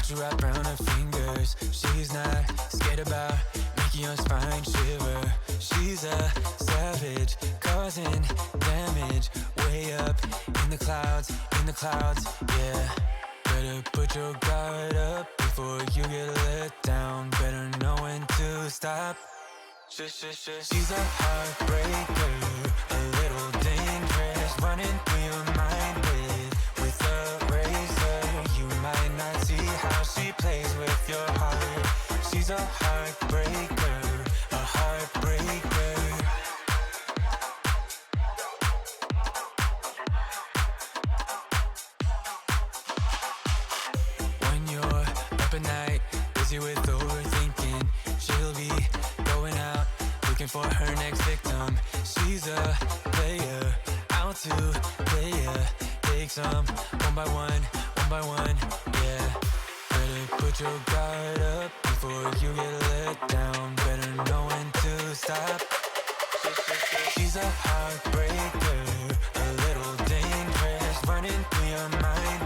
got you wrapped around her fingers. She's not scared about making your spine shiver. She's a savage, causing damage. Way up in the clouds, yeah. Better put your guard up before you get let down. Better know when to stop. She's a heartbreaker, a little dangerous, running through your mind with a razor. You might not see how she plays with your heart. She's a heartbreaker, a heartbreaker. When you're up at night, busy with overthinking, she'll be going out looking for her next victim. She's a player, out to play ya. Take some one by one, yeah. Better put your guard up before you get let down. Better know when to stop. She's a heartbreaker, a little dangerous, running through your mind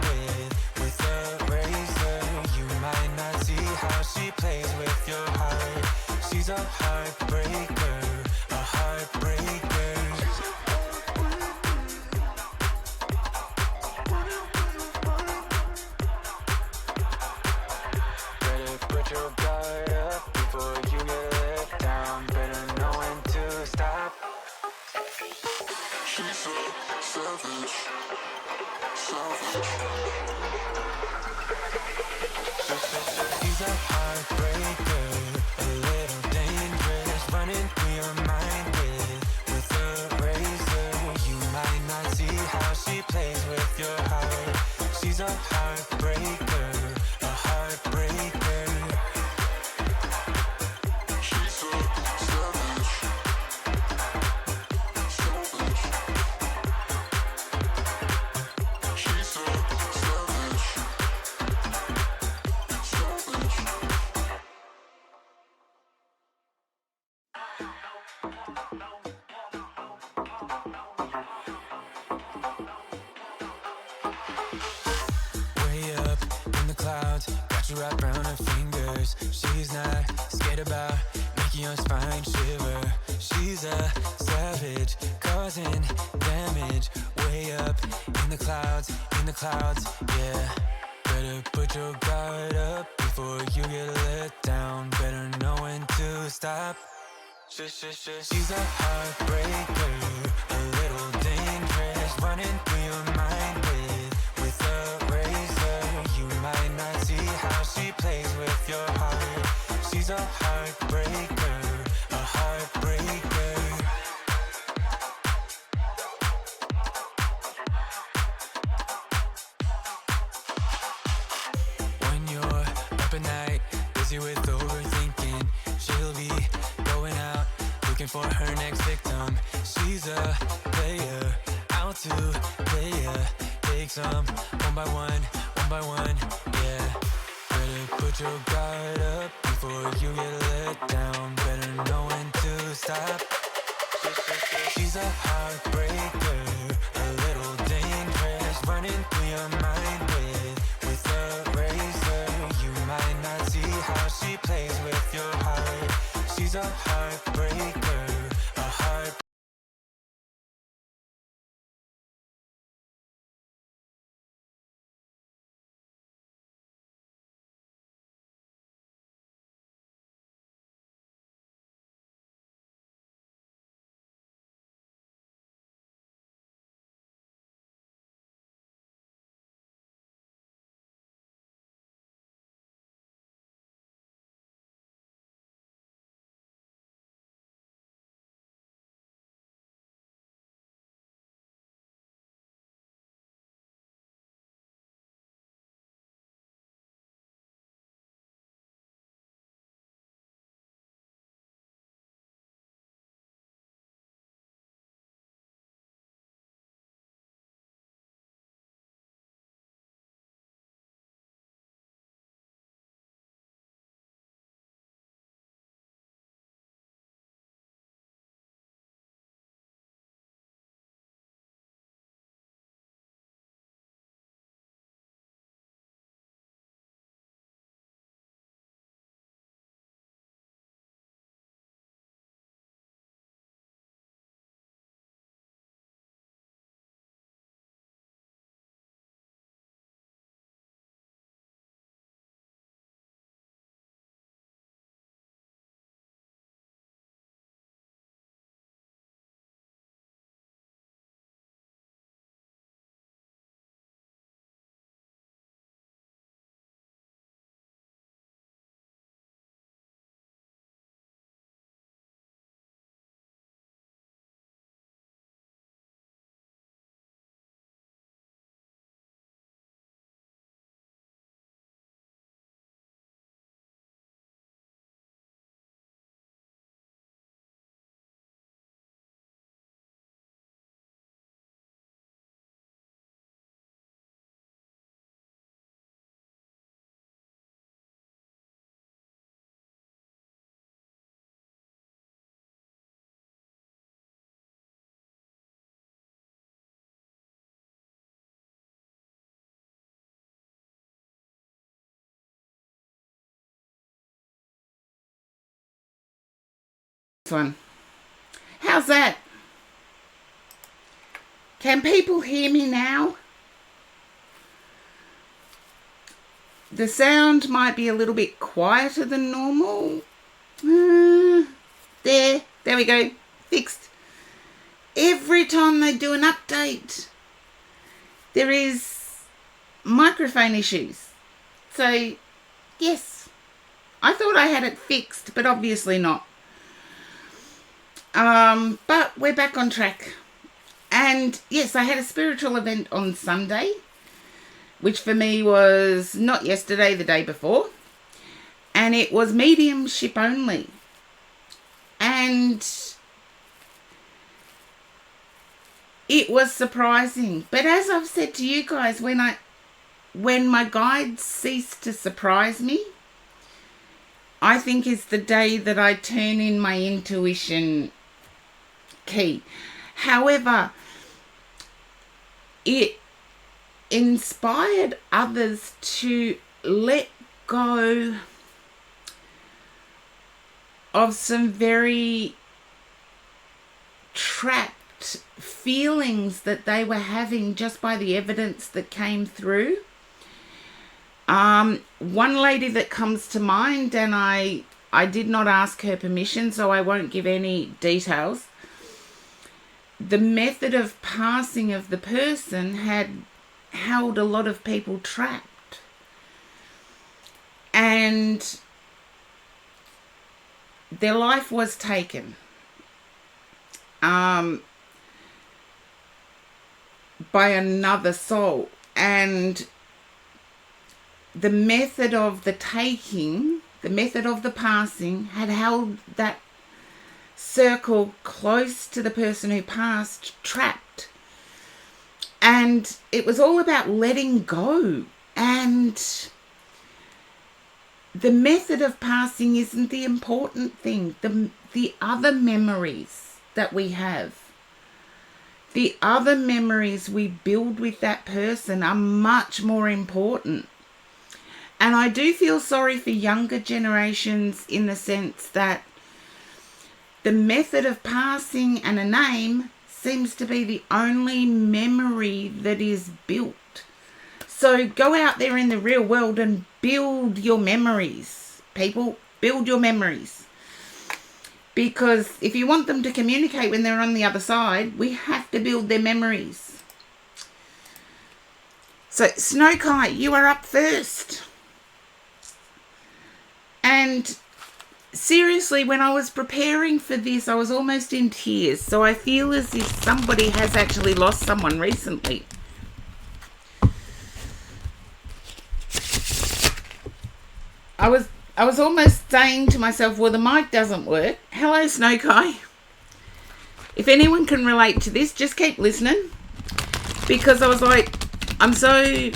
with a razor. You might not see how she plays with your heart. She's a heartbreaker, a heartbreaker. Better put your guard up before you get let down. Better know when to stop. She's a savage, savage. She's a heartbreaker, a little dangerous, running through your mind with a razor. You might not see how she plays with your heart. She's a heartbreaker, a heartbreaker. She's a savage, savage. She's a savage, savage. Way up in the clouds, got you wrapped around her fingers. She's not scared about making your spine shiver. She's a savage, causing damage. Way up in the clouds, yeah. Better put your guard up before you get let down. Better know when to stop. She's a heartbreaker, a little dangerous, running through your mind with a razor. You might not see how she plays with your heart. She's a heartbreaker, a heartbreaker. When you're up at night, busy with overthinking, she'll be going out looking for her next victim. She's a player, out to play ya. Take some one by one, yeah. Better put your guard up before you get let down. Better know when to stop. She's a heartbreaker, a little dangerous, running through your mind with a razor. You might not see how she plays with your heart. She's a heartbreaker, a heart. one. How's that? Can people hear me now? The sound might be a little bit quieter than normal. There we go. Fixed. Every time they do an update, there is microphone issues. So, yes, I thought I had it fixed, but obviously not. But we're back on track. And yes, I had a spiritual event on Sunday, which for me was not yesterday, the day before. And it was mediumship only. And it was surprising. But as I've said to you guys, when my guides cease to surprise me, I think is the day that I turn in my intuition key. However, it inspired others to let go of some very trapped feelings that they were having just by the evidence that came through. One lady that comes to mind, and I did not ask her permission, so I won't give any details. The method of passing of the person had held a lot of people trapped. And their life was taken. By another soul. And the method of the taking, the method of the passing, had held that circle close to the person who passed, trapped. And it was all about letting go. And the method of passing isn't the important thing. The other memories that we have, the other memories we build with that person are much more important. And I do feel sorry for younger generations in the sense that the method of passing and a name seems to be the only memory that is built. So go out there in the real world and build your memories. People, build your memories. Because if you want them to communicate when they're on the other side, we have to build their memories. So, Snow Kai, you are up first. And seriously, when I was preparing for this, I was almost in tears. So I feel as if somebody has actually lost someone recently. I was almost saying to myself, well, the mic doesn't work. Hello, Snow Kai. If anyone can relate to this, just keep listening. Because I was like, I'm so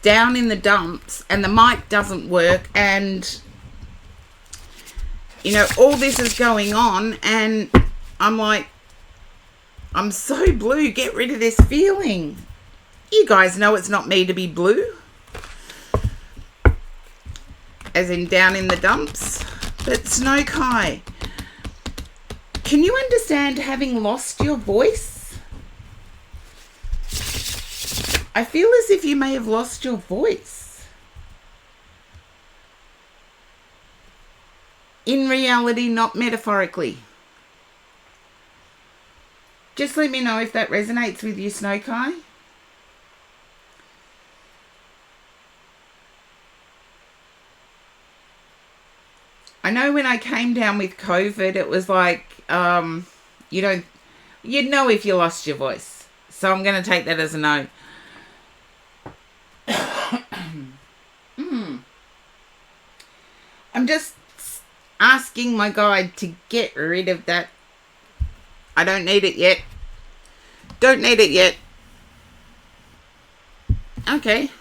down in the dumps and the mic doesn't work and, you know, all this is going on and I'm like, I'm so blue. Get rid of this feeling. You guys know it's not me to be blue. As in down in the dumps. But Snow Kai, can you understand having lost your voice? I feel as if you may have lost your voice. In reality, not metaphorically. Just let me know if that resonates with you, Snow Kai. I know when I came down with COVID, it was like, you'd know if you lost your voice. So I'm going to take that as a no. I'm just asking my guide to get rid of that. I don't need it yet. Don't need it yet. Okay.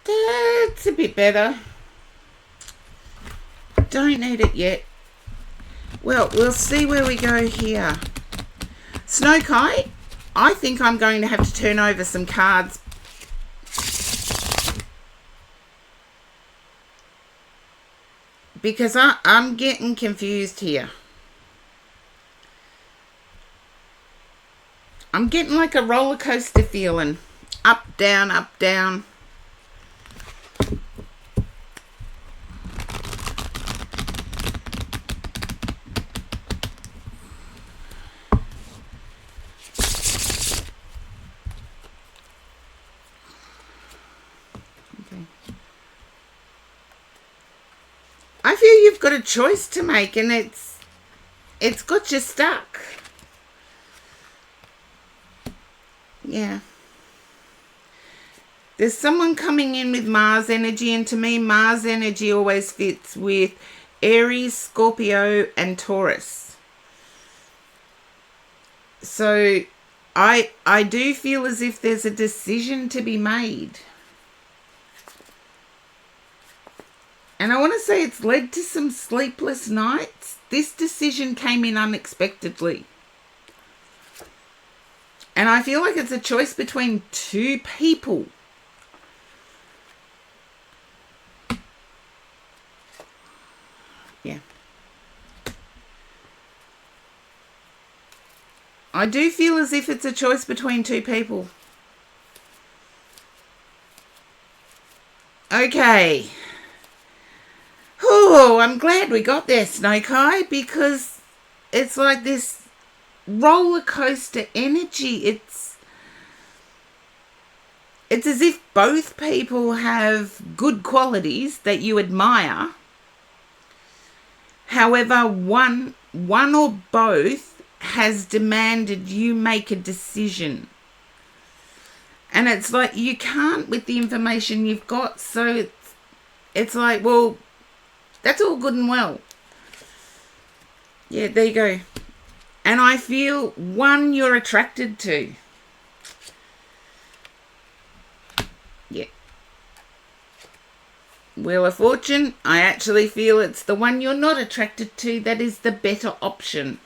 That's a bit better. Don't need it yet. Well, we'll see where we go here. Snow Kai, I think I'm going to have to turn over some cards. because I'm getting confused here. I'm getting like a roller coaster feeling. Up, down, up, down. I feel you've got a choice to make, and it's got you stuck. Yeah. There's someone coming in with Mars energy, and to me, Mars energy always fits with Aries, Scorpio, and Taurus. So I do feel as if there's a decision to be made. And I want to say it's led to some sleepless nights. This decision came in unexpectedly. And I feel like it's a choice between two people. Yeah. I do feel as if it's a choice between two people. Okay. Oh, I'm glad we got there, Snake Eye, because it's like this roller coaster energy. It's as if both people have good qualities that you admire. However, one or both has demanded you make a decision. And it's like you can't with the information you've got. So it's like, well, that's all good and well. Yeah, there you go. And I feel one you're attracted to. Yeah. Wheel of Fortune, I actually feel it's the one you're not attracted to that is the better option.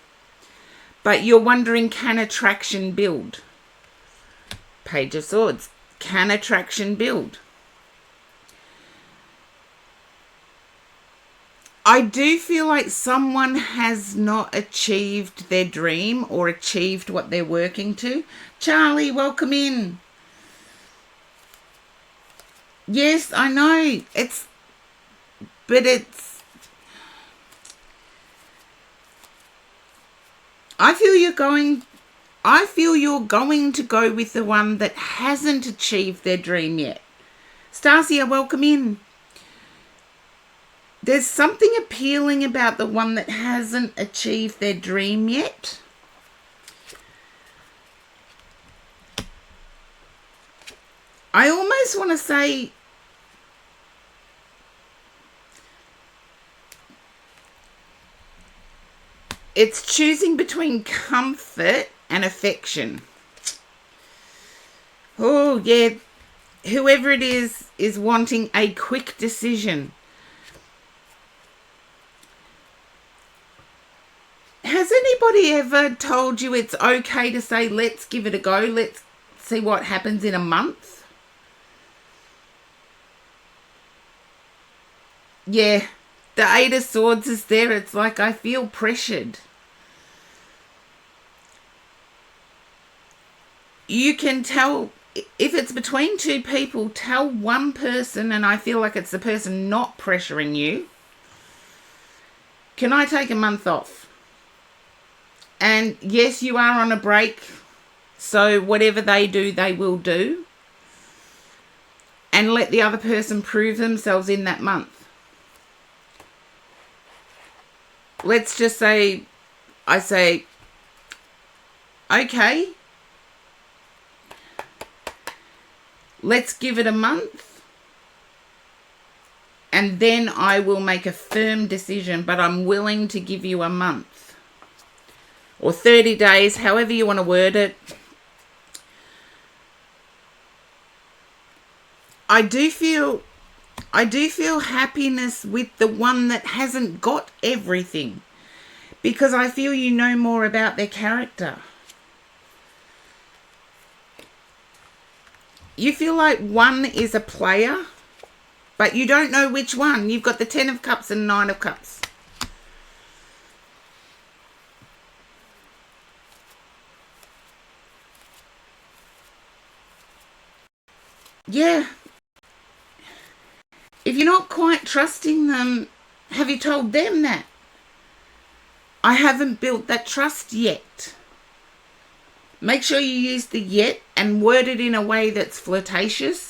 But you're wondering, can attraction build? Page of Swords, can attraction build? I do feel like someone has not achieved their dream or achieved what they're working to. Charlie, welcome in. Yes, I know. I feel you're going to go with the one that hasn't achieved their dream yet. Stasia, welcome in. There's something appealing about the one that hasn't achieved their dream yet. I almost want to say it's choosing between comfort and affection. Oh, yeah. Whoever it is wanting a quick decision. Has anybody ever told you it's okay to say, let's give it a go, let's see what happens in a month? Yeah, the Eight of Swords is there. It's like I feel pressured. You can tell, if it's between two people, tell one person, and I feel like it's the person not pressuring you. Can I take a month off? And yes, you are on a break, so whatever they do, they will do. And let the other person prove themselves in that month. Let's just say, I say, okay, let's give it a month. And then I will make a firm decision, but I'm willing to give you a month. Or 30 days, however you want to word it. I do feel happiness with the one that hasn't got everything. Because I feel you know more about their character. You feel like one is a player, but you don't know which one. You've got the 10 of Cups and 9 of Cups. Yeah. If you're not quite trusting them, have you told them that? I haven't built that trust yet. Make sure you use the yet and word it in a way that's flirtatious.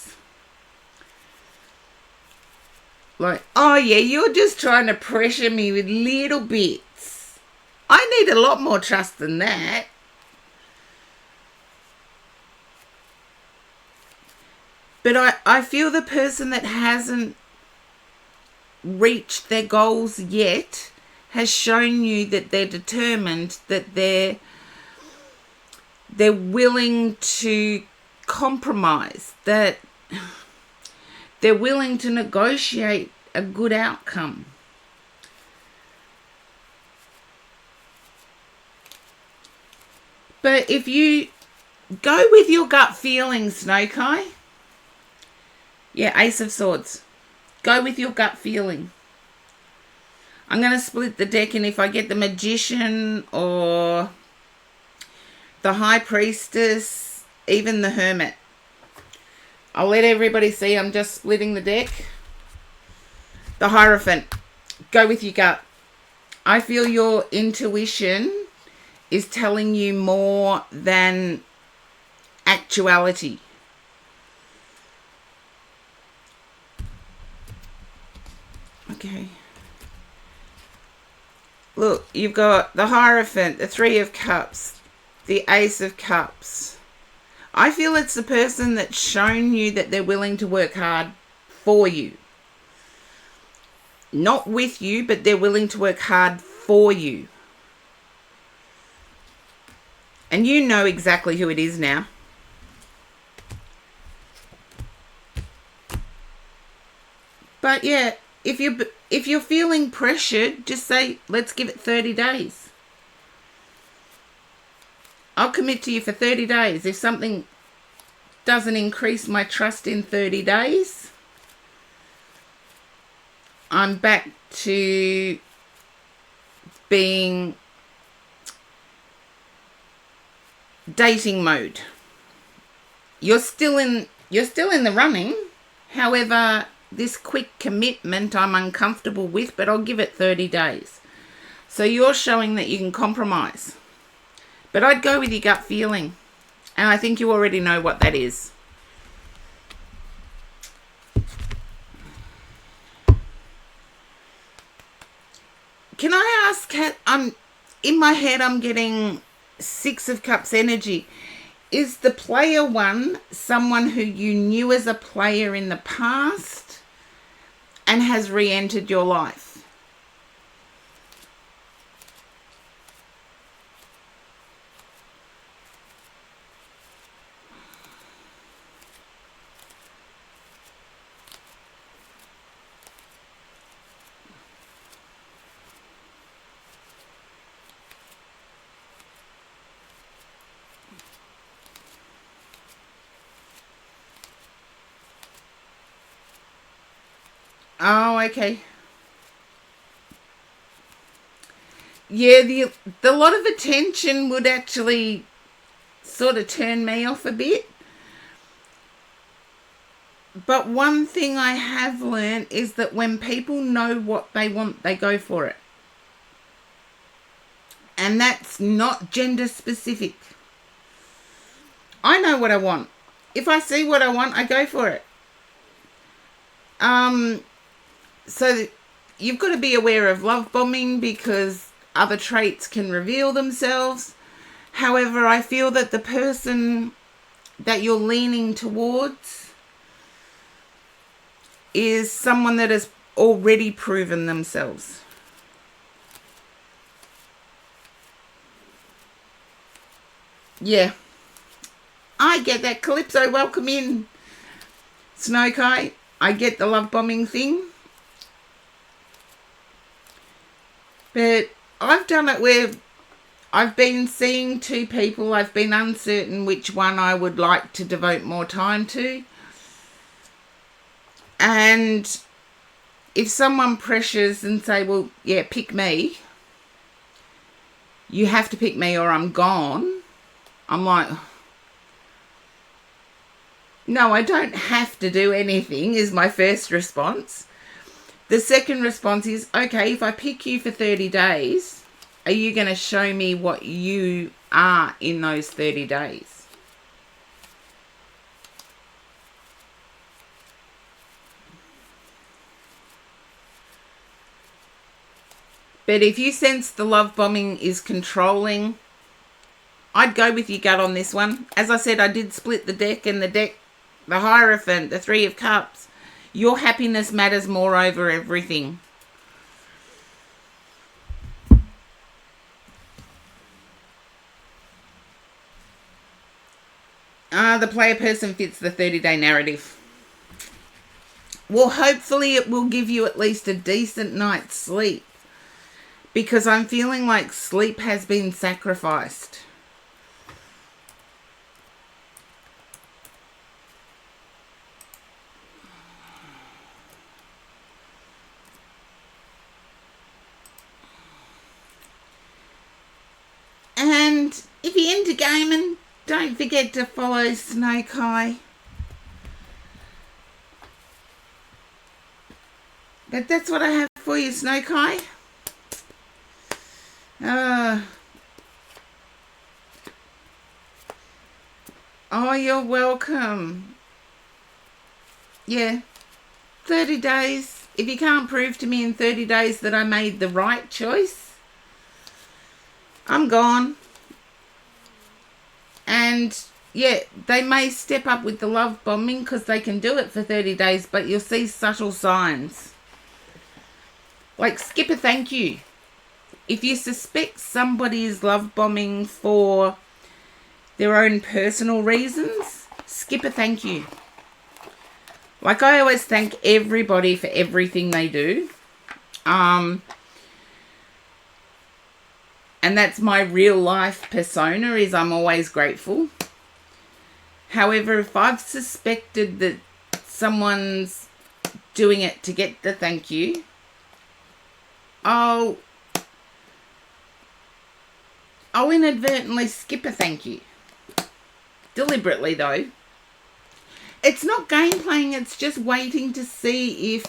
Like, oh yeah, you're just trying to pressure me with little bits. I need a lot more trust than that. But I feel the person that hasn't reached their goals yet has shown you that they're determined, that they're willing to compromise, that they're willing to negotiate a good outcome. But if you go with your gut feeling, Snake-Eye, yeah, Ace of Swords. Go with your gut feeling. I'm going to split the deck, and if I get the Magician or the High Priestess, even the Hermit, I'll let everybody see I'm just splitting the deck. The Hierophant. Go with your gut. I feel your intuition is telling you more than actuality. Okay. Look, you've got the Hierophant, the 3 of Cups, the Ace of Cups. I feel it's the person that's shown you that they're willing to work hard for you. Not with you, but they're willing to work hard for you. And you know exactly who it is now. But yeah, if you're feeling pressured, just say, let's give it 30 days. I'll commit to you for 30 days. If something doesn't increase my trust in 30 days, I'm back to being dating mode. You're still in the running. However, this quick commitment I'm uncomfortable with, but I'll give it 30 days. So you're showing that you can compromise. But I'd go with your gut feeling. And I think you already know what that is. Can I ask, in my head I'm getting 6 of Cups energy. Is the player one someone who you knew as a player in the past and has re-entered your life? Oh, okay. Yeah, the lot of attention would actually sort of turn me off a bit. But one thing I have learned is that when people know what they want, they go for it. And that's not gender specific. I know what I want. If I see what I want, I go for it. So you've got to be aware of love bombing because other traits can reveal themselves. However, I feel that the person that you're leaning towards is someone that has already proven themselves. Yeah. I get that. Calypso, welcome in. Snake-Eye, I get the love bombing thing. But I've done it where I've been seeing 2 people. I've been uncertain which one I would like to devote more time to. And if someone pressures and say, well, yeah, pick me, you have to pick me or I'm gone, I'm like, no, I don't have to do anything, is my first response. The second response is, okay, if I pick you for 30 days, are you going to show me what you are in those 30 days? But if you sense the love bombing is controlling, I'd go with your gut on this one. As I said, I did split the deck, and the Hierophant, the Three of Cups. Your happiness matters more over everything. The player person fits the 30-day narrative. Well, hopefully it will give you at least a decent night's sleep, because I'm feeling like sleep has been sacrificed. And if you're into gaming, don't forget to follow Snake Eye. But that's what I have for you, Snake Eye. Oh, you're welcome. Yeah, 30 days. If you can't prove to me in 30 days that I made the right choice, I'm gone. And yeah, they may step up with the love bombing because they can do it for 30 days, but you'll see subtle signs. Like skip a thank you. If you suspect somebody is love bombing for their own personal reasons, skip a thank you. Like I always thank everybody for everything they do. And that's my real life persona, is I'm always grateful. However, if I've suspected that someone's doing it to get the thank you, I'll inadvertently skip a thank you. Deliberately, though. It's not game playing, it's just waiting to see if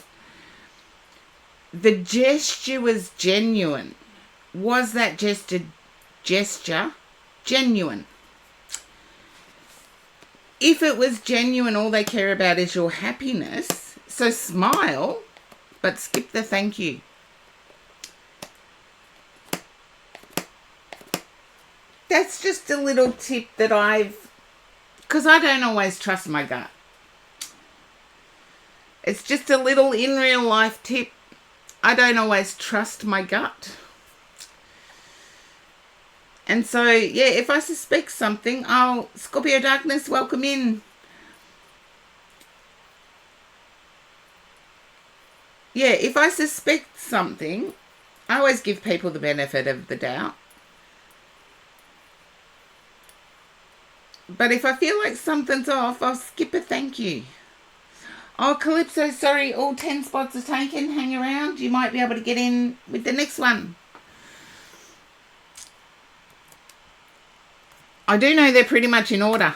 the gesture was genuine. Was that gesture genuine? If it was genuine, all they care about is your happiness. So smile, but skip the thank you. That's just a little tip that because I don't always trust my gut. It's just a little in real life tip. I don't always trust my gut. And so, yeah, if I suspect something, Scorpio Darkness, welcome in. Yeah, if I suspect something, I always give people the benefit of the doubt. But if I feel like something's off, I'll skip a thank you. Oh, Calypso, sorry, all 10 spots are taken. Hang around. You might be able to get in with the next one. I do know they're pretty much in order.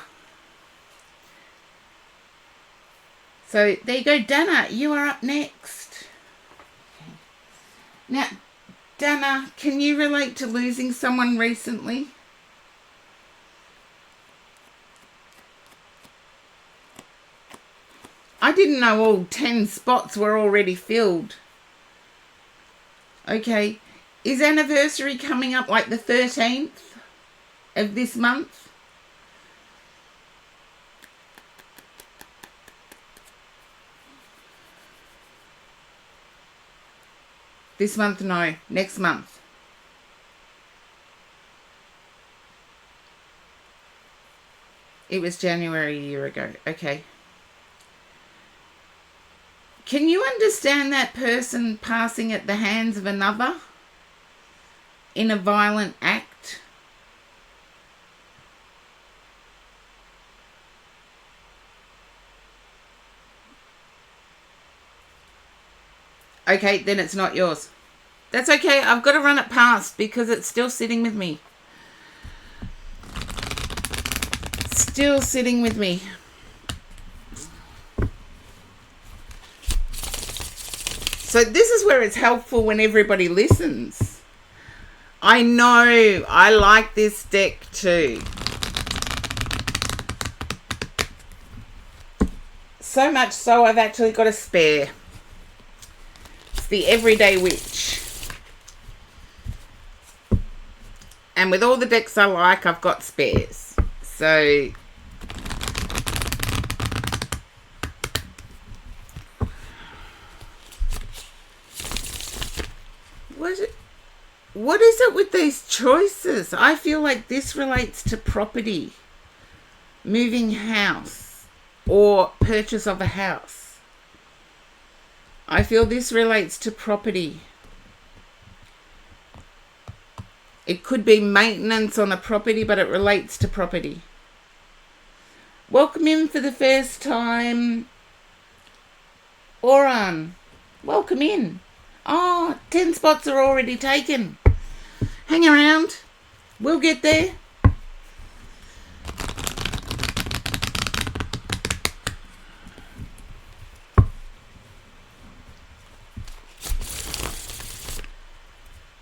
So there you go, Dana. You are up next. Okay. Now, Dana, can you relate to losing someone recently? I didn't know all 10 spots were already filled. Okay. Is anniversary coming up like the 13th of this month? This month, no. Next month. It was January a year ago. Okay. Can you understand that person passing at the hands of another in a violent act? Okay, then it's not yours. That's okay. I've got to run it past because it's still sitting with me. Still sitting with me. So this is where it's helpful when everybody listens. I know. I like this deck too. So much so I've actually got a spare. It's the Everyday Witch. And with all the decks I like, I've got spares. So what is it with these choices? I feel like this relates to property, moving house, or purchase of a house. I feel this relates to property. It could be maintenance on a property, but it relates to property. Welcome in for the first time, Oran. Welcome in. Oh, 10 spots are already taken. Hang around. We'll get there.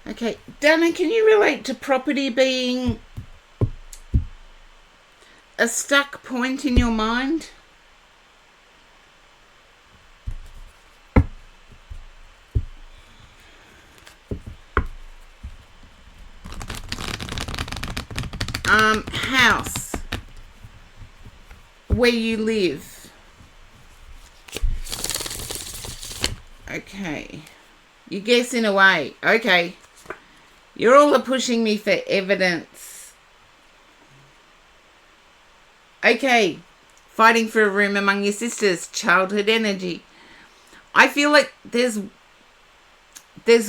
Okay, Dana, can you relate to property being a stuck point in your mind? House, where you live. Okay, you're guessing away. Okay, you're all pushing me for evidence. Okay, fighting for a room among your sisters, childhood energy. I feel like there's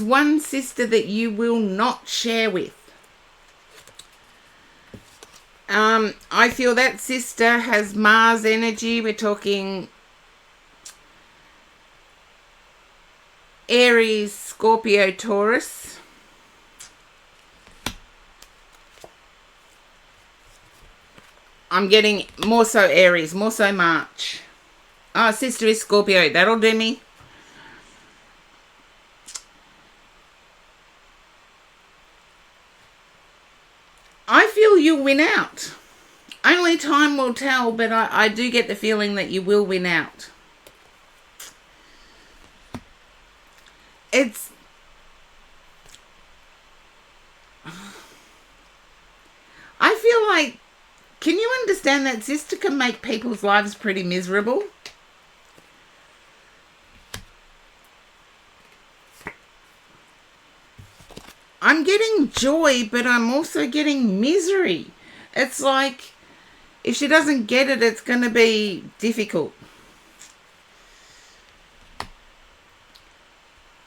one sister that you will not share with. I feel that sister has Mars energy. We're talking Aries, Scorpio, Taurus. I'm getting more so Aries, more so March. Oh, sister is Scorpio. That'll do me. I feel you'll win out. Only time will tell, but I do get the feeling that you will win out. I feel like, can you understand that sister can make people's lives pretty miserable? I'm getting joy, but I'm also getting misery. It's like, if she doesn't get it, it's going to be difficult.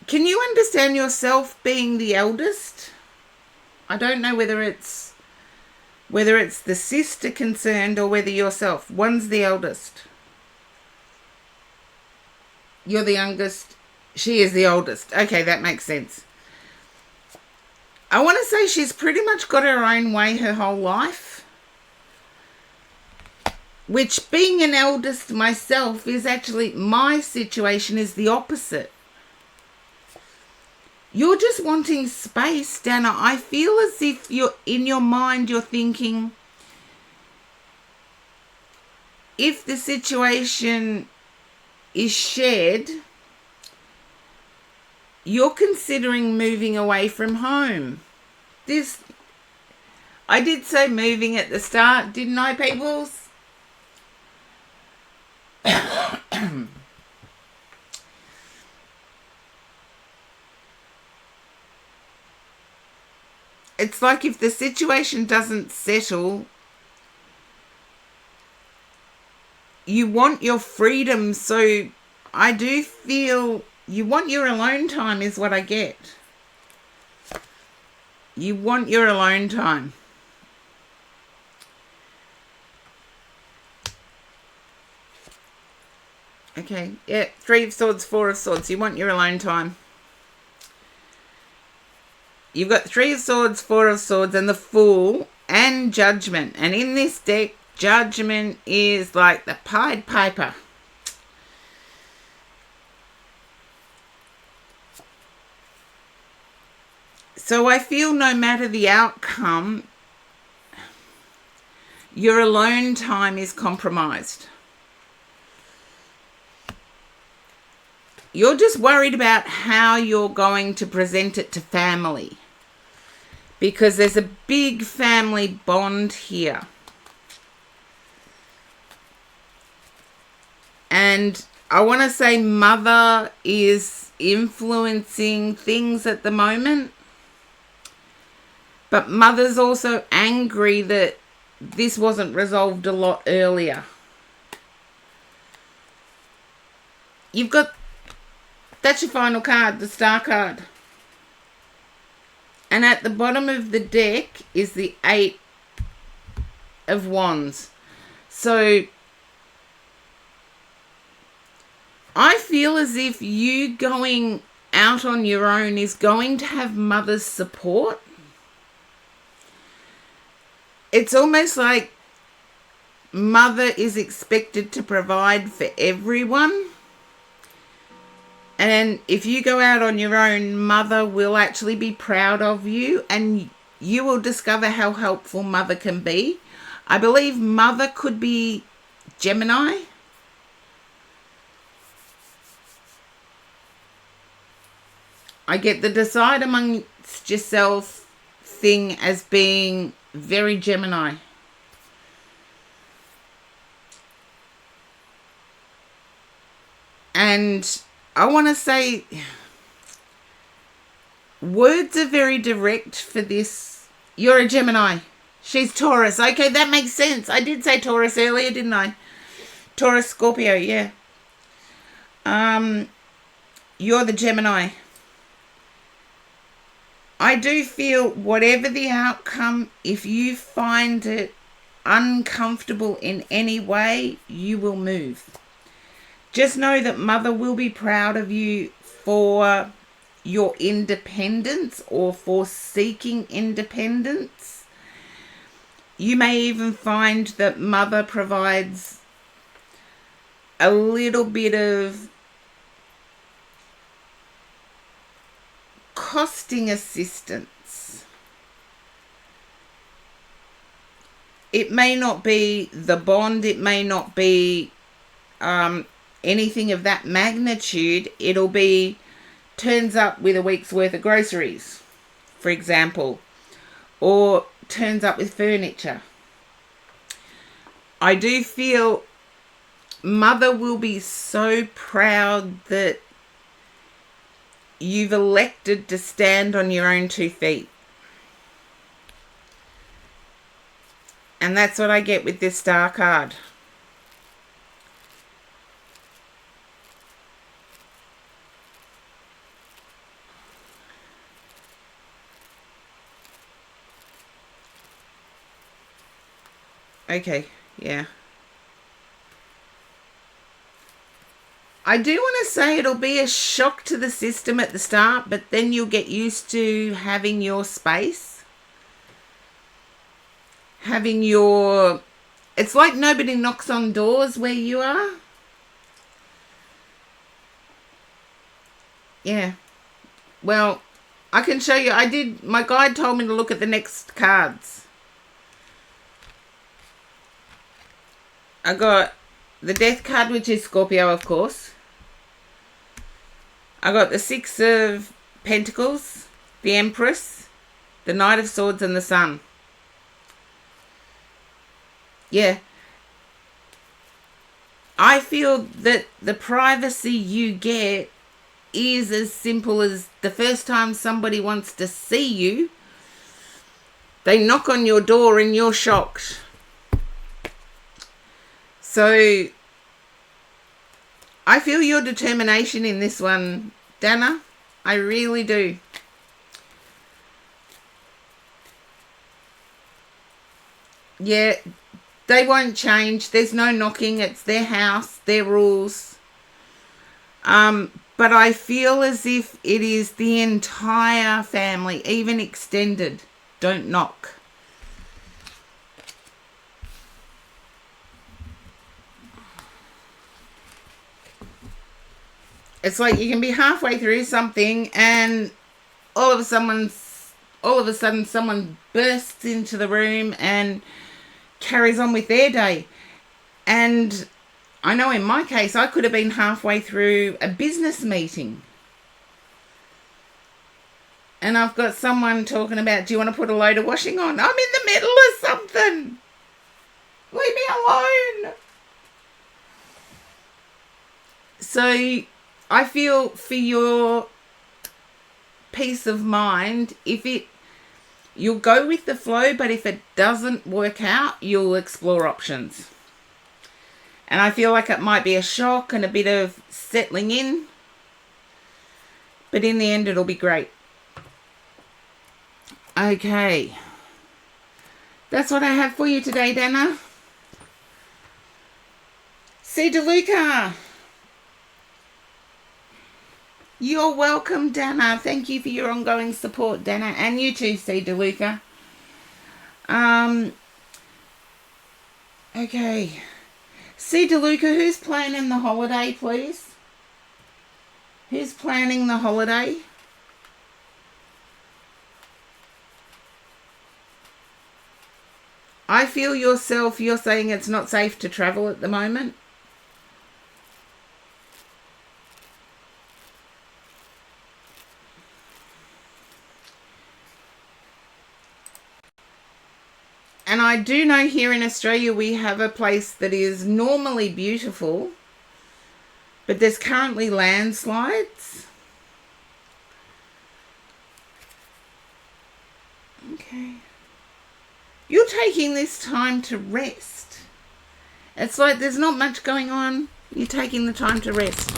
Can you understand yourself being the eldest? I don't know whether it's the sister concerned or whether yourself. One's the eldest. You're the youngest. She is the oldest. Okay, that makes sense. I want to say she's pretty much got her own way her whole life. Which, being an eldest myself, is actually, my situation is the opposite. You're just wanting space, Dana. I feel as if you're in your mind, you're thinking, if the situation is shared, you're considering moving away from home. I did say moving at the start, didn't I, peoples? It's like if the situation doesn't settle, you want your freedom, so I do feel you want your alone time is what I get. You want your alone time. Okay, yeah, 3 of Swords, 4 of Swords. You want your alone time. You've got 3 of Swords, 4 of Swords, and the Fool, and Judgment. And in this deck, Judgment is like the Pied Piper. So I feel no matter the outcome, your alone time is compromised. You're just worried about how you're going to present it to family, because there's a big family bond here. And I want to say mother is influencing things at the moment, but mother's also angry that this wasn't resolved a lot earlier. You've got, that's your final card, the Star card. And at the bottom of the deck is the 8 of Wands. So I feel as if you going out on your own is going to have mother's support. It's almost like mother is expected to provide for everyone. And if you go out on your own, mother will actually be proud of you, and you will discover how helpful mother can be. I believe mother could be Gemini. I get the decide amongst yourself thing as being very Gemini. And I want to say words are very direct for this. You're a Gemini. She's Taurus. Okay, that makes sense. I did say Taurus earlier, didn't I? Taurus, Scorpio, yeah. You're the Gemini. I do feel whatever the outcome, if you find it uncomfortable in any way, you will move. Just know that mother will be proud of you for your independence or for seeking independence. You may even find that mother provides a little bit of costing assistance. It may not be the bond, it may not be anything of that magnitude. It'll be turns up with a week's worth of groceries, for example, or turns up with furniture. I do feel mother will be so proud that you've elected to stand on your own 2 feet. And that's what I get with this Star card. Okay, yeah. I do want to say it'll be a shock to the system at the start, but then you'll get used to having your space. Having your... It's like nobody knocks on doors where you are. Yeah. Well, I can show you. My guide told me to look at the next cards. I got the Death card, which is Scorpio, of course. I got the 6 of Pentacles, the Empress, the Knight of Swords, and the Sun. Yeah. I feel that the privacy you get is as simple as the first time somebody wants to see you, they knock on your door and you're shocked. So I feel your determination in this one, Dana. I really do. Yeah, they won't change. There's no knocking. It's their house, their rules. But I feel as if it is the entire family, even extended. Don't knock. It's like you can be halfway through something and all of a sudden someone bursts into the room and carries on with their day. And I know in my case, I could have been halfway through a business meeting. And I've got someone talking about, do you want to put a load of washing on? I'm in the middle of something. Leave me alone. So I feel for your peace of mind, you'll go with the flow, but if it doesn't work out, you'll explore options. And I feel like it might be a shock and a bit of settling in, but in the end, it'll be great. Okay. That's what I have for you today, Dana. C. DeLuca. You're welcome, Dana. Thank you for your ongoing support, Dana. And you too, C. DeLuca. Okay. C. DeLuca, who's planning the holiday, please? Who's planning the holiday? I feel you're saying it's not safe to travel at the moment. And I do know here in Australia we have a place that is normally beautiful, but there's currently landslides. Okay. You're taking this time to rest. It's like there's not much going on. You're taking the time to rest.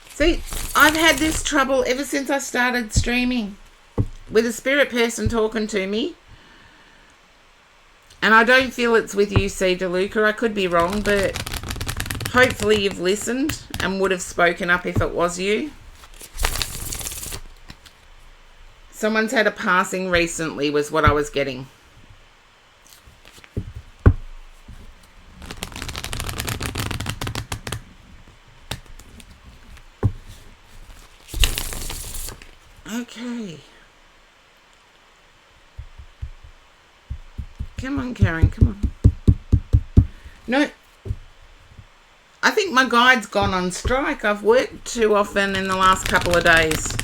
See, I've had this trouble ever since I started streaming, with a spirit person talking to me. And I don't feel it's with you, C. DeLuca. I could be wrong, but hopefully you've listened and would have spoken up if it was you. Someone's had a passing recently was what I was getting. Okay. Come on, Karen, come on. No. I think my guide's gone on strike. I've worked too often in the last couple of days.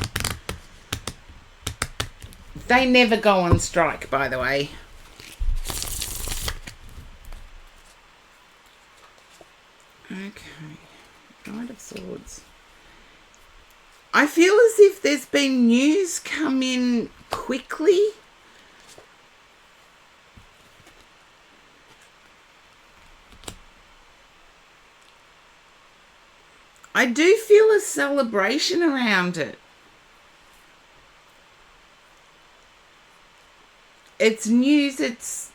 They never go on strike, by the way. Okay. Knight of Swords. I feel as if there's been news come in quickly. I do feel a celebration around it. It's news, it's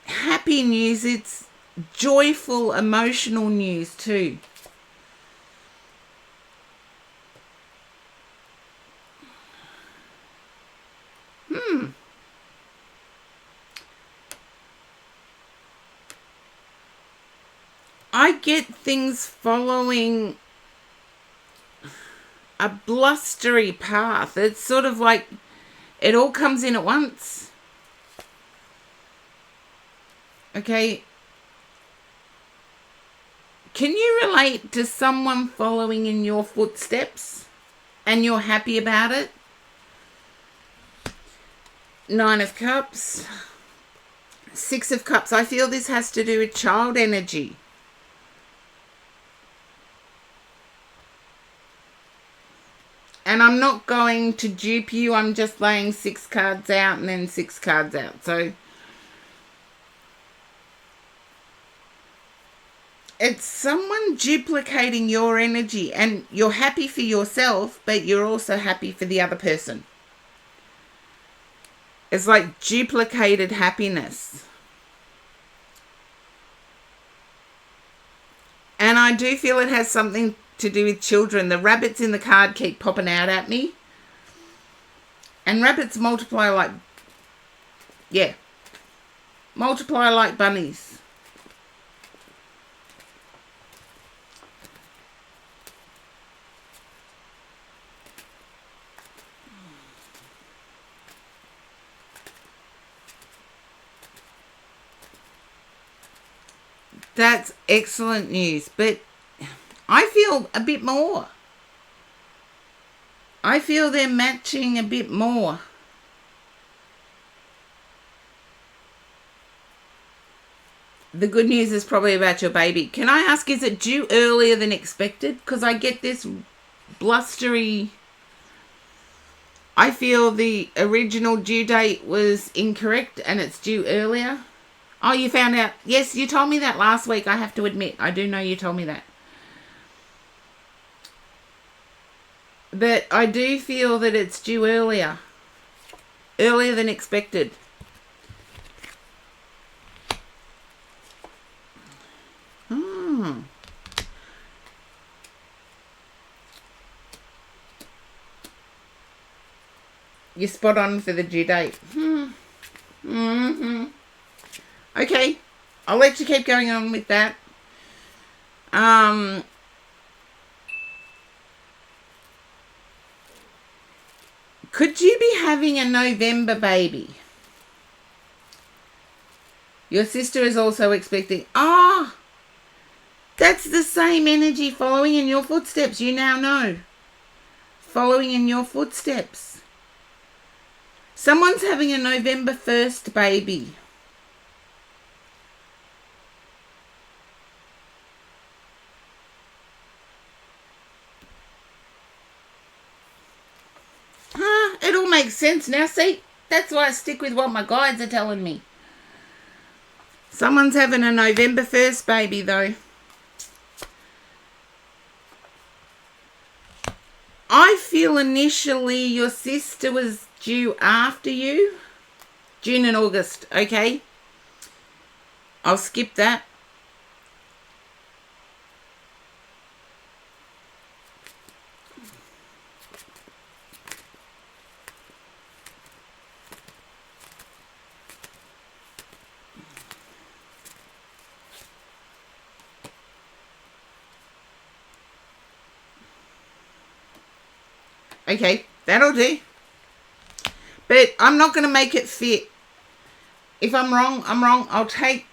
happy news, it's joyful, emotional news too. I get things following a blustery path. It's sort of like it all comes in at once. Okay. Can you relate to someone following in your footsteps and you're happy about it? Nine of Cups. Six of Cups. I feel this has to do with child energy. And I'm not going to dupe you. I'm just laying 6 cards out and then 6 cards out. So it's someone duplicating your energy. And you're happy for yourself, but you're also happy for the other person. It's like duplicated happiness. And I do feel it has something to do with children. The rabbits in the card keep popping out at me. And rabbits multiply like, multiply like bunnies. That's excellent news, but I feel a bit more. I feel they're matching a bit more. The good news is probably about your baby. Can I ask, is it due earlier than expected? Because I get this blustery... I feel the original due date was incorrect and it's due earlier. Oh, you found out. Yes, you told me that last week, I have to admit. I do know you told me that. But I do feel that it's due earlier. Earlier than expected. You're spot on for the due date. Okay, I'll let you keep going on with that. Could you be having a November baby? Your sister is also expecting... that's the same energy following in your footsteps. You now know. Following in your footsteps. Someone's having a November 1st baby. It all makes sense now. See, that's why I stick with what my guides are telling me. Someone's having a November 1st baby, though. I feel initially your sister was due after you. June and August, okay? I'll skip that. Okay, that'll do. But I'm not going to make it fit. If I'm wrong, I'm wrong. I'll take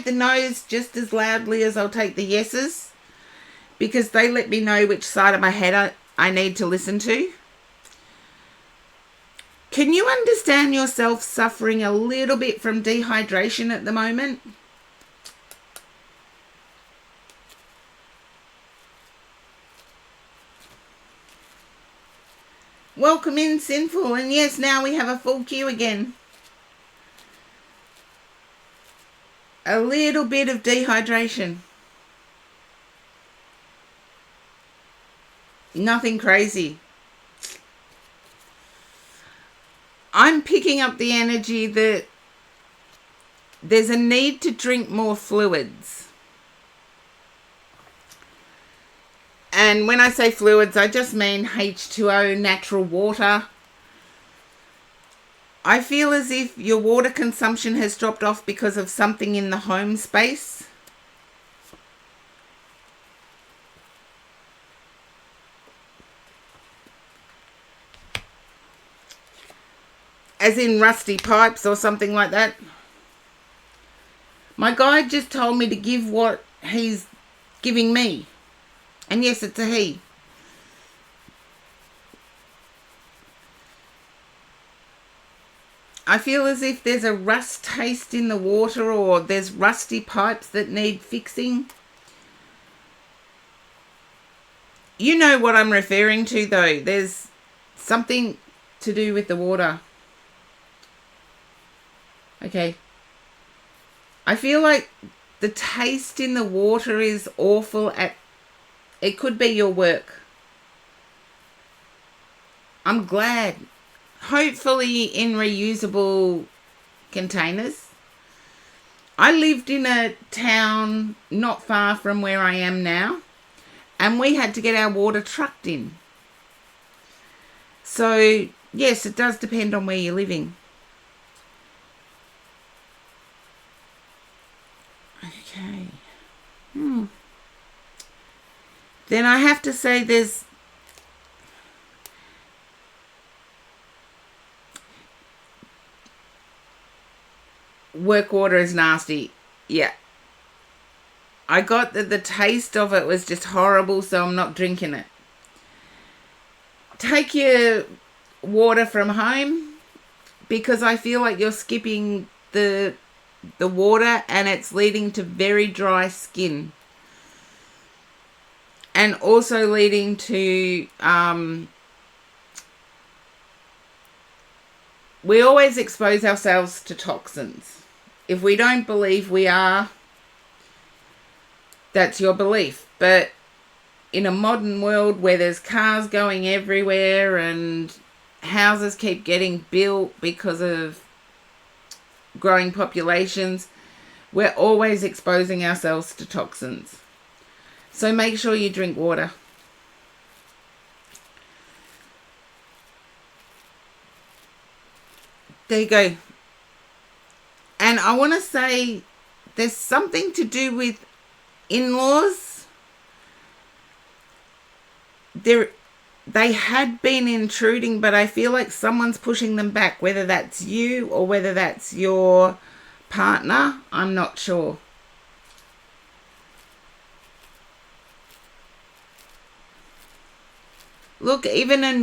the no's just as loudly as I'll take the yeses, because they let me know which side of my head I need to listen to. Can you understand yourself suffering a little bit from dehydration at the moment? Welcome in, Sinful. And yes, now we have a full queue again. A little bit of dehydration. Nothing crazy. I'm picking up the energy that there's a need to drink more fluids. And when I say fluids, I just mean H2O, natural water. I feel as if your water consumption has dropped off because of something in the home space. As in rusty pipes or something like that. My guide just told me to give what he's giving me. And yes, it's a he. I feel as if there's a rust taste in the water, or there's rusty pipes that need fixing. You know what I'm referring to, though. There's something to do with the water. Okay. I feel like the taste in the water is awful at... It could be your work. I'm glad. Hopefully in reusable containers. I lived in a town not far from where I am now, and we had to get our water trucked in. So, yes, it does depend on where you're living. Okay. Then I have to say there's work water is nasty. Yeah. I got the taste of it was just horrible, so I'm not drinking it. Take your water from home, because I feel like you're skipping the water and it's leading to very dry skin. And also leading to, we always expose ourselves to toxins. If we don't believe we are, that's your belief. But in a modern world where there's cars going everywhere and houses keep getting built because of growing populations, we're always exposing ourselves to toxins. So make sure you drink water. There you go. And I want to say there's something to do with in-laws. They had been intruding, but I feel like someone's pushing them back, whether that's you or whether that's your partner. I'm not sure. Look, even a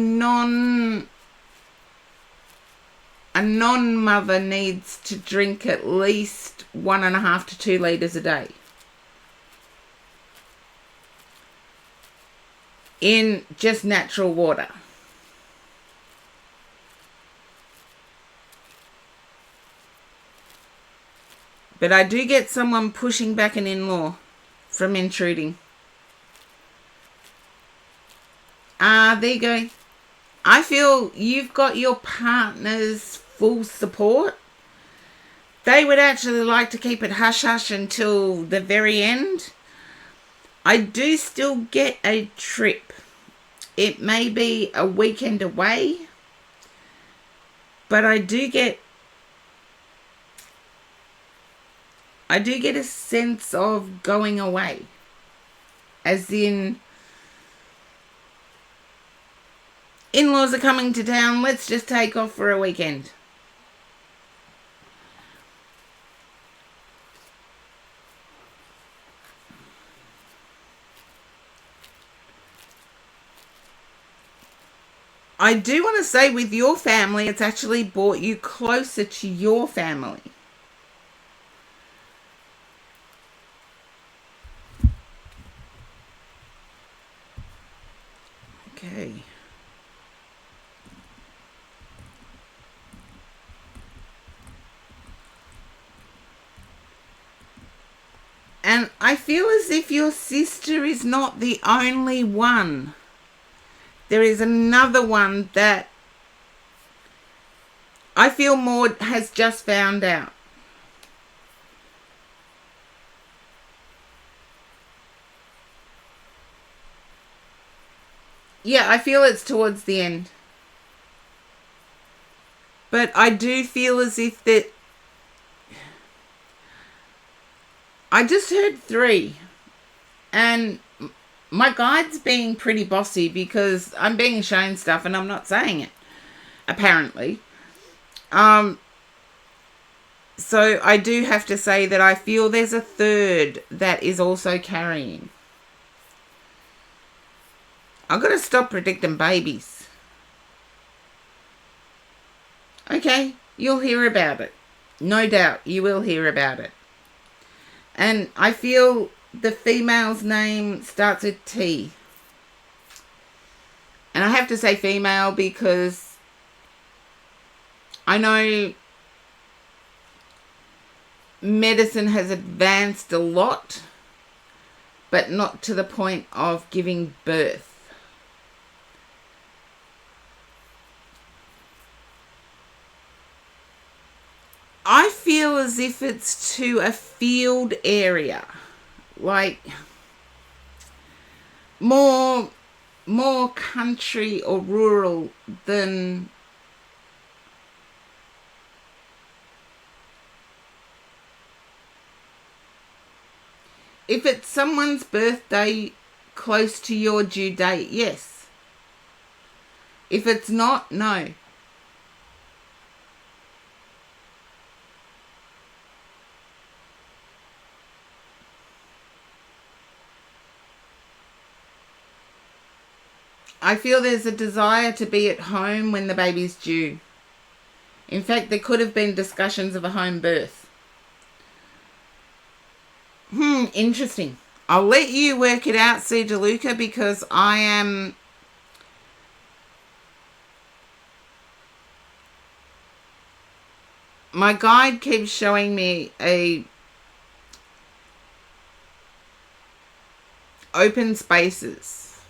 non-mother needs to drink at least 1.5 to 2 litres a day. In just natural water. But I do get someone pushing back an in-law from intruding. There you go. I feel you've got your partner's full support. They would actually like to keep it hush-hush until the very end. I do still get a trip. It may be a weekend away, but I do get a sense of going away. As in, in-laws are coming to town, let's just take off for a weekend. I do want to say with your family, it's actually brought you closer to your family. Okay. And I feel as if your sister is not the only one. There is another one that I feel Maud has just found out. Yeah, I feel it's towards the end. But I do feel as if that... I just heard 3. And my guide's being pretty bossy because I'm being shown stuff and I'm not saying it, apparently. So I do have to say that I feel there's a 3rd that is also carrying. I've got to stop predicting babies. Okay, you'll hear about it. No doubt you will hear about it. And I feel the female's name starts with T. And I have to say female because I know medicine has advanced a lot, but not to the point of giving birth. I feel as as if it's to a field area, like more country or rural than if it's someone's birthday close to your due date, yes. If it's not, no. I feel there's a desire to be at home when the baby's due. In fact, there could have been discussions of a home birth. Interesting. I'll let you work it out, C. DeLuca, because I am... My guide keeps showing me a open spaces,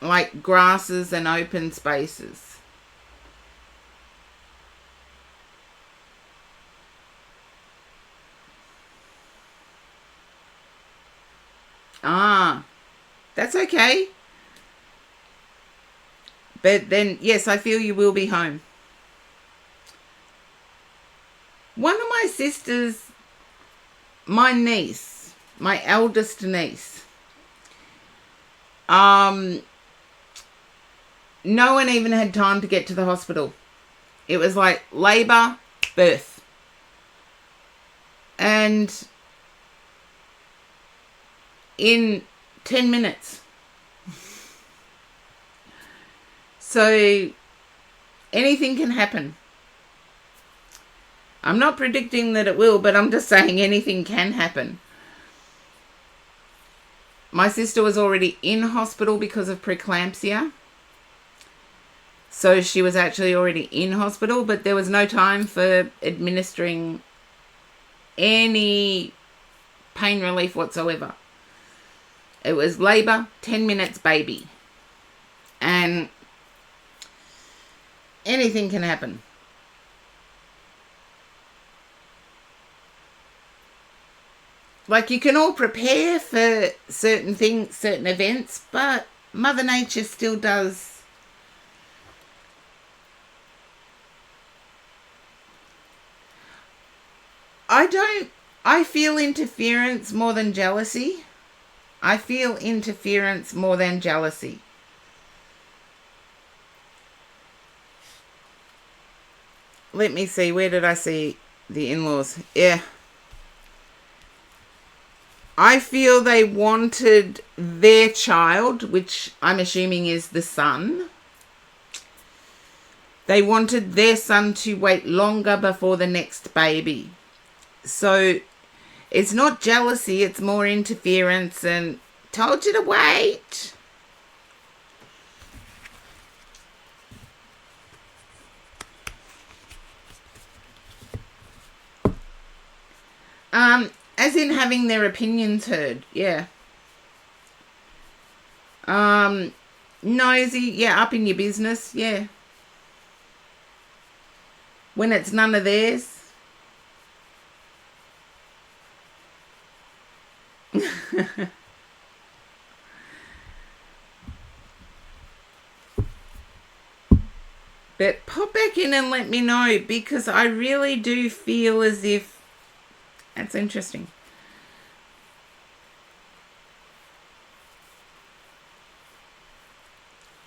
like grasses and open spaces. Ah, that's okay. But then, yes, I feel you will be home. One of my sisters, my niece, my eldest niece, no one even had time to get to the hospital. It was like labour, birth. And in 10 minutes. So anything can happen. I'm not predicting that it will, but I'm just saying anything can happen. My sister was already in hospital because of preeclampsia. So she was actually already in hospital, but there was no time for administering any pain relief whatsoever. It was labour, 10 minutes, baby. And anything can happen. Like, you can all prepare for certain things, certain events, but Mother Nature still does. I feel interference more than jealousy. I feel interference more than jealousy. Let me see, where did I see the in-laws? Yeah. I feel they wanted their child, which I'm assuming is the son. They wanted their son to wait longer before the next baby. So it's not jealousy, it's more interference and told you to wait. As in having their opinions heard, yeah. Nosy, yeah, up in your business, yeah. When it's none of theirs. But pop back in and let me know, because I really do feel as if... That's interesting.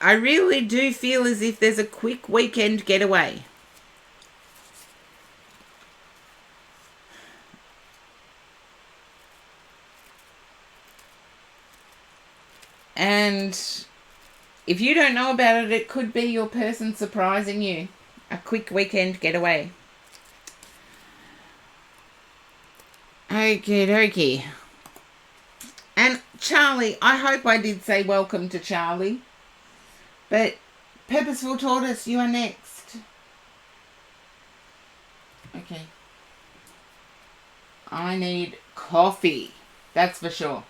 I really do feel as if there's a quick weekend getaway. And if you don't know about it, it could be your person surprising you. A quick weekend getaway. Okie dokie. And Charlie, I hope I did say welcome to Charlie. But Purposeful Tortoise, you are next. Okay. I need coffee. That's for sure.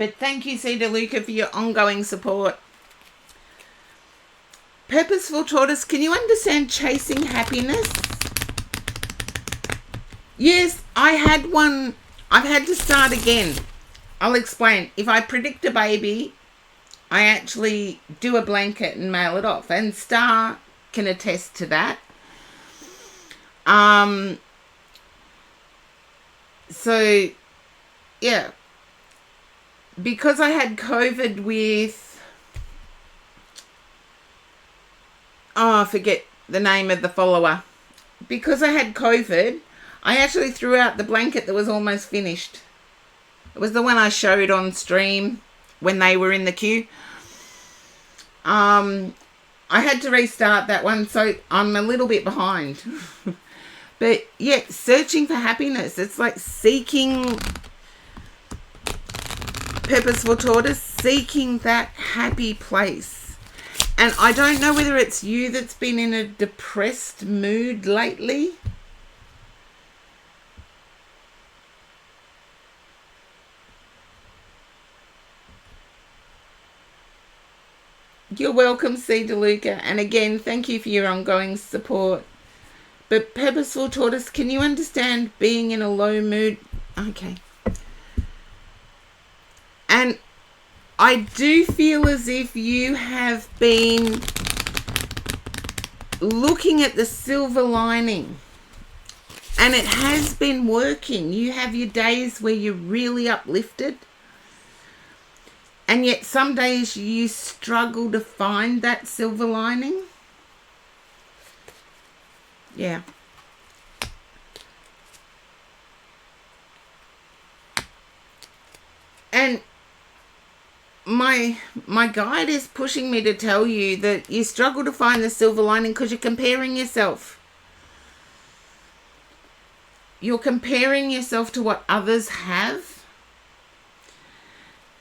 But thank you, Cedar Luca, for your ongoing support. Purposeful Tortoise, can you understand chasing happiness? Yes, I had one. I've had to start again. I'll explain. If I predict a baby, I actually do a blanket and mail it off. And Star can attest to that. So, yeah. Because I had COVID with... I forget the name of the follower. Because I had COVID, I actually threw out the blanket that was almost finished. It was the one I showed on stream when they were in the queue. I had to restart that one, so I'm a little bit behind. But yeah, searching for happiness. It's like seeking, Purposeful Tortoise, seeking that happy place. And I don't know whether it's you that's been in a depressed mood lately. You're welcome, C. DeLuca. And again, thank you for your ongoing support. But Purposeful Tortoise, can you understand being in a low mood? Okay. And I do feel as if you have been looking at the silver lining. And it has been working. You have your days where you're really uplifted. And yet some days you struggle to find that silver lining. Yeah. And my guide is pushing me to tell you that you struggle to find the silver lining because you're comparing yourself. You're comparing yourself to what others have.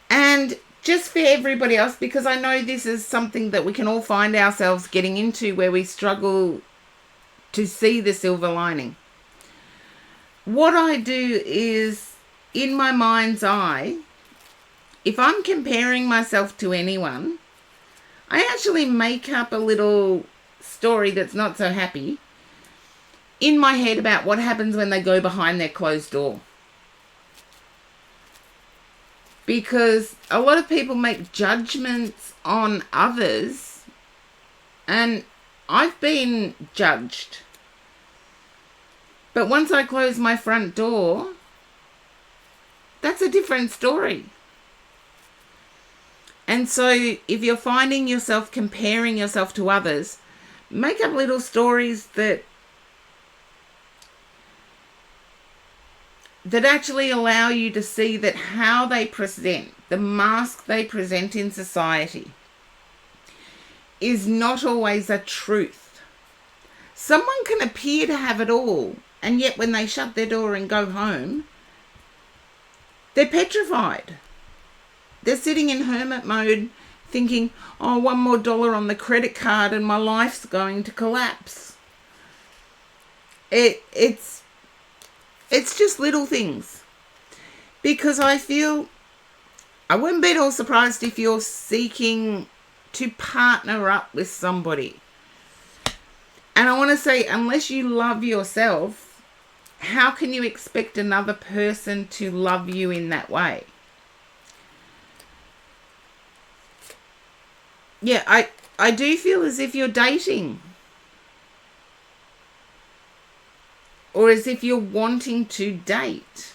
And just for everybody else, because I know this is something that we can all find ourselves getting into where we struggle to see the silver lining. What I do is, in my mind's eye, if I'm comparing myself to anyone, I actually make up a little story that's not so happy in my head about what happens when they go behind their closed door. Because a lot of people make judgments on others, and I've been judged. But once I close my front door, that's a different story. And so if you're finding yourself comparing yourself to others, make up little stories that actually allow you to see that how they present, the mask they present in society, is not always a truth. Someone can appear to have it all, and yet when they shut their door and go home, they're petrified. They're sitting in hermit mode thinking, oh, $1 more on the credit card and my life's going to collapse. It's just little things. Because I feel, I wouldn't be at all surprised if you're seeking to partner up with somebody. And I want to say, unless you love yourself, how can you expect another person to love you in that way? Yeah, I do feel as if you're dating. Or as if you're wanting to date.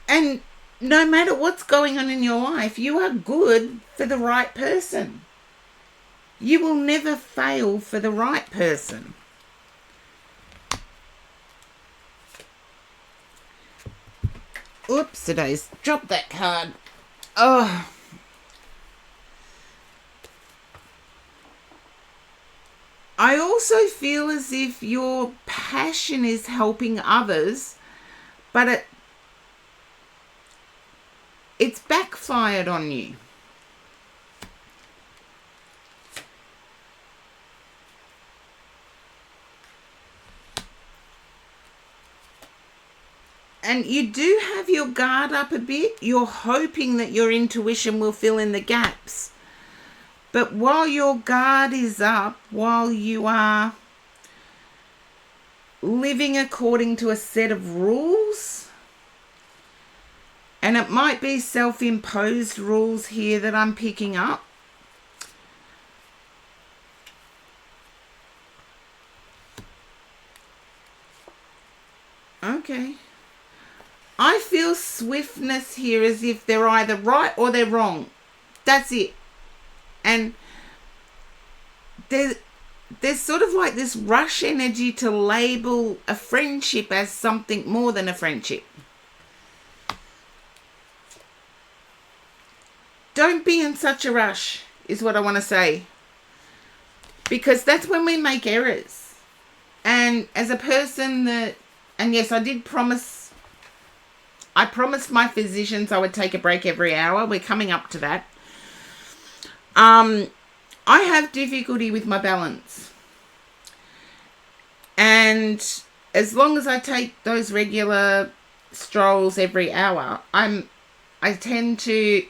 And no matter what's going on in your life, you are good for the right person. You will never fail for the right person. Oops, today's dropped that card. Oh. I also feel as if your passion is helping others, but it's backfired on you. And you do have your guard up a bit. You're hoping that your intuition will fill in the gaps. But while your guard is up, while you are living according to a set of rules, and it might be self-imposed rules here that I'm picking up, okay. I feel swiftness here as if they're either right or they're wrong. That's it. And there's sort of like this rush energy to label a friendship as something more than a friendship. Don't be in such a rush, is what I want to say. Because that's when we make errors. And as a person that, and yes, I promised my physicians I would take a break every hour. We're coming up to that. I have difficulty with my balance. And as long as I take those regular strolls every hour, I tend to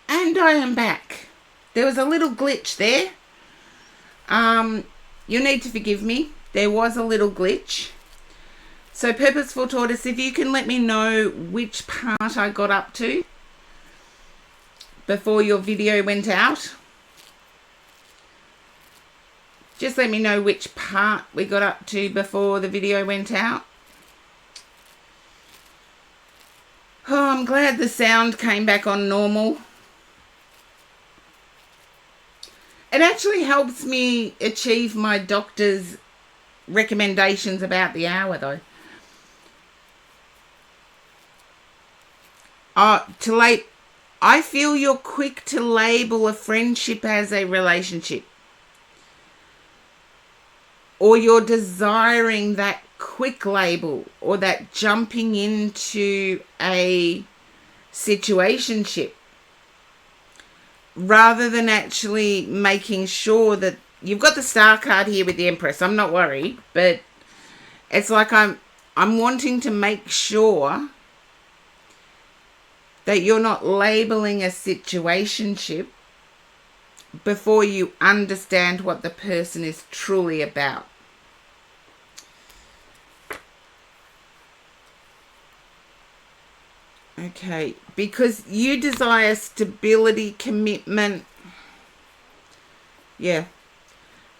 and I am back. There was a little glitch there. You need to forgive me. There was a little glitch. So Purposeful Tortoise, if you can let me know which part I got up to before your video went out. Just let me know which part we got up to before the video went out. Oh, I'm glad the sound came back on normal. It actually helps me achieve my doctor's recommendations about the hour, though. I feel you're quick to label a friendship as a relationship. Or you're desiring that quick label or that jumping into a situationship, rather than actually making sure that you've got the star card here with the Empress. I'm not worried, but it's like I'm wanting to make sure that you're not labeling a situationship before you understand what the person is truly about. Okay, because you desire stability, commitment. Yeah.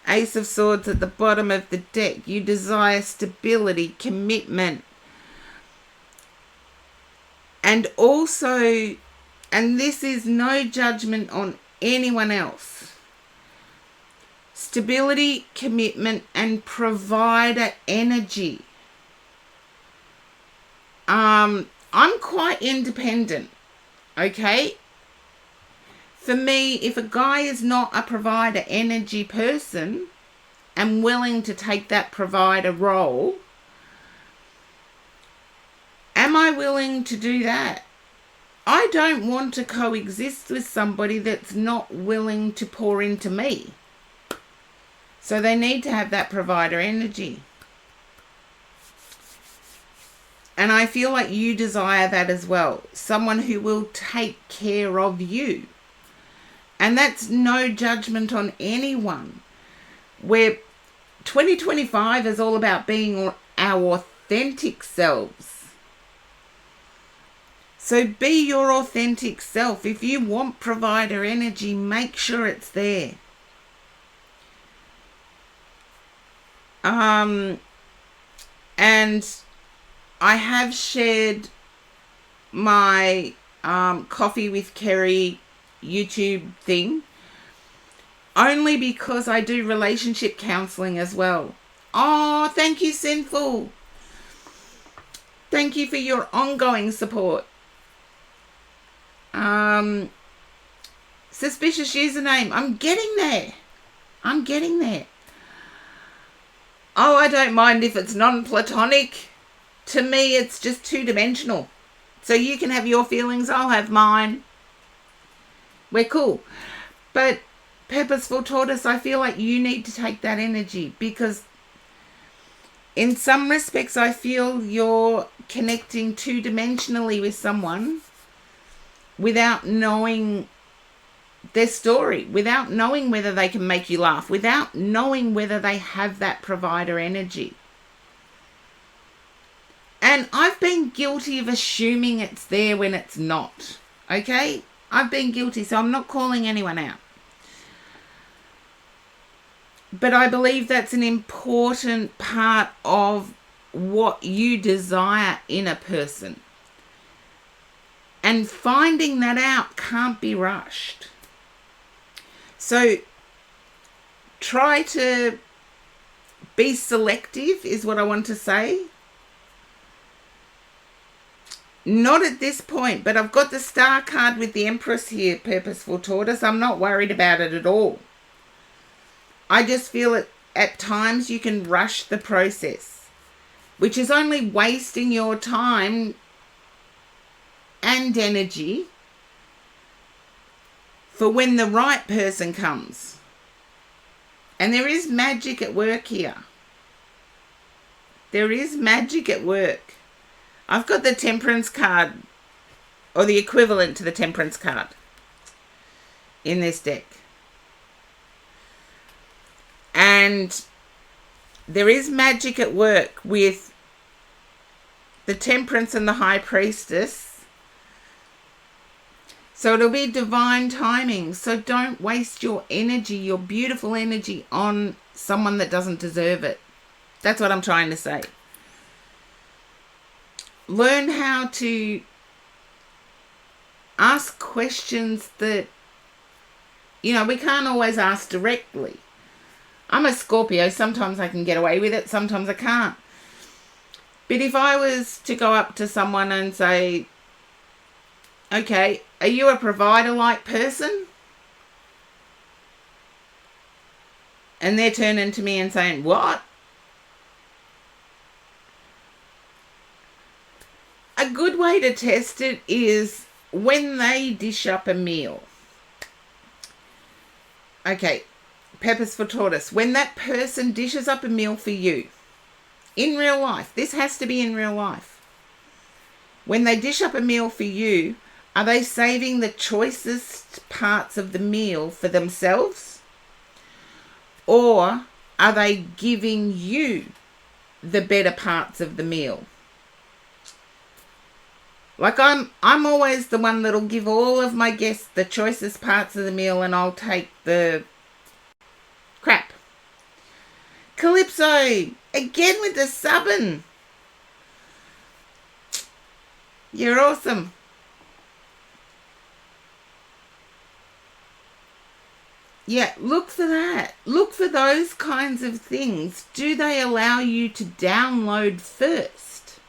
Ace of Swords at the bottom of the deck. You desire stability, commitment. And also, and this is no judgment on anyone else, stability, commitment, and provider energy. I'm quite independent, okay? For me, if a guy is not a provider energy person and willing to take that provider role, am I willing to do that? I don't want to coexist with somebody that's not willing to pour into me. So they need to have that provider energy. And I feel like you desire that as well. Someone who will take care of you. And that's no judgment on anyone. Where 2025 is all about being our authentic selves. So be your authentic self. If you want provider energy, make sure it's there. And I have shared my Coffee with Kerry YouTube thing only because I do relationship counseling as well. Oh, thank you, Sinful. Thank you for your ongoing support. Suspicious username. I'm getting there. Oh, I don't mind if it's non-platonic. To me, it's just two-dimensional. So you can have your feelings, I'll have mine. We're cool. But Purposeful Tortoise, I feel like you need to take that energy, because in some respects I feel you're connecting two-dimensionally with someone without knowing their story, without knowing whether they can make you laugh, without knowing whether they have that provider energy. And I've been guilty of assuming it's there when it's not. Okay? I've been guilty, so I'm not calling anyone out. But I believe that's an important part of what you desire in a person. And finding that out can't be rushed. So try to be selective is what I want to say. Not at this point, but I've got the star card with the Empress here, Purposeful Tortoise. I'm not worried about it at all. I just feel it at times you can rush the process, which is only wasting your time and energy for when the right person comes. And there is magic at work here. There is magic at work. I've got the Temperance card, or the equivalent to the Temperance card, in this deck. And there is magic at work with the Temperance and the High Priestess. So it'll be divine timing. So don't waste your energy, your beautiful energy, on someone that doesn't deserve it. That's what I'm trying to say. Learn how to ask questions that, we can't always ask directly. I'm a Scorpio. Sometimes I can get away with it. Sometimes I can't. But if I was to go up to someone and say, okay, are you a provider-like person? And they're turning to me and saying, what? A good way to test it is when they dish up a meal. Okay, Purposeful Tortoise, when that person dishes up a meal for you, in real life, this has to be in real life. When they dish up a meal for you, are they saving the choicest parts of the meal for themselves? Or are they giving you the better parts of the meal? Like I'm always the one that'll give all of my guests the choicest parts of the meal, and I'll take the crap. Calypso, again with the subbing. You're awesome. Yeah, look for that. Look for those kinds of things. Do they allow you to download first?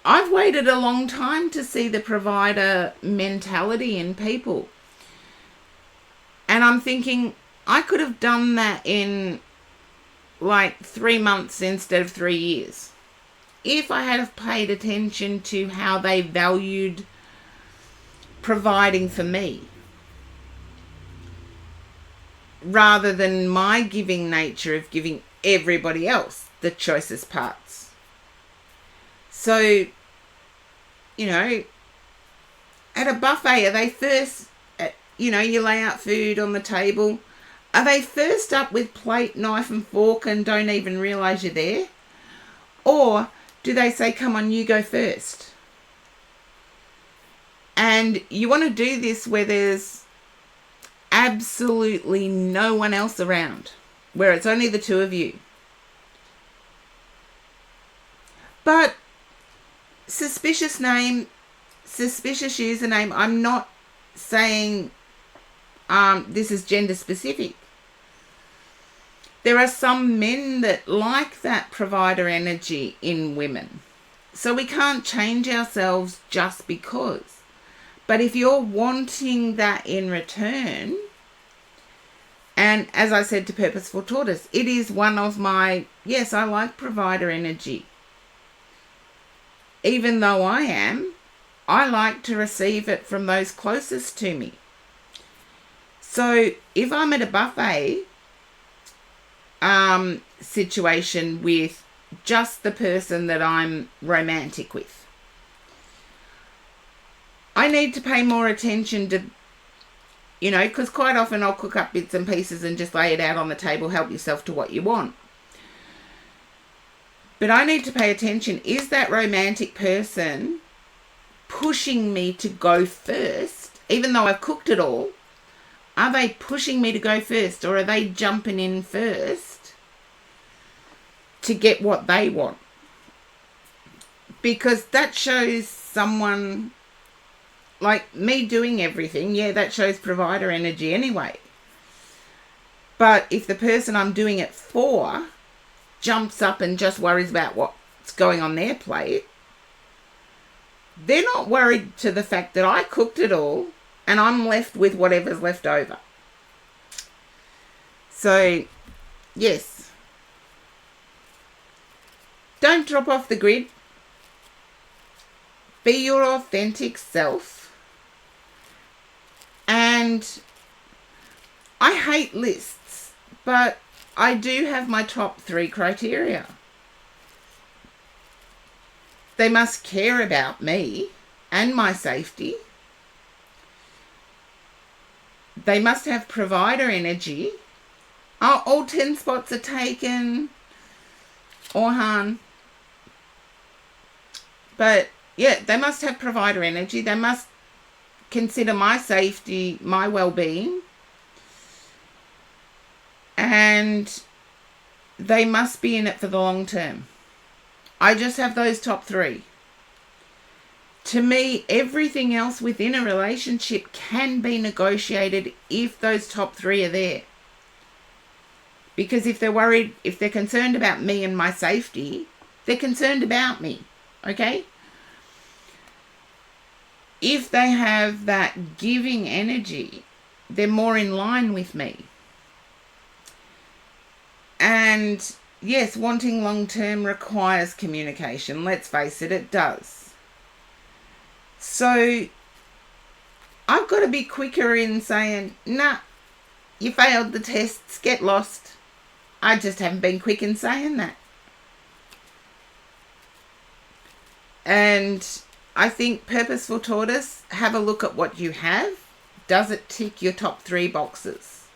I've waited a long time to see the provider mentality in people. And I'm thinking, I could have done that in like 3 months instead of 3 years. If I had have paid attention to how they valued providing for me, rather than my giving nature of giving everybody else the choicest parts. So, at a buffet, are they first, you lay out food on the table. Are they first up with plate, knife and fork and don't even realise you're there? Or do they say, come on, you go first? And you want to do this where there's absolutely no one else around, where it's only the two of you. But suspicious name, suspicious username. I'm not saying this is gender specific. There are some men that like that provider energy in women. So we can't change ourselves just because. But if you're wanting that in return, and as I said to Purposeful Tortoise, it is one of my, yes, I like provider energy. even though I am, I like to receive it from those closest to me. So if I'm at a buffet situation with just the person that I'm romantic with, I need to pay more attention to, because quite often I'll cook up bits and pieces and just lay it out on the table, help yourself to what you want. But I need to pay attention, is that romantic person pushing me to go first, even though I've cooked it all? Are they pushing me to go first, or are they jumping in first to get what they want? Because that shows someone, like me doing everything, that shows provider energy anyway. But if the person I'm doing it for jumps up and just worries about what's going on their plate, they're not worried to the fact that I cooked it all and I'm left with whatever's left over. So, yes. Don't drop off the grid. Be your authentic self. And I hate lists, but I do have my top 3 criteria. They must care about me and my safety. They must have provider energy. Oh, all 10 spots are taken. Orhan. But yeah, they must have provider energy. They must consider my safety, my well-being. And they must be in it for the long term. I just have those top 3. To me, everything else within a relationship can be negotiated if those top 3 are there. Because if they're concerned about me and my safety, they're concerned about me, okay? If they have that giving energy, they're more in line with me. And yes, wanting long-term requires communication. Let's face it, it does. So I've got to be quicker in saying, nah, you failed the tests, get lost. I just haven't been quick in saying that. And I think Purposeful Tortoise, have a look at what you have. Does it tick your top 3 boxes?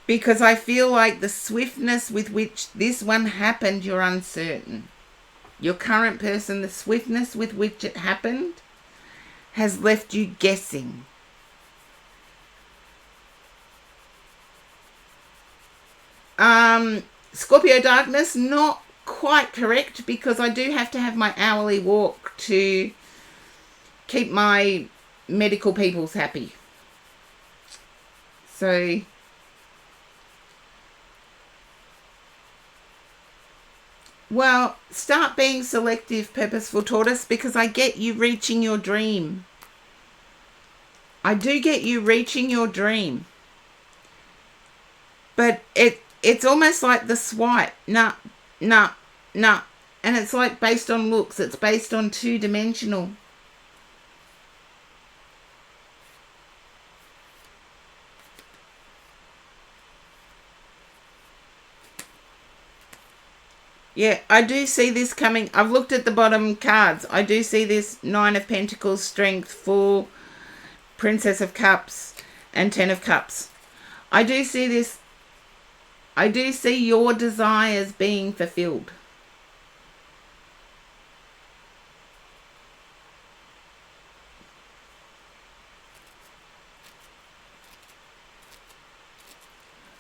Because I feel like the swiftness with which this one happened, you're uncertain. Your current person, the swiftness with which it happened, has left you guessing. Scorpio Darkness, not quite correct, because I do have to have my hourly walk to keep my medical peoples happy. So well, start being selective, Purposeful Tortoise, because I get you reaching your dream. I do get you reaching your dream. But it's almost like the swipe. Nah. And it's like based on looks. It's based on 2-dimensional. Yeah, I do see this coming. I've looked at the bottom cards. I do see this 9 of Pentacles, Strength, Fool, Princess of Cups, and 10 of Cups. I do see this. I do see your desires being fulfilled.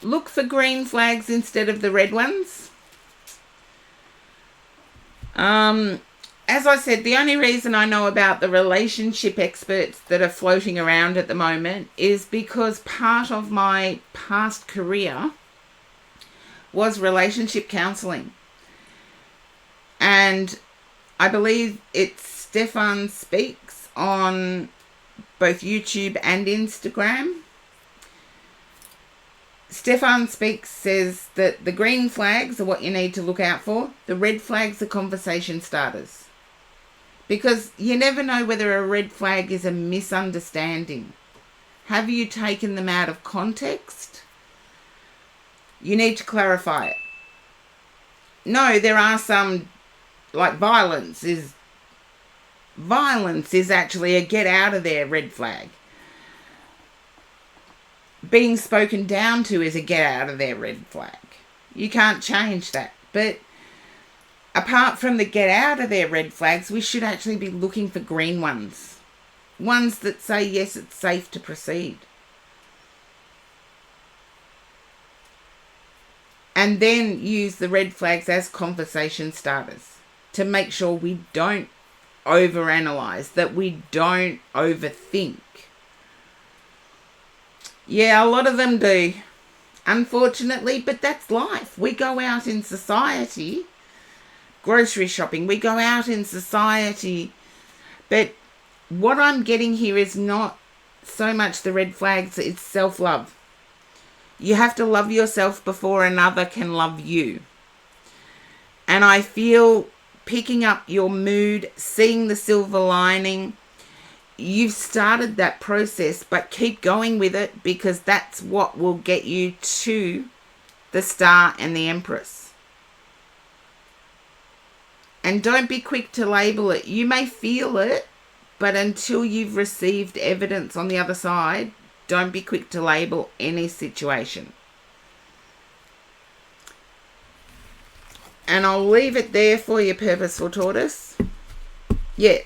Look for green flags instead of the red ones. As I said, the only reason I know about the relationship experts that are floating around at the moment is because part of my past career was relationship counseling. And I believe it's Stefan Speaks on both YouTube and Instagram. Stefan Speaks says that the green flags are what you need to look out for. The red flags are conversation starters. Because you never know whether a red flag is a misunderstanding. Have you taken them out of context? You need to clarify it. No, there are some, like violence is actually a get out of there red flag. Being spoken down to is a get out of there red flag. You can't change that. But apart from the get out of there red flags, we should actually be looking for green ones. Ones that say, yes, it's safe to proceed. And then use the red flags as conversation starters to make sure we don't overanalyze, that we don't overthink. Yeah, a lot of them do, unfortunately, but that's life. We go out in society, grocery shopping, we go out in society, but what I'm getting here is not so much the red flags, it's self-love. You have to love yourself before another can love you. And I feel picking up your mood, seeing the silver lining, you've started that process, but keep going with it, because that's what will get you to the Star and the Empress. And don't be quick to label it. You may feel it, but until you've received evidence on the other side, don't be quick to label any situation. And I'll leave it there for you, Purposeful Tortoise. Yeah,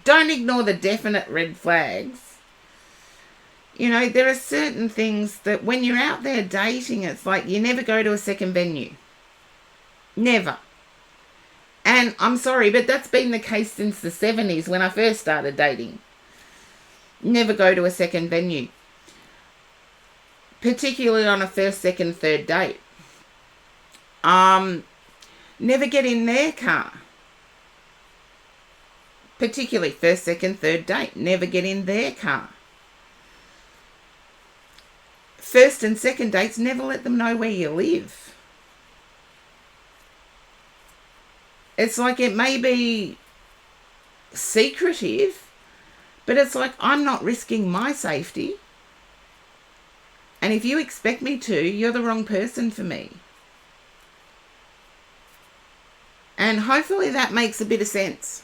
don't ignore the definite red flags. You know, there are certain things that when you're out there dating, it's like you never go to a second venue. Never. And I'm sorry, but that's been the case since the 70s when I first started dating. Never go to a second venue. Particularly on a first, second, third date. Never get in their car. Particularly first, second, third date. Never get in their car. First and second dates, never let them know where you live. It's like it may be secretive, but it's like I'm not risking my safety. And if you expect me to, you're the wrong person for me. And hopefully that makes a bit of sense.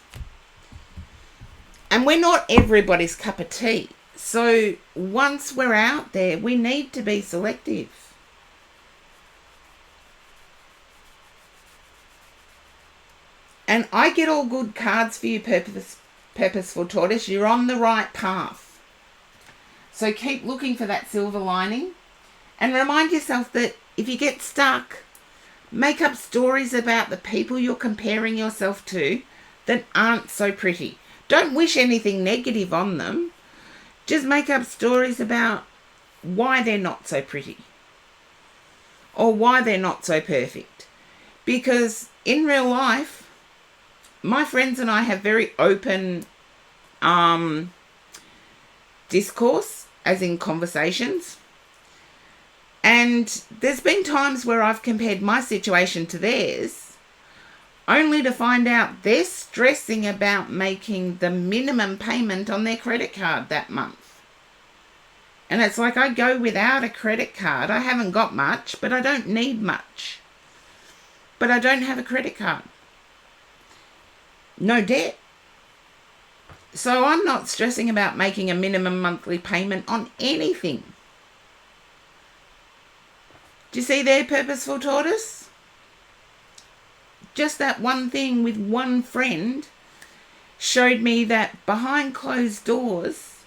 And we're not everybody's cup of tea. So once we're out there, we need to be selective. And I get all good cards for you, Purposeful Tortoise. You're on the right path. So keep looking for that silver lining. And remind yourself that if you get stuck, make up stories about the people you're comparing yourself to that aren't so pretty. Don't wish anything negative on them. Just make up stories about why they're not so pretty. Or why they're not so perfect. Because in real life, my friends and I have very open discourse, as in conversations. And there's been times where I've compared my situation to theirs, only to find out they're stressing about making the minimum payment on their credit card that month. And it's like, I go without a credit card. I haven't got much, but I don't need much. But I don't have a credit card. No debt. So I'm not stressing about making a minimum monthly payment on anything. Do you see there, Purposeful Tortoise? Just that one thing with one friend showed me that behind closed doors,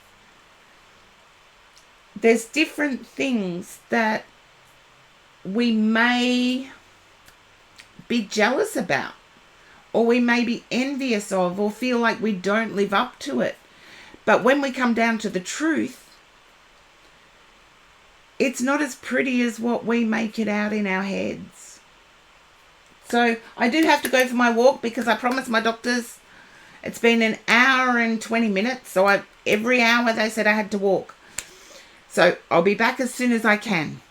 there's different things that we may be jealous about, or we may be envious of, or feel like we don't live up to it. But when we come down to the truth, it's not as pretty as what we make it out in our heads. So I do have to go for my walk because I promised my doctors it's been an hour and 20 minutes. So every hour they said I had to walk. So I'll be back as soon as I can.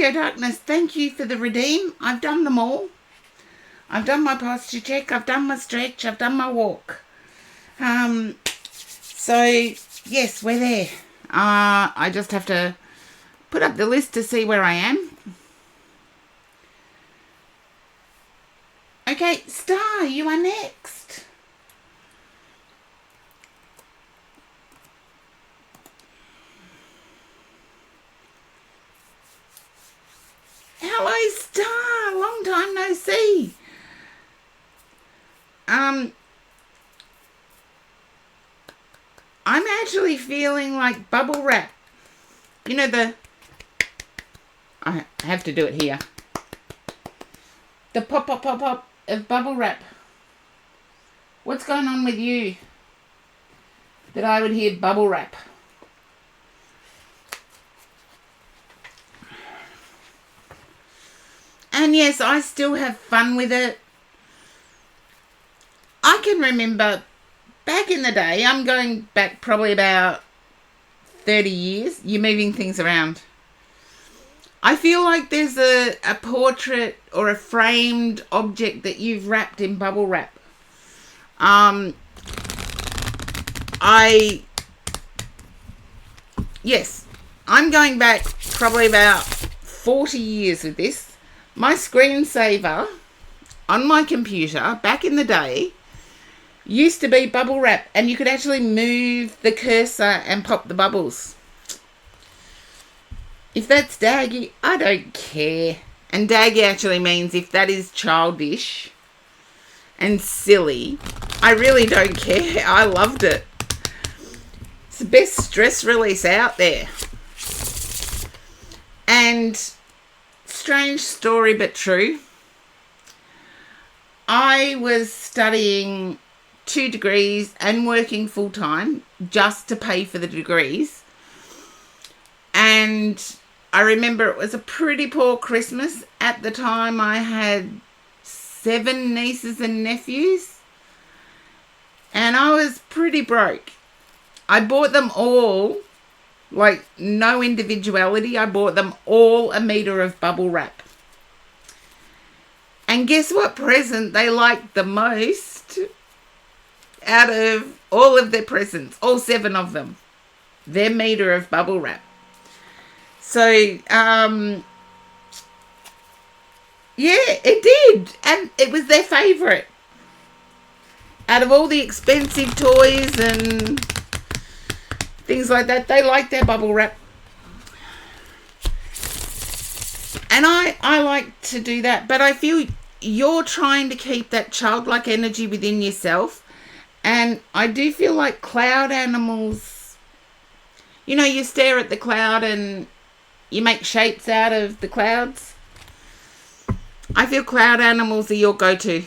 Radio Darkness, thank you for the redeem. I've done them all. I've done my posture check. I've done my stretch. I've done my walk. So, yes, we're there. I just have to put up the list to see where I am. Okay, Star, you are next. Hello, Star. Long time no see. I'm actually feeling like bubble wrap. You know I have to do it here. The pop, pop, pop, pop of bubble wrap. What's going on with you that I would hear bubble wrap? And yes, I still have fun with it. I can remember back in the day, I'm going back probably about 30 years, you're moving things around. I feel like there's a portrait or a framed object that you've wrapped in bubble wrap. Yes, I'm going back probably about 40 years with this. My screensaver on my computer back in the day used to be bubble wrap, and you could actually move the cursor and pop the bubbles. If that's daggy, I don't care. And daggy actually means if that is childish and silly, I really don't care. I loved it. It's the best stress release out there. And strange story but true. I was studying 2 degrees and working full time just to pay for the degrees. And I remember it was a pretty poor Christmas. At the time I had 7 nieces and nephews. And I was pretty broke. I bought them all, like no individuality, I bought them all a metre of bubble wrap. And guess what present they liked the most out of all of their presents, all 7 of them? Their metre of bubble wrap. So, yeah, it did. And it was their favourite. Out of all the expensive toys and things like that, they liked their bubble wrap. And I like to do that. But I feel you're trying to keep that childlike energy within yourself. And I do feel like cloud animals, you know, you stare at the cloud and you make shapes out of the clouds. I feel cloud animals are your go-to.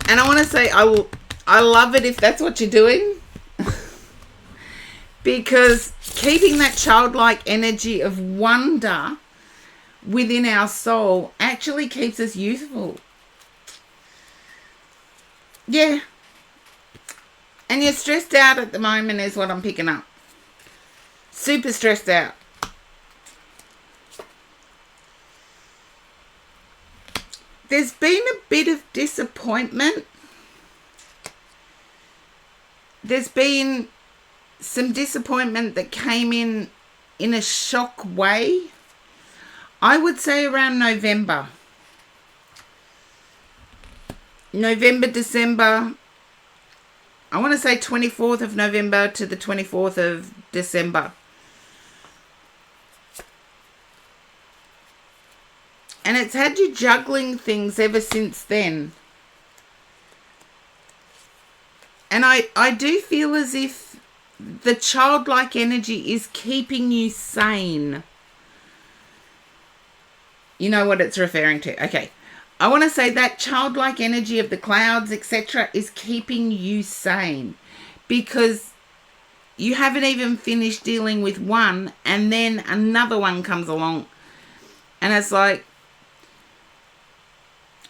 And I want to say I love it if that's what you're doing. Because keeping that childlike energy of wonder within our soul actually keeps us youthful. Yeah. And you're stressed out at the moment is what I'm picking up. Super stressed out. There's been a bit of disappointment. There's been some disappointment that came in a shock way. I would say around November. November, December. I want to say 24th of November to the 24th of December. And it's had you juggling things ever since then. And I do feel as if the childlike energy is keeping you sane. You know what it's referring to. Okay. I want to say that childlike energy of the clouds, etc., is keeping you sane. Because you haven't even finished dealing with one and then another one comes along. And it's like,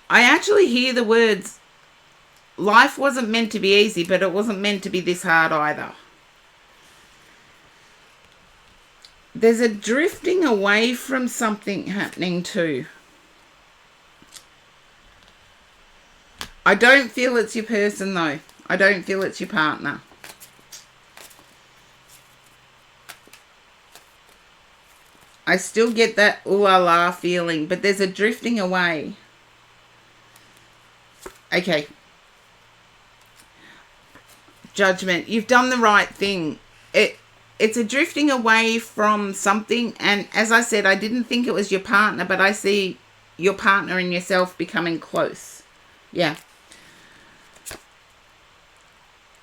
I actually hear the words, life wasn't meant to be easy, but it wasn't meant to be this hard either. there's a drifting away from something happening too. I don't feel it's your person though. I don't feel it's your partner. I still get that ooh la la feeling, but there's a drifting away. Okay. Judgment. You've done the right thing. It's a drifting away from something, and as I said, I didn't think it was your partner, but I see your partner and yourself becoming close. Yeah.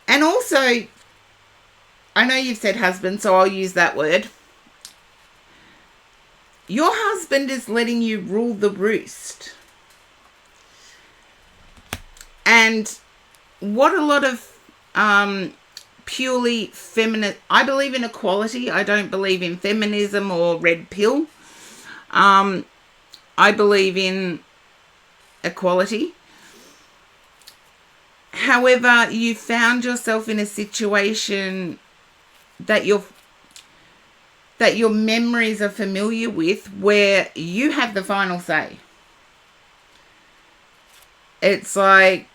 And also, I know you've said husband, so I'll use that word. Your husband is letting you rule the roost. And what a lot of purely feminine... I believe in equality. I don't believe in feminism or red pill. I believe in equality. However, you found yourself in a situation that your memories are familiar with, where you have the final say. It's like,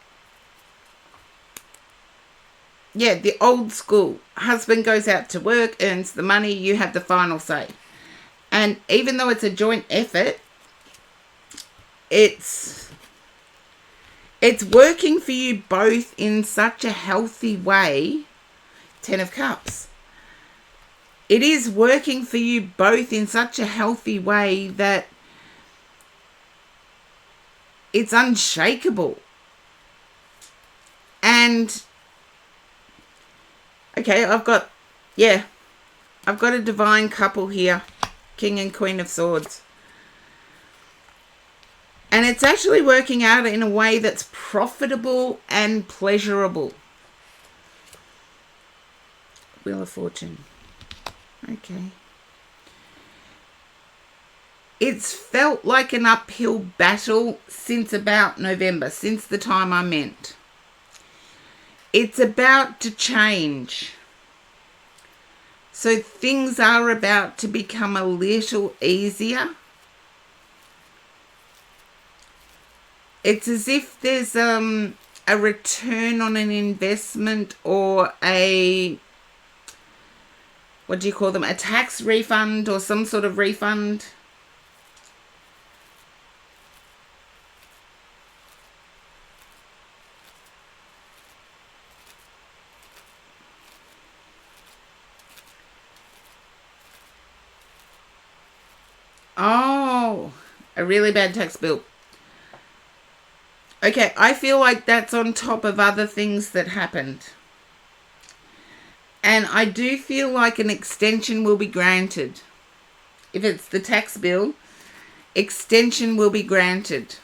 yeah, the old school. Husband goes out to work, earns the money, you have the final say. And even though it's a joint effort, it's working for you both in such a healthy way. 10 of Cups. It is working for you both in such a healthy way that it's unshakable. And, okay, I've got a divine couple here. King and Queen of Swords. And it's actually working out in a way that's profitable and pleasurable. Wheel of Fortune. Okay. It's felt like an uphill battle since about November, since the time I meant. It's about to change. So things are about to become a little easier. It's as if there's a return on an investment, or a, what do you call them, a tax refund or some sort of refund. Oh, a really bad tax bill. Okay, I feel like that's on top of other things that happened. And I do feel like an extension will be granted. If it's the tax bill, extension will be granted.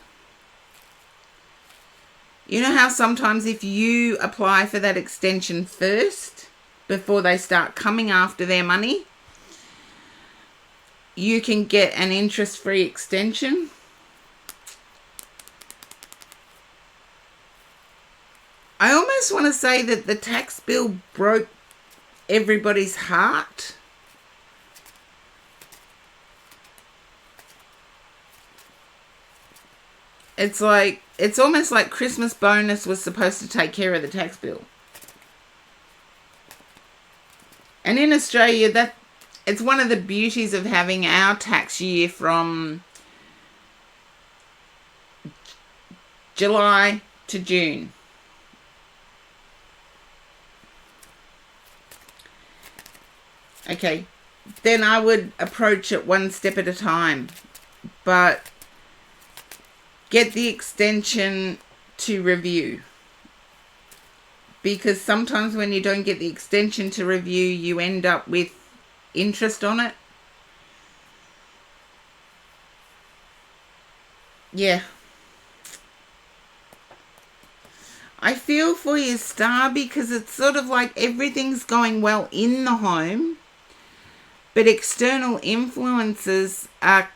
You know how sometimes if you apply for that extension first, before they start coming after their money, you can get an interest-free extension? I almost want to say that the tax bill broke everybody's heart. It's like, it's almost like Christmas bonus was supposed to take care of the tax bill. And in Australia, it's one of the beauties of having our tax year from July to June. Okay, then I would approach it one step at a time, but get the extension to review. Because sometimes when you don't get the extension to review, you end up with interest on it. Yeah. I feel for you, Star, because it's sort of like everything's going well in the home, but external influences are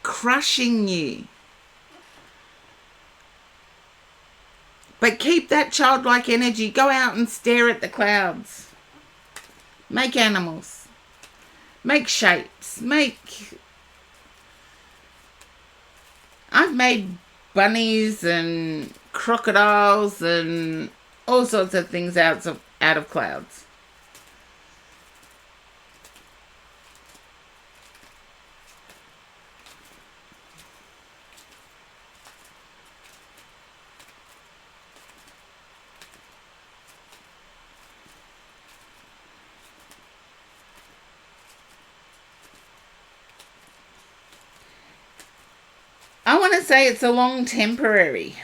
crushing you. But keep that childlike energy. Go out and stare at the clouds. Make animals. Make shapes. I've made bunnies and crocodiles and all sorts of things out of clouds. I want to say it's a long temporary.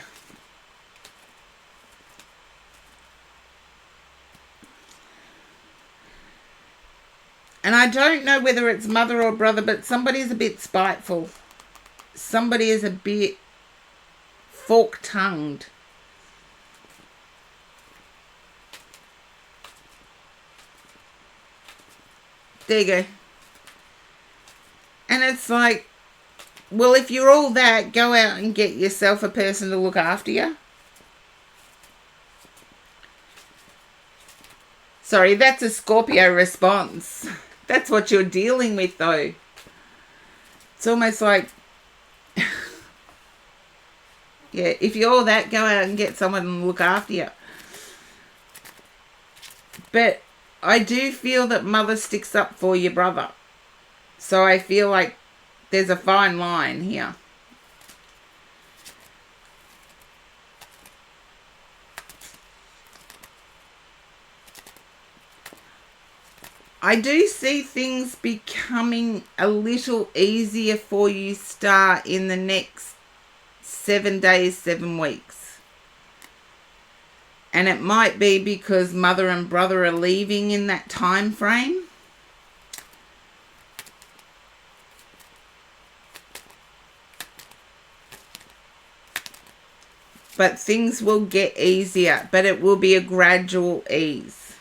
And I don't know whether it's mother or brother, but somebody's a bit spiteful. Somebody is a bit fork-tongued. There you go. And it's like, well, if you're all that, go out and get yourself a person to look after you. Sorry, that's a Scorpio response. That's what you're dealing with, though. It's almost like, yeah, if you're all that, go out and get someone to look after you. But I do feel that mother sticks up for your brother. So I feel like there's a fine line here. I do see things becoming a little easier for you, Star, in the next 7 days, 7 weeks. And it might be because mother and brother are leaving in that time frame. But things will get easier, but it will be a gradual ease.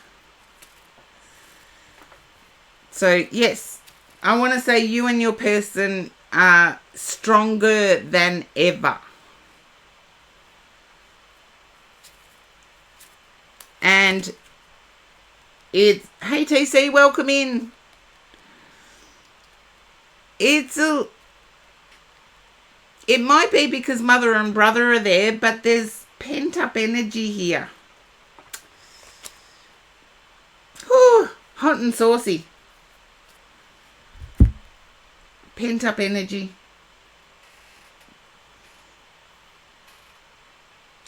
So, yes, I want to say you and your person are stronger than ever. And it's, hey TC, welcome in. It might be because mother and brother are there, but there's pent-up energy here. Whew, hot and saucy. Pent-up energy.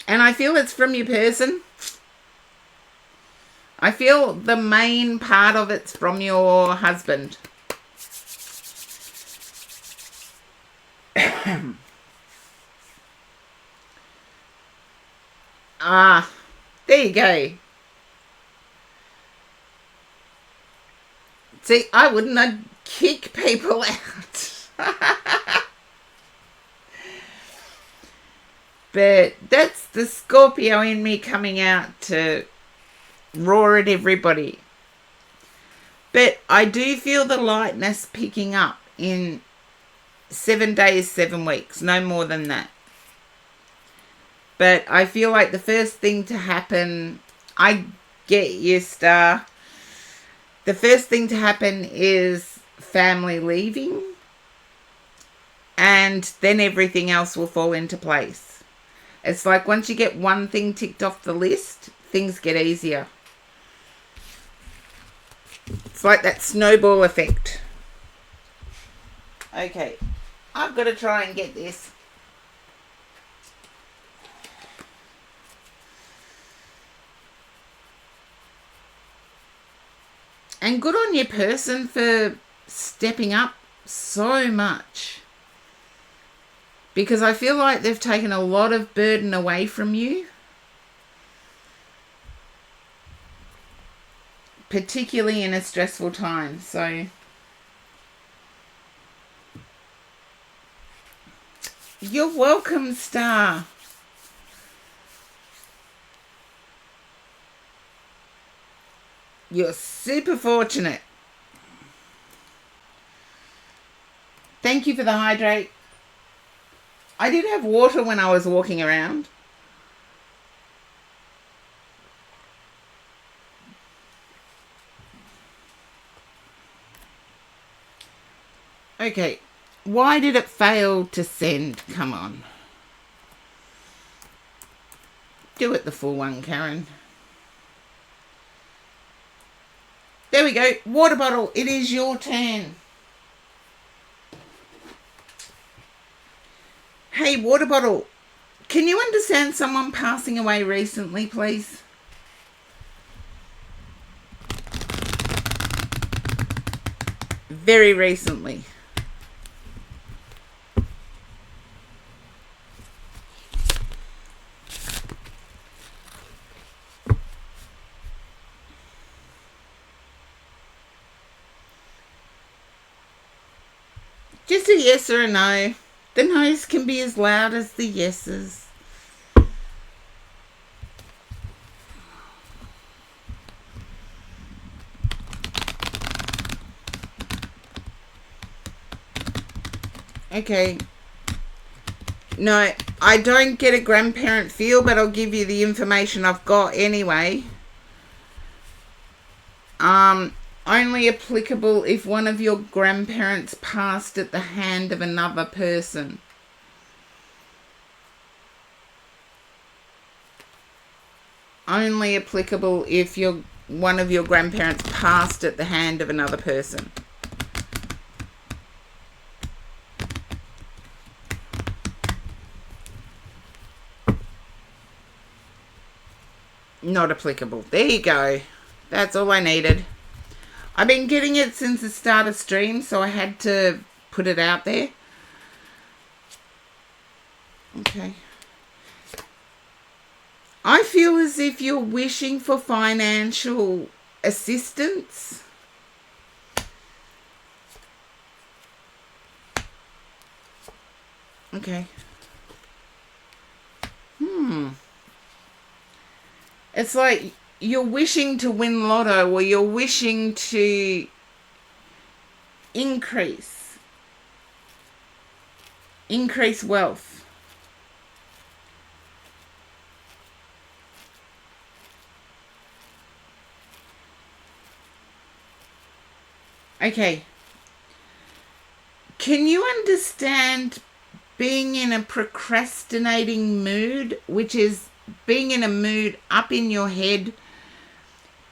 And I feel it's from your person. I feel the main part of it's from your husband. There you go. See, I wouldn't. I'd kick people out. But that's the Scorpio in me coming out to roar at everybody. But I do feel the lightness picking up in 7 days, 7 weeks. No more than that. But I feel like the first thing to happen, I get you, Star. The first thing to happen is family leaving. And then everything else will fall into place. It's like once you get one thing ticked off the list, things get easier. It's like that snowball effect. Okay, I've got to try and get this. And good on your person for stepping up so much. Because I feel like they've taken a lot of burden away from you. Particularly in a stressful time. So you're welcome, Star. You're super fortunate. Thank you for the hydrate. I did have water when I was walking around. Okay. Why did it fail to send? Come on. Do it the full one, Karen. There we go. Water bottle. It is your turn. Hey, water bottle. Can you understand someone passing away recently, please? Very recently. Just a yes or a no. The no's can be as loud as the yeses. Okay. No, I don't get a grandparent feel, but I'll give you the information I've got anyway. Only applicable if one of your grandparents passed at the hand of another person. Only applicable if one of your grandparents passed at the hand of another person. Not applicable. There you go. That's all I needed. I've been getting it since the start of stream, so I had to put it out there. Okay. I feel as if you're wishing for financial assistance. Okay. It's like you're wishing to win lotto, or you're wishing to increase wealth. Okay. Can you understand being in a procrastinating mood, which is being in a mood up in your head,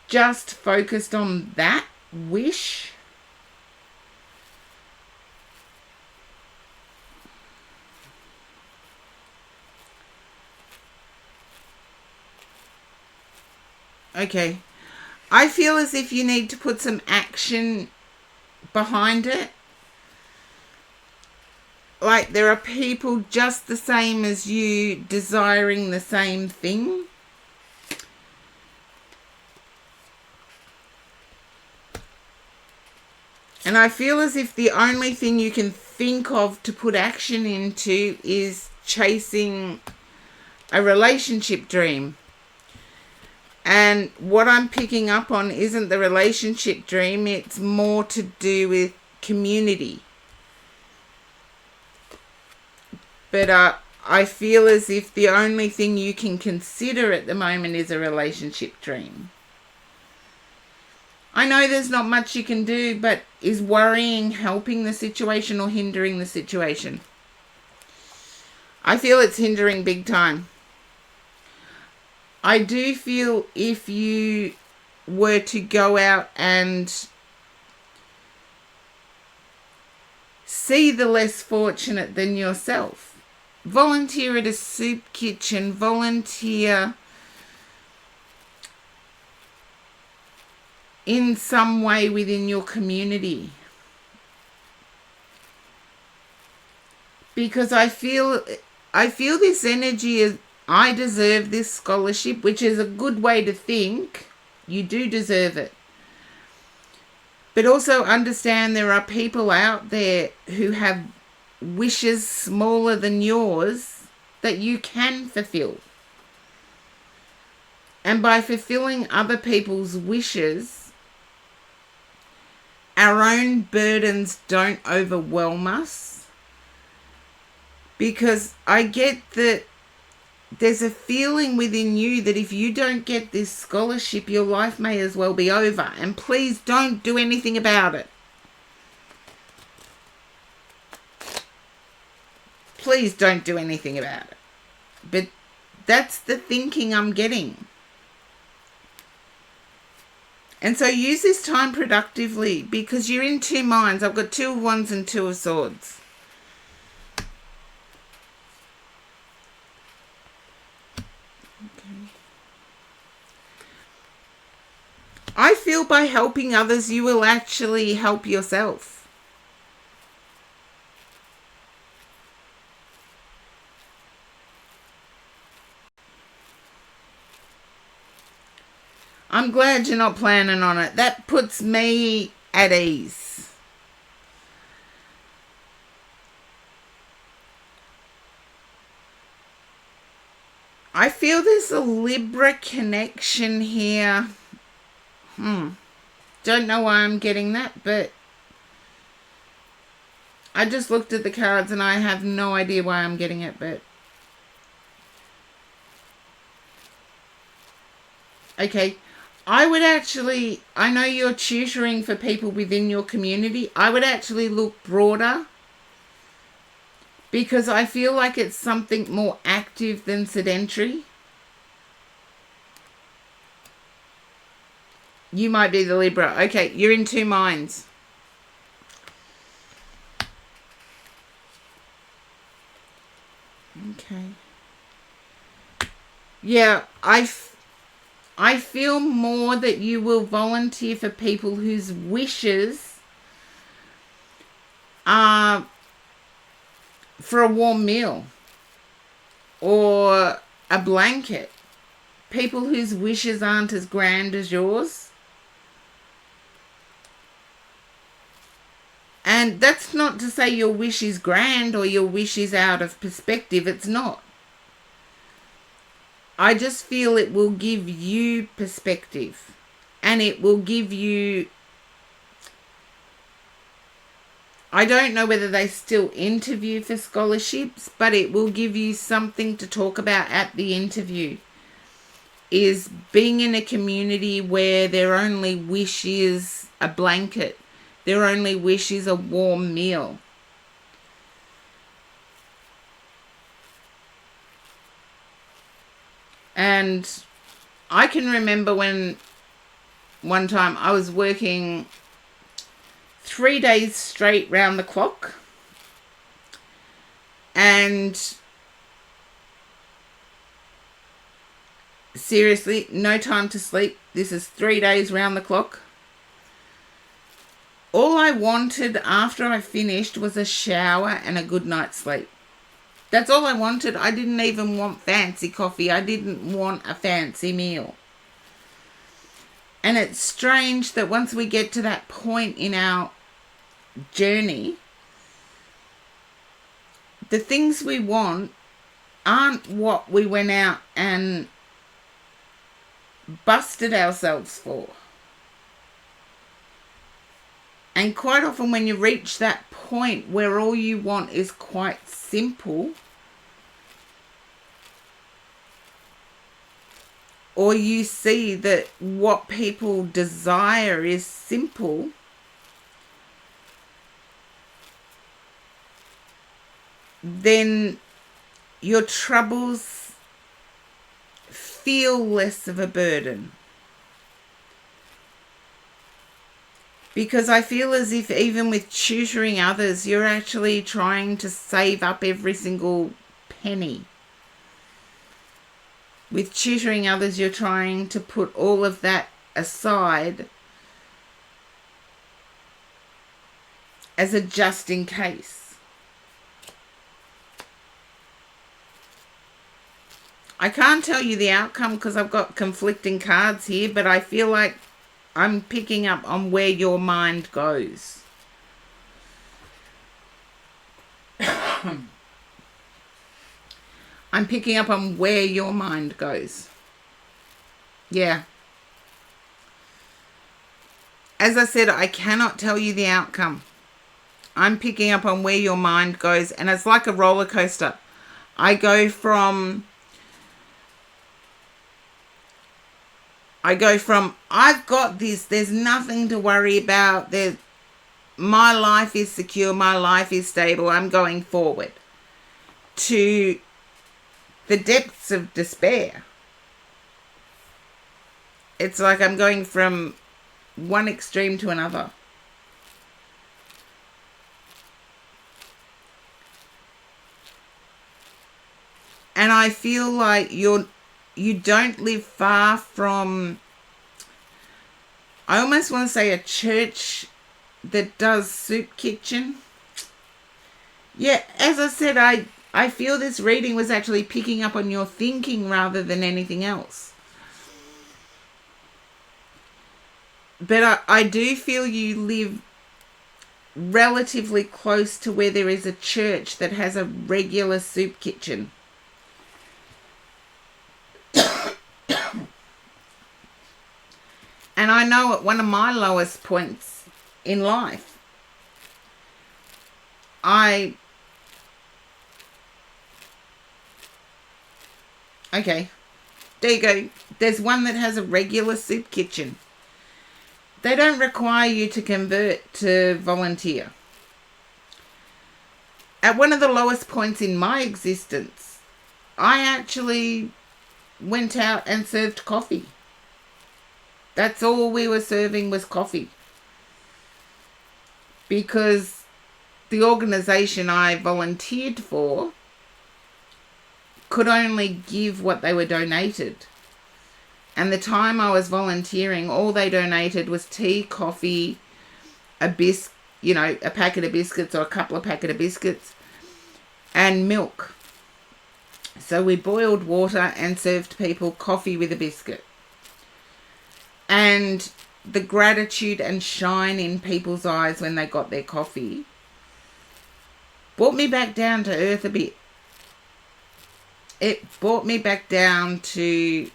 just focused on that wish? Okay. I feel as if you need to put some action behind it. Like there are people just the same as you desiring the same thing. And I feel as if the only thing you can think of to put action into is chasing a relationship dream. And what I'm picking up on isn't the relationship dream, it's more to do with community. But I feel as if the only thing you can consider at the moment is a relationship dream. I know there's not much you can do, but is worrying helping the situation or hindering the situation? I feel it's hindering big time. I do feel if you were to go out and see the less fortunate than yourself, volunteer at a soup kitchen, volunteer in some way within your community. Because I feel this energy is, I deserve this scholarship, which is a good way to think. You do deserve it. But also understand there are people out there who have wishes smaller than yours that you can fulfill. And by fulfilling other people's wishes, our own burdens don't overwhelm us. Because I get that there's a feeling within you that if you don't get this scholarship, your life may as well be over. And please don't do anything about it. please don't do anything about it. But that's the thinking I'm getting. And so use this time productively, because you're in two minds. I've got 2 of Wands and 2 of Swords. Okay. I feel by helping others, you will actually help yourself. I'm glad you're not planning on it. That puts me at ease. I feel there's a Libra connection here. Don't know why I'm getting that, but I just looked at the cards and I have no idea why I'm getting it, but okay. I would actually, I know you're tutoring for people within your community. I would actually look broader, because I feel like it's something more active than sedentary. You might be the Libra. Okay, you're in two minds. Okay. Yeah, I feel more that you will volunteer for people whose wishes are for a warm meal or a blanket. People whose wishes aren't as grand as yours. And that's not to say your wish is grand or your wish is out of perspective. It's not. I just feel it will give you perspective, and it will give you, I don't know whether they still interview for scholarships, but it will give you something to talk about at the interview, is being in a community where their only wish is a blanket, their only wish is a warm meal. And I can remember when one time I was working 3 days straight round the clock, and seriously, no time to sleep. This is 3 days round the clock. All I wanted after I finished was a shower and a good night's sleep. That's all I wanted. I didn't even want fancy coffee. I didn't want a fancy meal. And it's strange that once we get to that point in our journey, the things we want aren't what we went out and busted ourselves for. And quite often when you reach that point where all you want is quite simple, or you see that what people desire is simple, then your troubles feel less of a burden. Because I feel as if even with tutoring others, you're actually trying to save up every single penny. With tutoring others, you're trying to put all of that aside as a just in case. I can't tell you the outcome because I've got conflicting cards here, but I feel like I'm picking up on where your mind goes. I'm picking up on where your mind goes. Yeah. As I said, I cannot tell you the outcome. I'm picking up on where your mind goes, and it's like a roller coaster. I go from I've got this, there's nothing to worry about, my life is secure, my life is stable, I'm going forward. to the depths of despair. It's like I'm going from one extreme to another. And I feel like you don't live far from, I almost want to say, a church that does soup kitchen. Yeah, as I said, I feel this reading was actually picking up on your thinking rather than anything else. But I do feel you live relatively close to where there is a church that has a regular soup kitchen. And I know at one of my lowest points in life, okay, there you go. There's one that has a regular soup kitchen. They don't require you to convert to volunteer. At one of the lowest points in my existence, I actually went out and served coffee. That's all we were serving was coffee. Because the organisation I volunteered for could only give what they were donated. And the time I was volunteering, all they donated was tea, coffee, a packet of biscuits or a couple of packets of biscuits, and milk. So we boiled water and served people coffee with a biscuit. And the gratitude and shine in people's eyes when they got their coffee brought me back down to earth a bit. It brought me back down to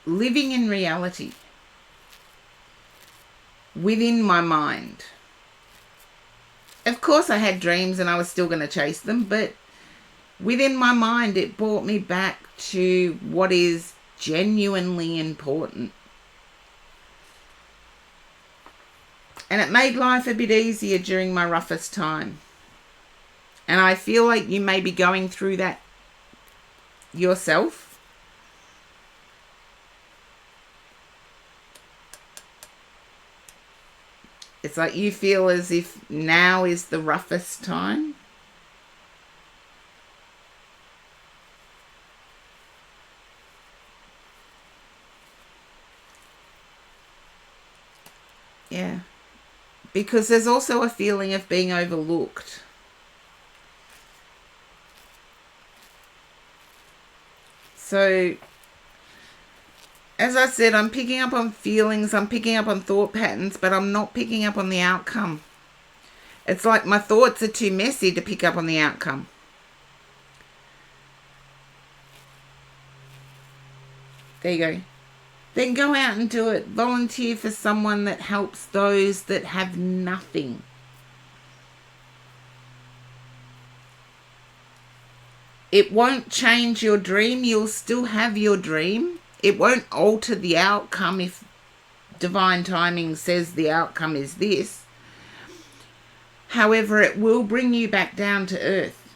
living in reality within my mind. Of course I had dreams and I was still going to chase them, but within my mind it brought me back to what is genuinely important. And it made life a bit easier during my roughest time. And I feel like you may be going through that yourself. It's like you feel as if now is the roughest time. Yeah. Because there's also a feeling of being overlooked. So, as I said, I'm picking up on feelings, I'm picking up on thought patterns, but I'm not picking up on the outcome. It's like my thoughts are too messy to pick up on the outcome. There you go. Then go out and do it. Volunteer for someone that helps those that have nothing. It won't change your dream. You'll still have your dream. It won't alter the outcome if divine timing says the outcome is this. However, it will bring you back down to earth.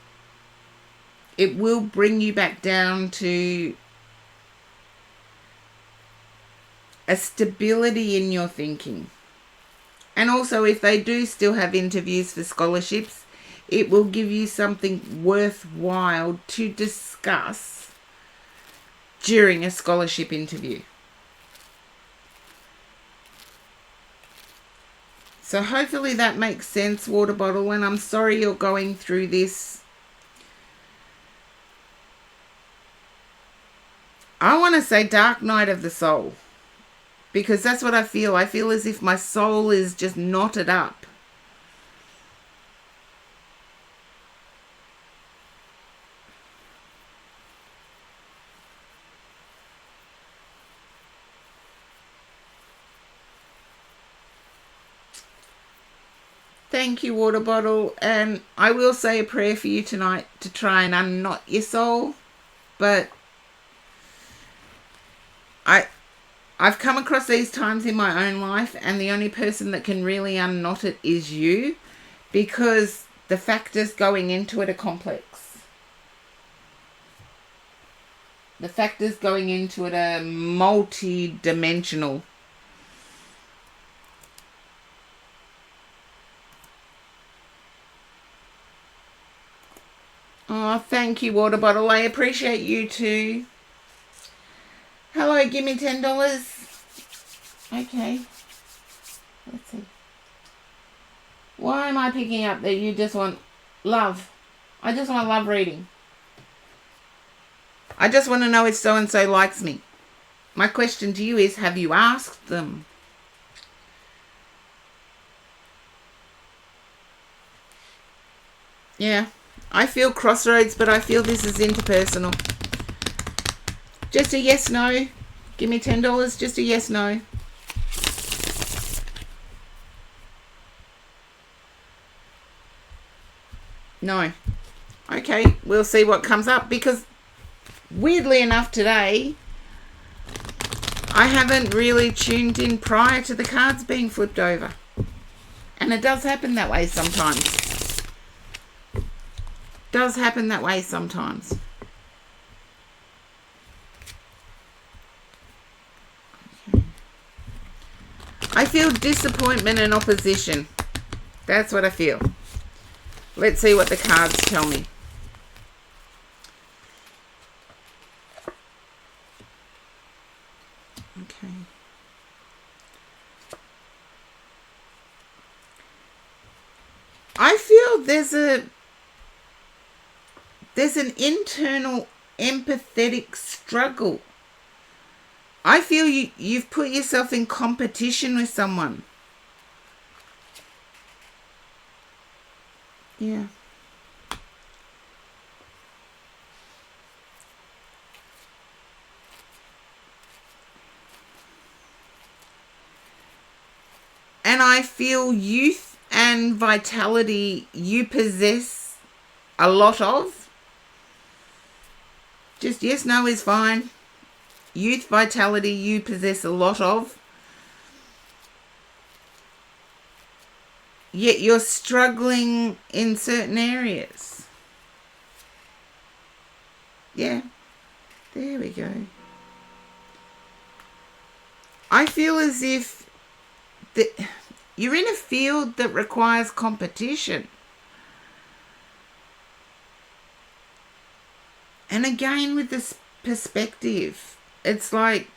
It will bring you back down to a stability in your thinking. And also, if they do still have interviews for scholarships, it will give you something worthwhile to discuss during a scholarship interview. So hopefully that makes sense, water bottle, and I'm sorry you're going through this. I want to say dark night of the soul, because that's what I feel. I feel as if my soul is just knotted up. Thank you, water bottle. And I will say a prayer for you tonight to try and unknot your soul. But I've come across these times in my own life, and the only person that can really unknot it is you, because The factors going into it are complex. The factors going into it are multi-dimensional. Oh, thank you, Water Bottle. I appreciate you too. Hello, give me $10. Okay. Let's see. Why am I picking up that you just want love? I just want love reading. I just want to know if so-and-so likes me. My question to you is, have you asked them? Yeah. I feel crossroads, but I feel this is interpersonal. Just a yes, no. Give me $10. Just a yes, no. No. Okay, we'll see what comes up, because weirdly enough today, I haven't really tuned in prior to the cards being flipped over. And it does happen that way sometimes. Does happen that way sometimes. Okay. I feel disappointment and opposition. That's what I feel. Let's see what the cards tell me. Okay. I feel there's an internal empathetic struggle. I feel you've put yourself in competition with someone. Yeah. And I feel youth and vitality you possess a lot of. Just yes, no is fine. Youth, vitality you possess a lot of. Yet you're struggling in certain areas. Yeah. There we go. I feel as if you're in a field that requires competition. And again, with this perspective, it's like,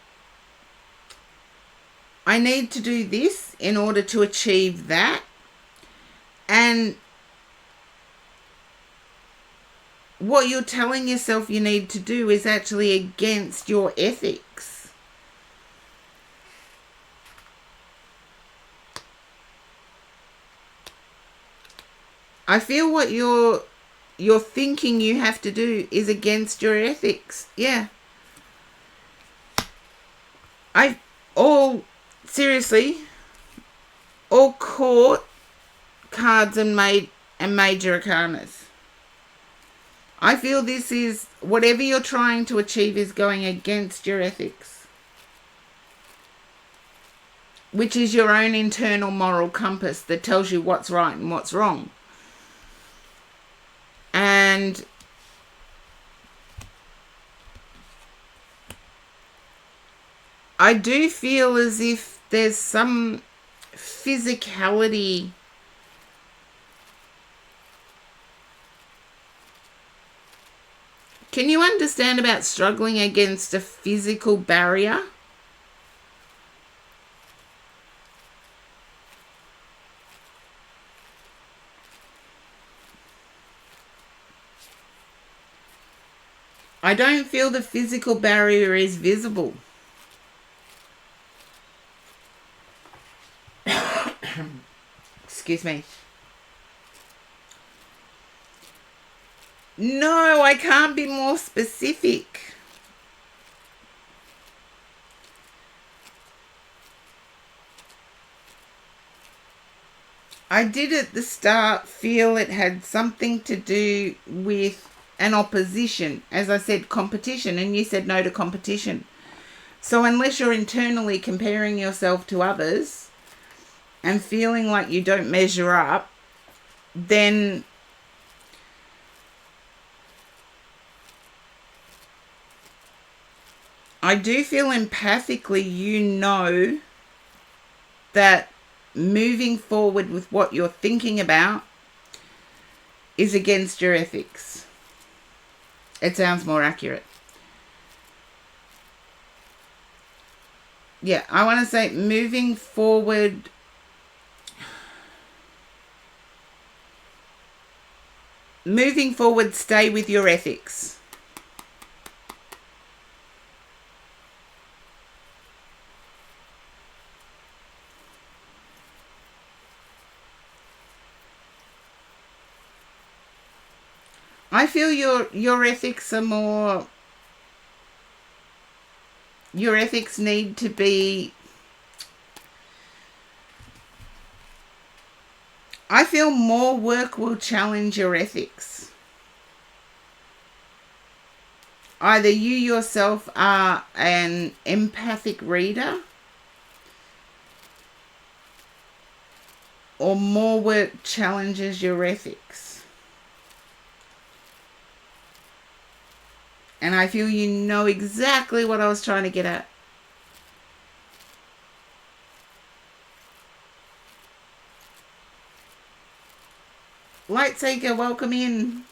I need to do this in order to achieve that. And what you're telling yourself you need to do is actually against your ethics. I feel what you're thinking you have to do is against your ethics. Yeah. Seriously, all court cards and major arcanas. I feel this is, whatever you're trying to achieve is going against your ethics, which is your own internal moral compass that tells you what's right and what's wrong. And I do feel as if there's some physicality Can you understand about struggling against a physical barrier? I don't feel the physical barrier is visible. Excuse me. No, I can't be more specific. I did at the start feel it had something to do with an opposition. As I said, competition, and you said no to competition. So unless you're internally comparing yourself to others and feeling like you don't measure up, then I do feel empathically you know that moving forward with what you're thinking about is against your ethics. It sounds more accurate. Yeah, I want to say moving forward. Moving forward, stay with your ethics. I feel your ethics are more. Your ethics need to be. I feel more work will challenge your ethics. Either you yourself are an empathic reader, or more work challenges your ethics. And I feel you know exactly what I was trying to get at. Lightseeker, welcome in.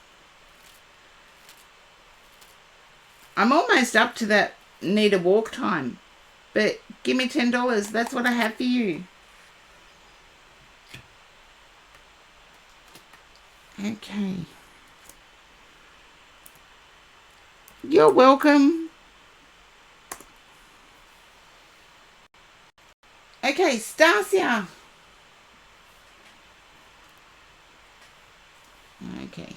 I'm almost up to that need a walk time. But give me $10. That's what I have for you. Okay. You're welcome. Okay, Stasia. Okay.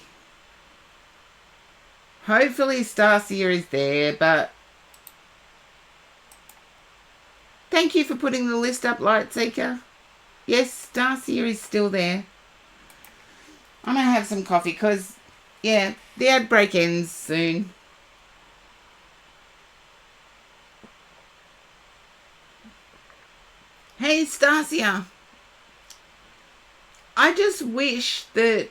Hopefully Stasia is there, but thank you for putting the list up, Lightseeker. Yes, Stasia is still there. I'm going to have some coffee because, yeah, the ad break ends soon. Hey, Stasia. I just wish that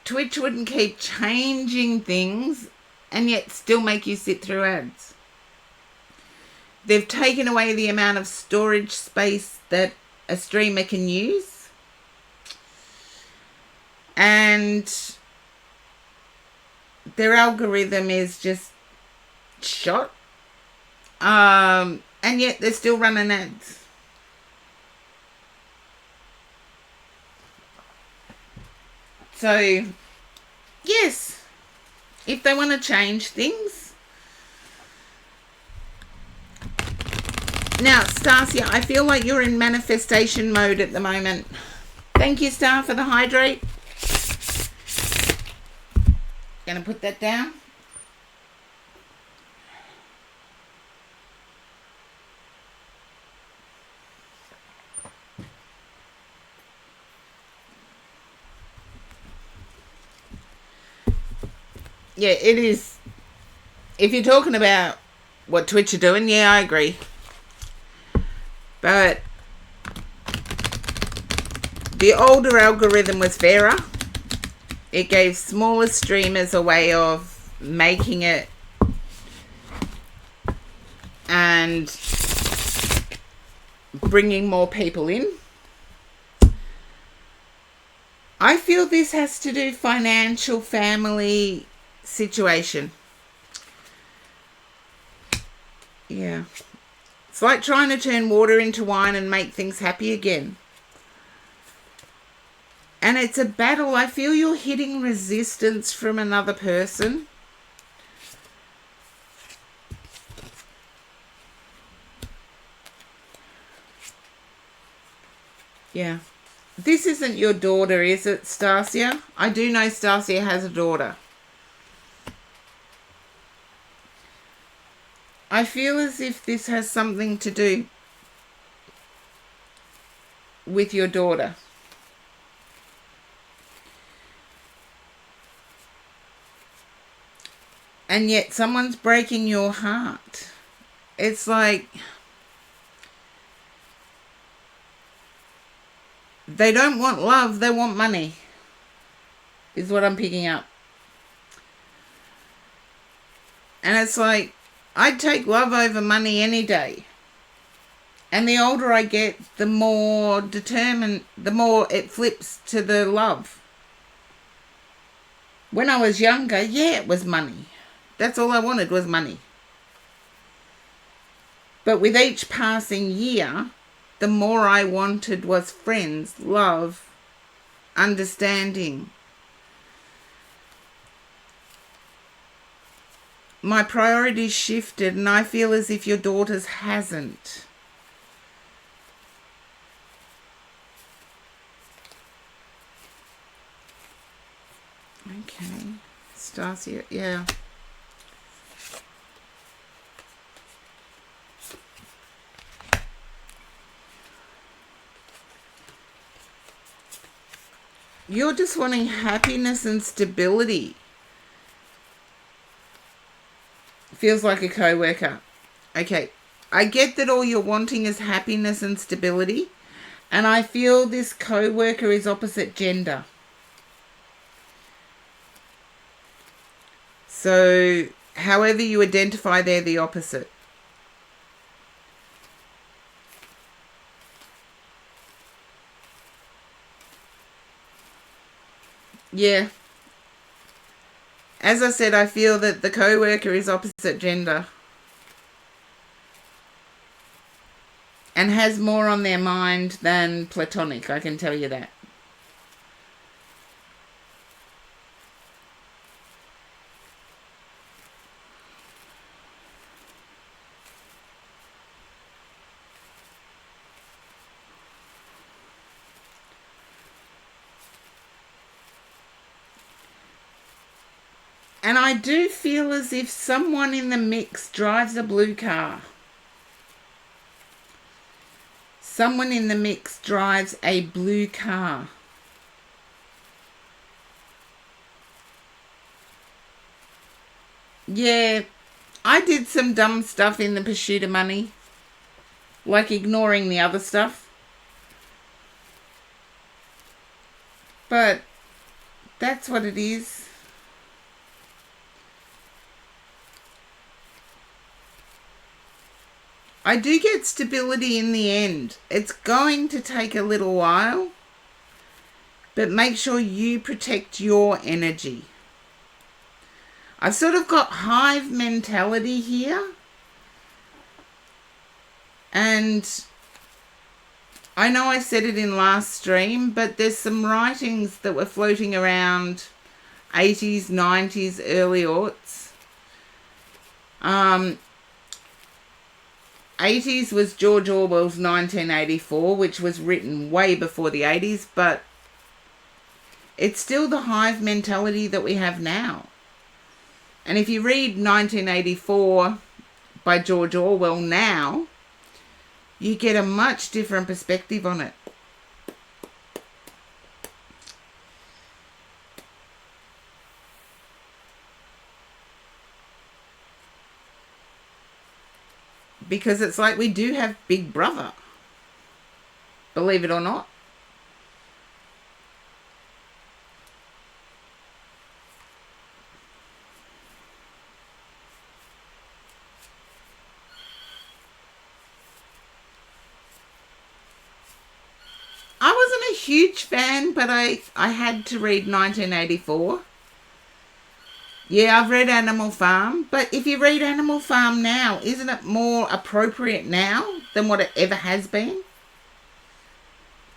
Twitch wouldn't keep changing things and yet still make you sit through ads. They've taken away the amount of storage space that a streamer can use. And their algorithm is just shot. And yet they're still running ads. So, yes, if they want to change things. Now, Stasia, I feel like you're in manifestation mode at the moment. Thank you, Star, for the hydrate. Gonna put that down. Yeah, it is. If you're talking about what Twitch are doing, yeah, I agree. But the older algorithm was fairer. It gave smaller streamers a way of making it and bringing more people in. I feel this has to do financial, family situation. Yeah. It's like trying to turn water into wine and make things happy again. And it's a battle. I feel you're hitting resistance from another person. Yeah. This isn't your daughter, is it, Stasia? I do know Stasia has a daughter. I feel as if this has something to do with your daughter. And yet someone's breaking your heart. It's like they don't want love, they want money, is what I'm picking up. And it's like, I'd take love over money any day. And the older I get, the more determined, the more it flips to the love. When I was younger, yeah, it was money. That's all I wanted was money. But with each passing year, the more I wanted was friends, love, understanding. My priorities shifted, and I feel as if your daughter's hasn't. Okay, Stasia, yeah. You're just wanting happiness and stability. Feels like a co-worker. Okay, I get that all you're wanting is happiness and stability, and I feel this co-worker is opposite gender. So, however you identify, they're the opposite. Yeah. As I said, I feel that the co-worker is opposite gender. And has more on their mind than platonic, I can tell you that. And I do feel as if someone in the mix drives a blue car. Someone in the mix drives a blue car. Yeah, I did some dumb stuff in the pursuit of money, like ignoring the other stuff. But that's what it is. I do get stability in the end. It's going to take a little while, but make sure you protect your energy. I've sort of got hive mentality here. And I know I said it in last stream, but there's some writings that were floating around 80s, 90s, early aughts. 80s was George Orwell's 1984, which was written way before the 80s, but it's still the hive mentality that we have now. And if you read 1984 by George Orwell now, you get a much different perspective on it. Because it's like we do have Big Brother. Believe it or not. I wasn't a huge fan, but I had to read 1984. Yeah, I've read Animal Farm, but if you read Animal Farm now, isn't it more appropriate now than what it ever has been?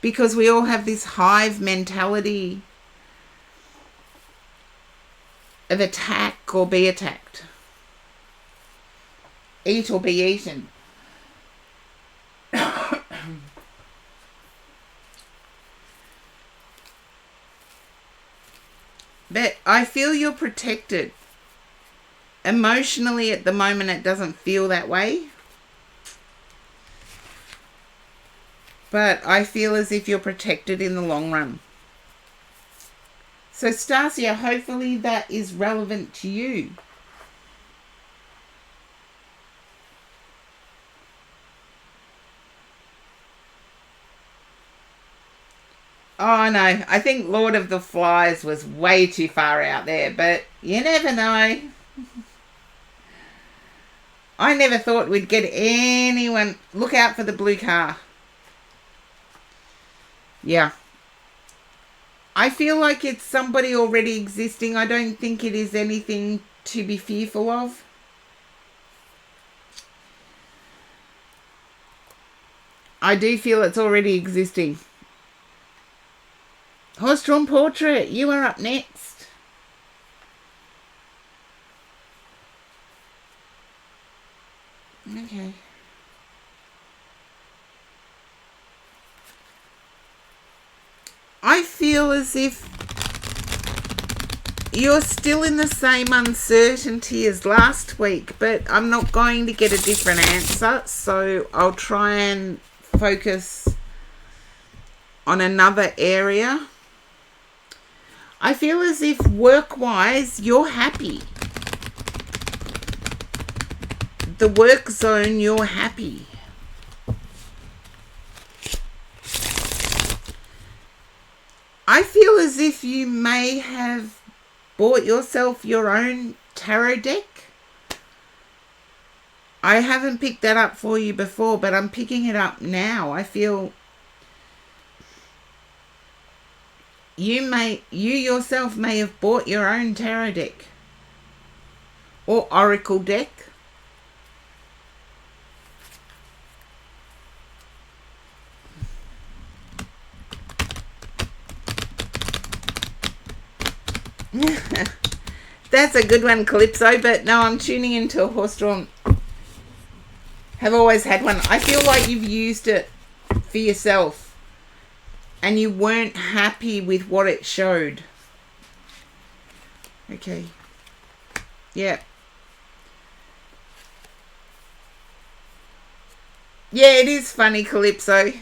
Because we all have this hive mentality of attack or be attacked. Eat or be eaten. But I feel you're protected. Emotionally, at the moment, it doesn't feel that way. But I feel as if you're protected in the long run. So, Stasia, hopefully that is relevant to you. Oh no, I think Lord of the Flies was way too far out there, but you never know. I never thought we'd get anyone. Look out for the blue car. Yeah. I feel like it's somebody already existing. I don't think it is anything to be fearful of. I do feel it's already existing. Horse-drawn portrait, you are up next. Okay. I feel as if you're still in the same uncertainty as last week, but I'm not going to get a different answer, so I'll try and focus on another area. I feel as if work-wise, you're happy. The work zone, you're happy. I feel as if you may have bought yourself your own tarot deck. I haven't picked that up for you before, but I'm picking it up now. I feel you yourself may have bought your own tarot deck or oracle deck. That's a good one, Calypso, but no, I'm tuning into a horse-drawn. Have always had one. I feel like you've used it for yourself and you weren't happy with what it showed. Okay. Yeah. Yeah, it is funny, Calypso.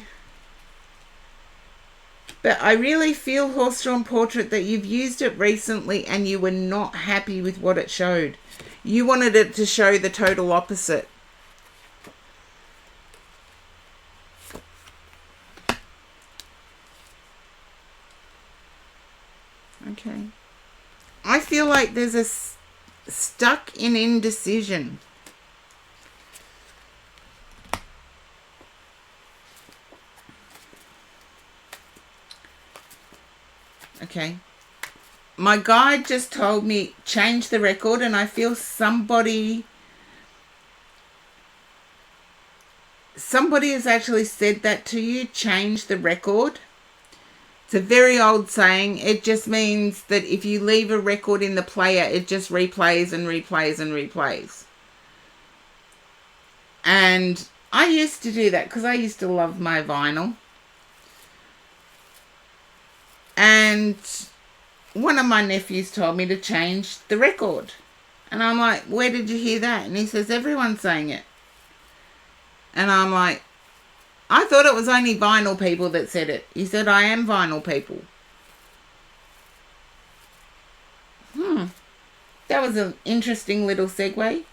But I really feel, horse-drawn portrait, that you've used it recently and you were not happy with what it showed. You wanted it to show the total opposite. Okay. I feel like there's a stuck in indecision. Okay. My guide just told me change the record, and I feel somebody has actually said that to you, change the record. It's a very old saying. It just means that if you leave a record in the player, it just replays and replays and replays. And I used to do that because I used to love my vinyl. And one of my nephews told me to change the record. And I'm like, where did you hear that? And he says, everyone's saying it. And I'm like, I thought it was only vinyl people that said it. He said, I am vinyl people. That was an interesting little segue.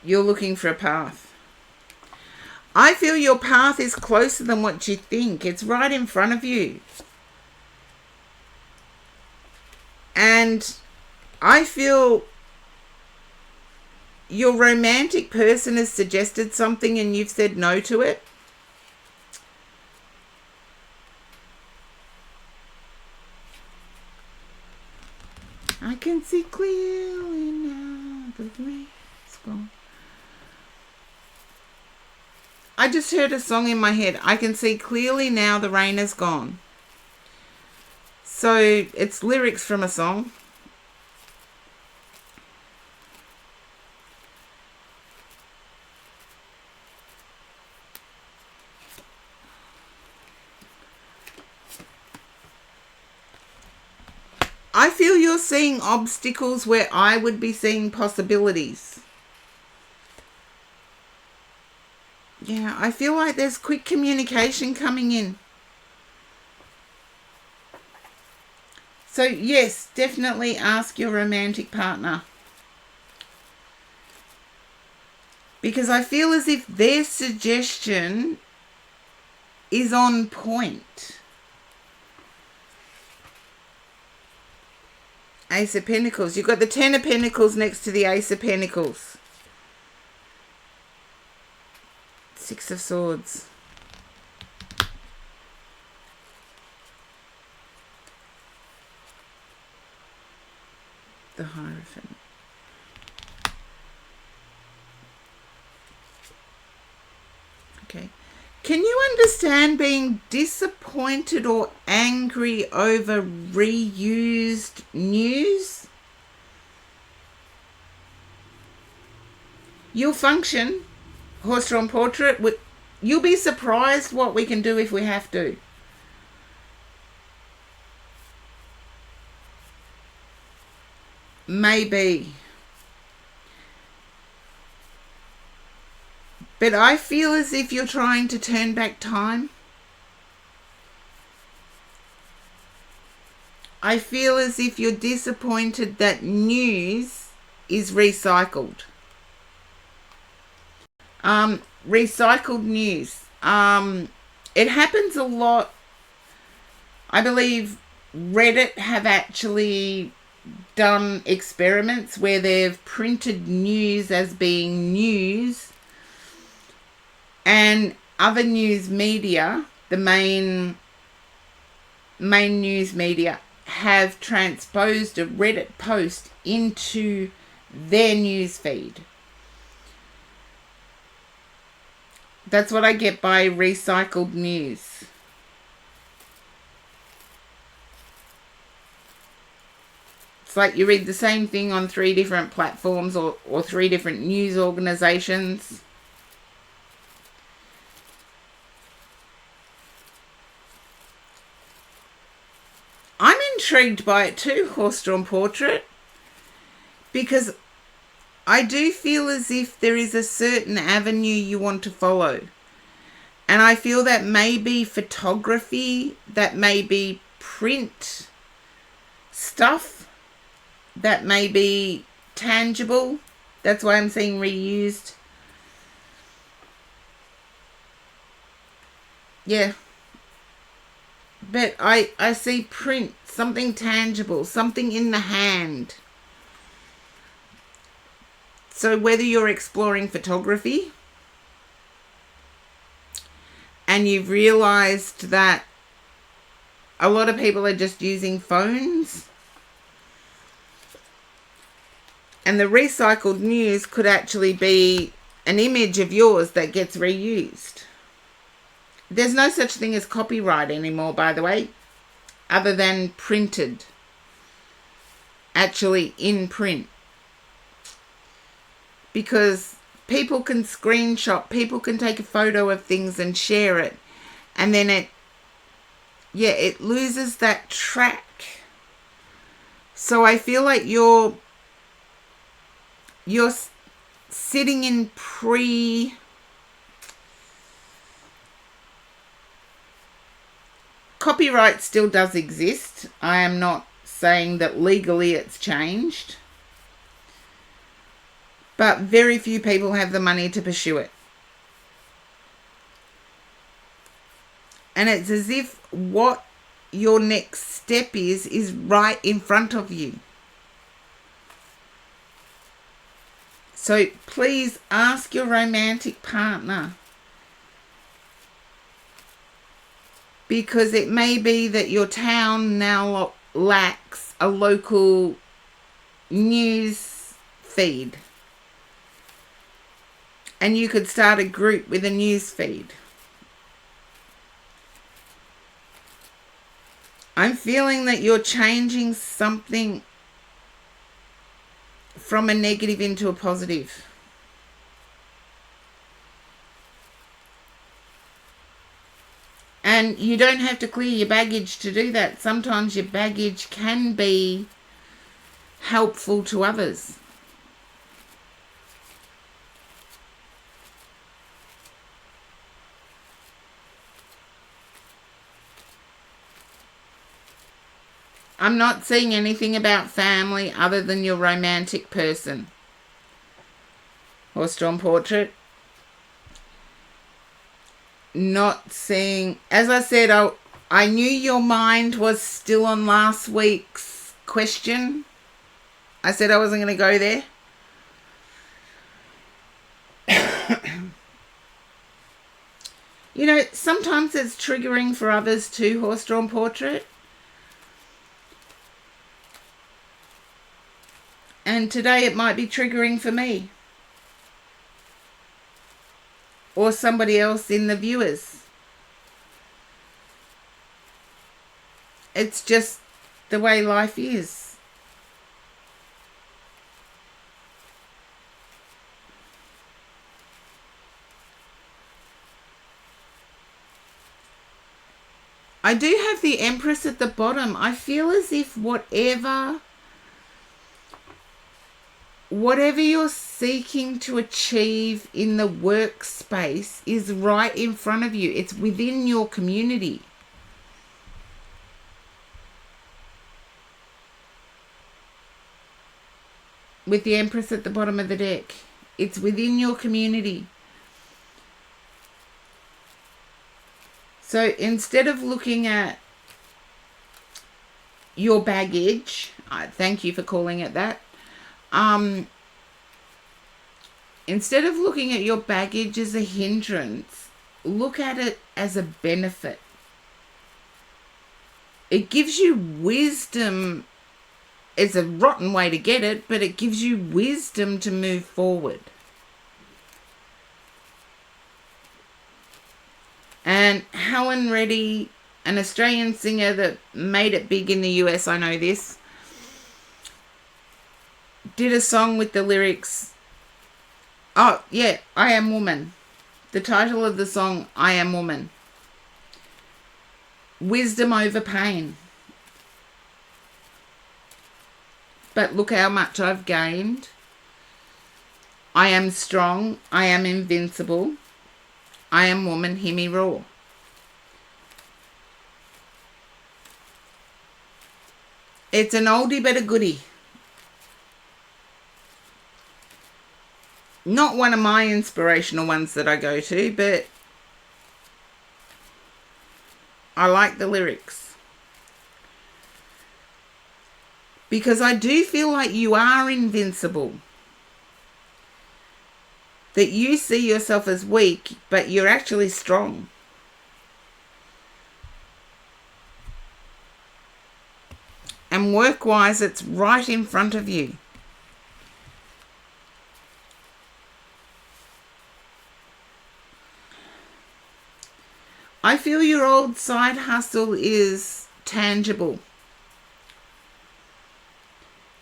You're looking for a path. I feel your path is closer than what you think. It's right in front of you. And I feel your romantic person has suggested something and you've said no to it. I can see clearly now the rain's gone. I just heard a song in my head. I can see clearly now the rain is gone. So it's lyrics from a song. I feel you're seeing obstacles where I would be seeing possibilities. Yeah, I feel like there's quick communication coming in. So yes, definitely ask your romantic partner. Because I feel as if their suggestion is on point. Ace of Pentacles. You've got the Ten of Pentacles next to the Ace of Pentacles. Six of Swords. The Hierophant. Okay. Can you understand being disappointed or angry over reused news? You'll function, horse-drawn portrait. You'll be surprised what we can do if we have to. Maybe. But I feel as if you're trying to turn back time. I feel as if you're disappointed that news is recycled. Recycled news. It happens a lot. I believe Reddit have actually done experiments where they've printed news as being news, and other news media, the main news media, have transposed a Reddit post into their news feed. That's what I get by recycled news. It's like you read the same thing on 3 different platforms or 3 different news organizations. I'm intrigued by it too, horse-drawn portrait, because I do feel as if there is a certain avenue you want to follow. And I feel that may be photography, that may be print stuff, that may be tangible. That's why I'm saying reused. Yeah. But I see print, something tangible, something in the hand. So whether you're exploring photography and you've realized that a lot of people are just using phones, and the recycled news could actually be an image of yours that gets reused. There's no such thing as copyright anymore, by the way, other than printed, actually in print. Because people can screenshot, people can take a photo of things and share it, and then it loses that track. So I feel like you're sitting in Copyright still does exist. I am not saying that legally it's changed. But very few people have the money to pursue it. And it's as if what your next step is right in front of you. So please ask your romantic partner. Because it may be that your town now lacks a local news feed. And you could start a group with a news feed. I'm feeling that you're changing something from a negative into a positive. And you don't have to clear your baggage to do that. Sometimes your baggage can be helpful to others. I'm not seeing anything about family other than your romantic person. horse-drawn portrait. Not seeing, as I said, I knew your mind was still on last week's question. I said I wasn't going to go there. You know, sometimes it's triggering for others too, horse-drawn portrait. And today it might be triggering for me. Or somebody else in the viewers. It's just the way life is. I do have the Empress at the bottom. I feel as if whatever you're seeking to achieve in the workspace is right in front of you. It's within your community. With the Empress at the bottom of the deck. It's within your community. So instead of looking at your baggage, thank you for calling it that. Instead of looking at your baggage as a hindrance, look at it as a benefit. It gives you wisdom. It's a rotten way to get it, but it gives you wisdom to move forward. And Helen Reddy, an Australian singer that made it big in the US, I know this, did a song with the lyrics, oh yeah, I Am Woman. The title of the song, I Am Woman. Wisdom over pain. But look how much I've gained. I am strong. I am invincible. I am woman, hear me roar. It's an oldie but a goodie. Not one of my inspirational ones that I go to, but I like the lyrics. Because I do feel like you are invincible. That you see yourself as weak, but you're actually strong. And work-wise, it's right in front of you. I feel your old side hustle is tangible.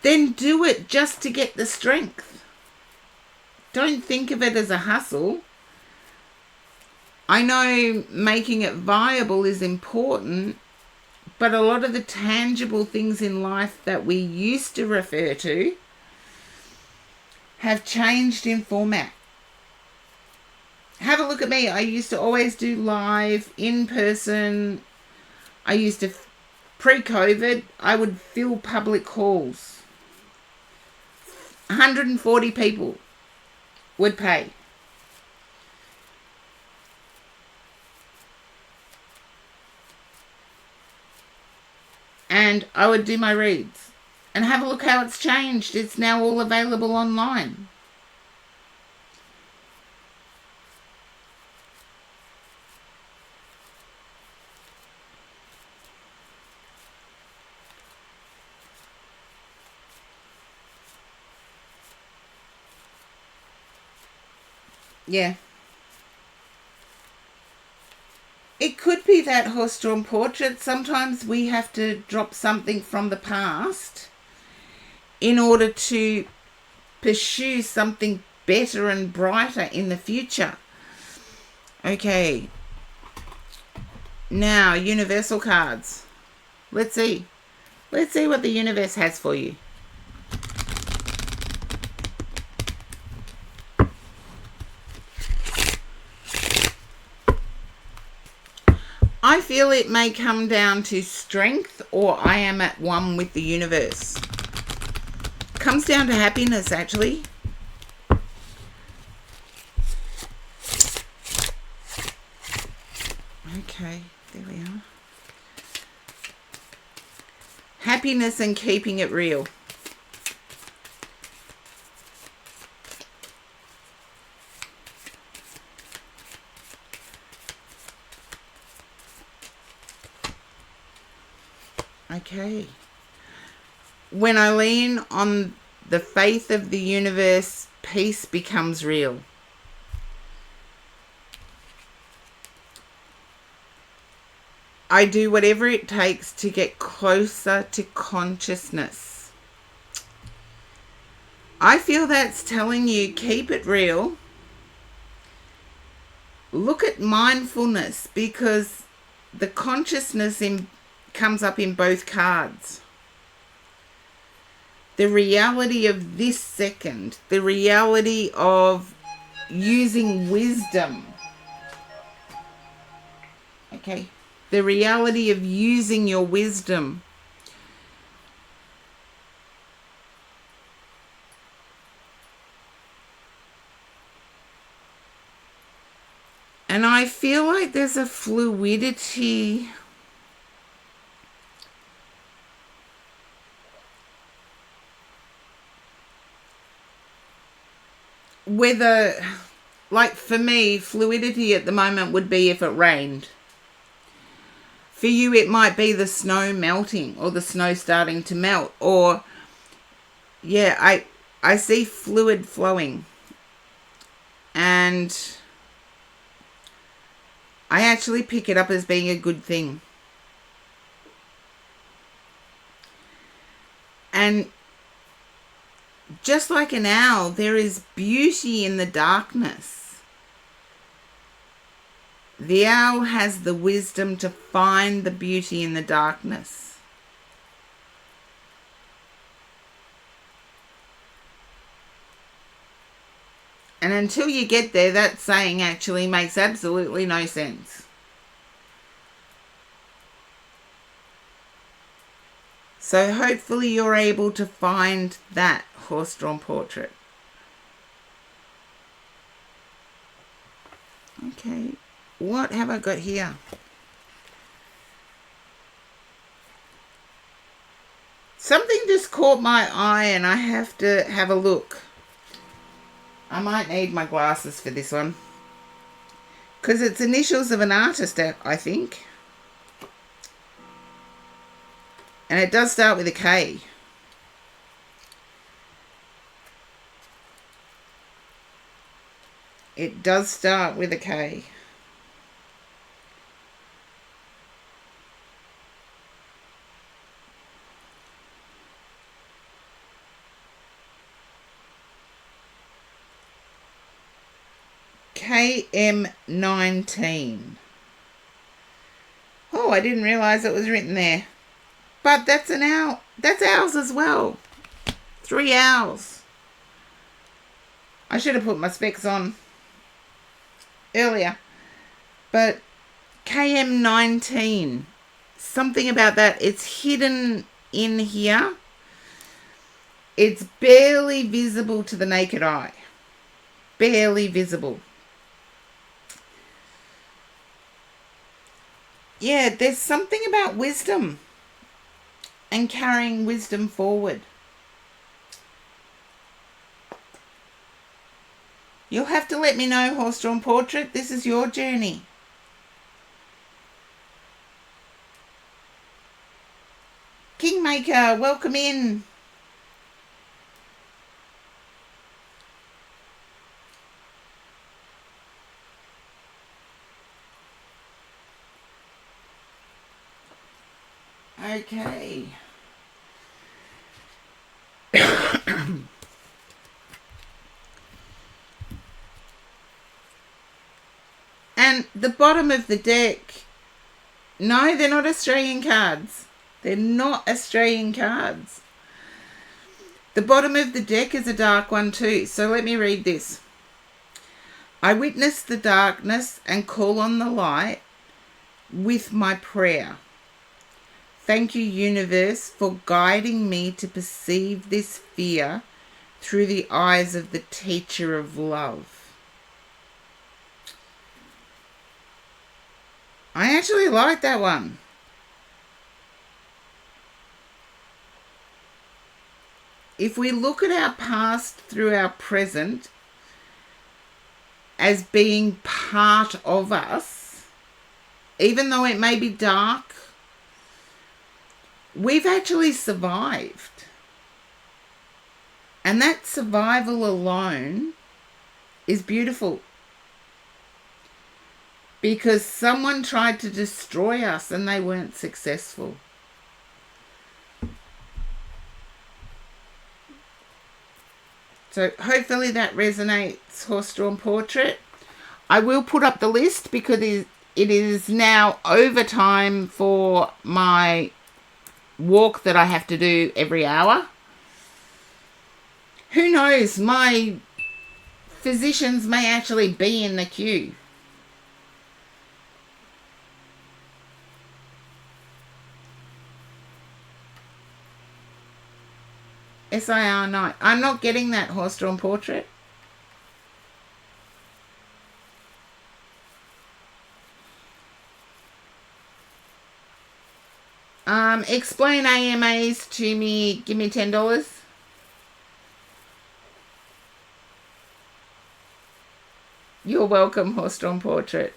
Then do it just to get the strength. Don't think of it as a hustle. I know making it viable is important, but a lot of the tangible things in life that we used to refer to have changed in format. Have a look at me. I used to always do live, in person. I used to, pre-COVID, I would fill public halls. 140 people would pay. And I would do my reads. And have a look how it's changed. It's now all available online. Yeah. It could be that horse-drawn portrait. Sometimes we have to drop something from the past in order to pursue something better and brighter in the future. Okay. Now, universal cards. Let's see. Let's see what the universe has for you. I feel it may come down to strength or I am at one with the universe. Comes down to happiness, actually. Okay, there we are. Happiness and keeping it real. Okay. When I lean on the faith of the universe, peace becomes real. I do whatever it takes to get closer to consciousness. I feel that's telling you, keep it real. Look at mindfulness, because the consciousness comes up in both cards. The reality of this second, the reality of using wisdom. Okay. The reality of using your wisdom. And I feel like there's a fluidity whether, like for me, fluidity at the moment would be if it rained. For you, it might be the snow melting or the snow starting to melt. Or, yeah, I see fluid flowing. And I actually pick it up as being a good thing. And just like an owl, there is beauty in the darkness. The owl has the wisdom to find the beauty in the darkness. And until you get there, that saying actually makes absolutely no sense. So hopefully you're able to find that horse-drawn portrait. Okay. What have I got here? Something just caught my eye and I have to have a look. I might need my glasses for this one. Because it's initials of an artist, I think. And it does start with a K. It does start with a K. KM19. Oh, I didn't realise it was written there. But that's an owl. That's owls as well. 3 owls. I should have put my specs on earlier. But KM19. Something about that. It's hidden in here. It's barely visible to the naked eye. Barely visible. Yeah, there's something about wisdom and carrying wisdom forward. You'll have to let me know, horse-drawn portrait. This is your journey. Kingmaker, welcome in. Okay. And the bottom of the deck, no, they're not Australian cards. They're not Australian cards. The bottom of the deck is a dark one too. So let me read this. I witness the darkness and call on the light with my prayer. Thank you, universe, for guiding me to perceive this fear through the eyes of the teacher of love. I actually like that one. If we look at our past through our present as being part of us, even though it may be dark, we've actually survived. And that survival alone is beautiful. Because someone tried to destroy us and they weren't successful. So hopefully that resonates, Horse Drawn Portrait. I will put up the list because it is now overtime for my walk that I have to do every hour. Who knows, my physicians may actually be in the queue. SIR night. I'm not getting that, Horse Drawn Portrait. Explain AMAs to me. Give me $10. You're welcome, Horse Drawn Portrait.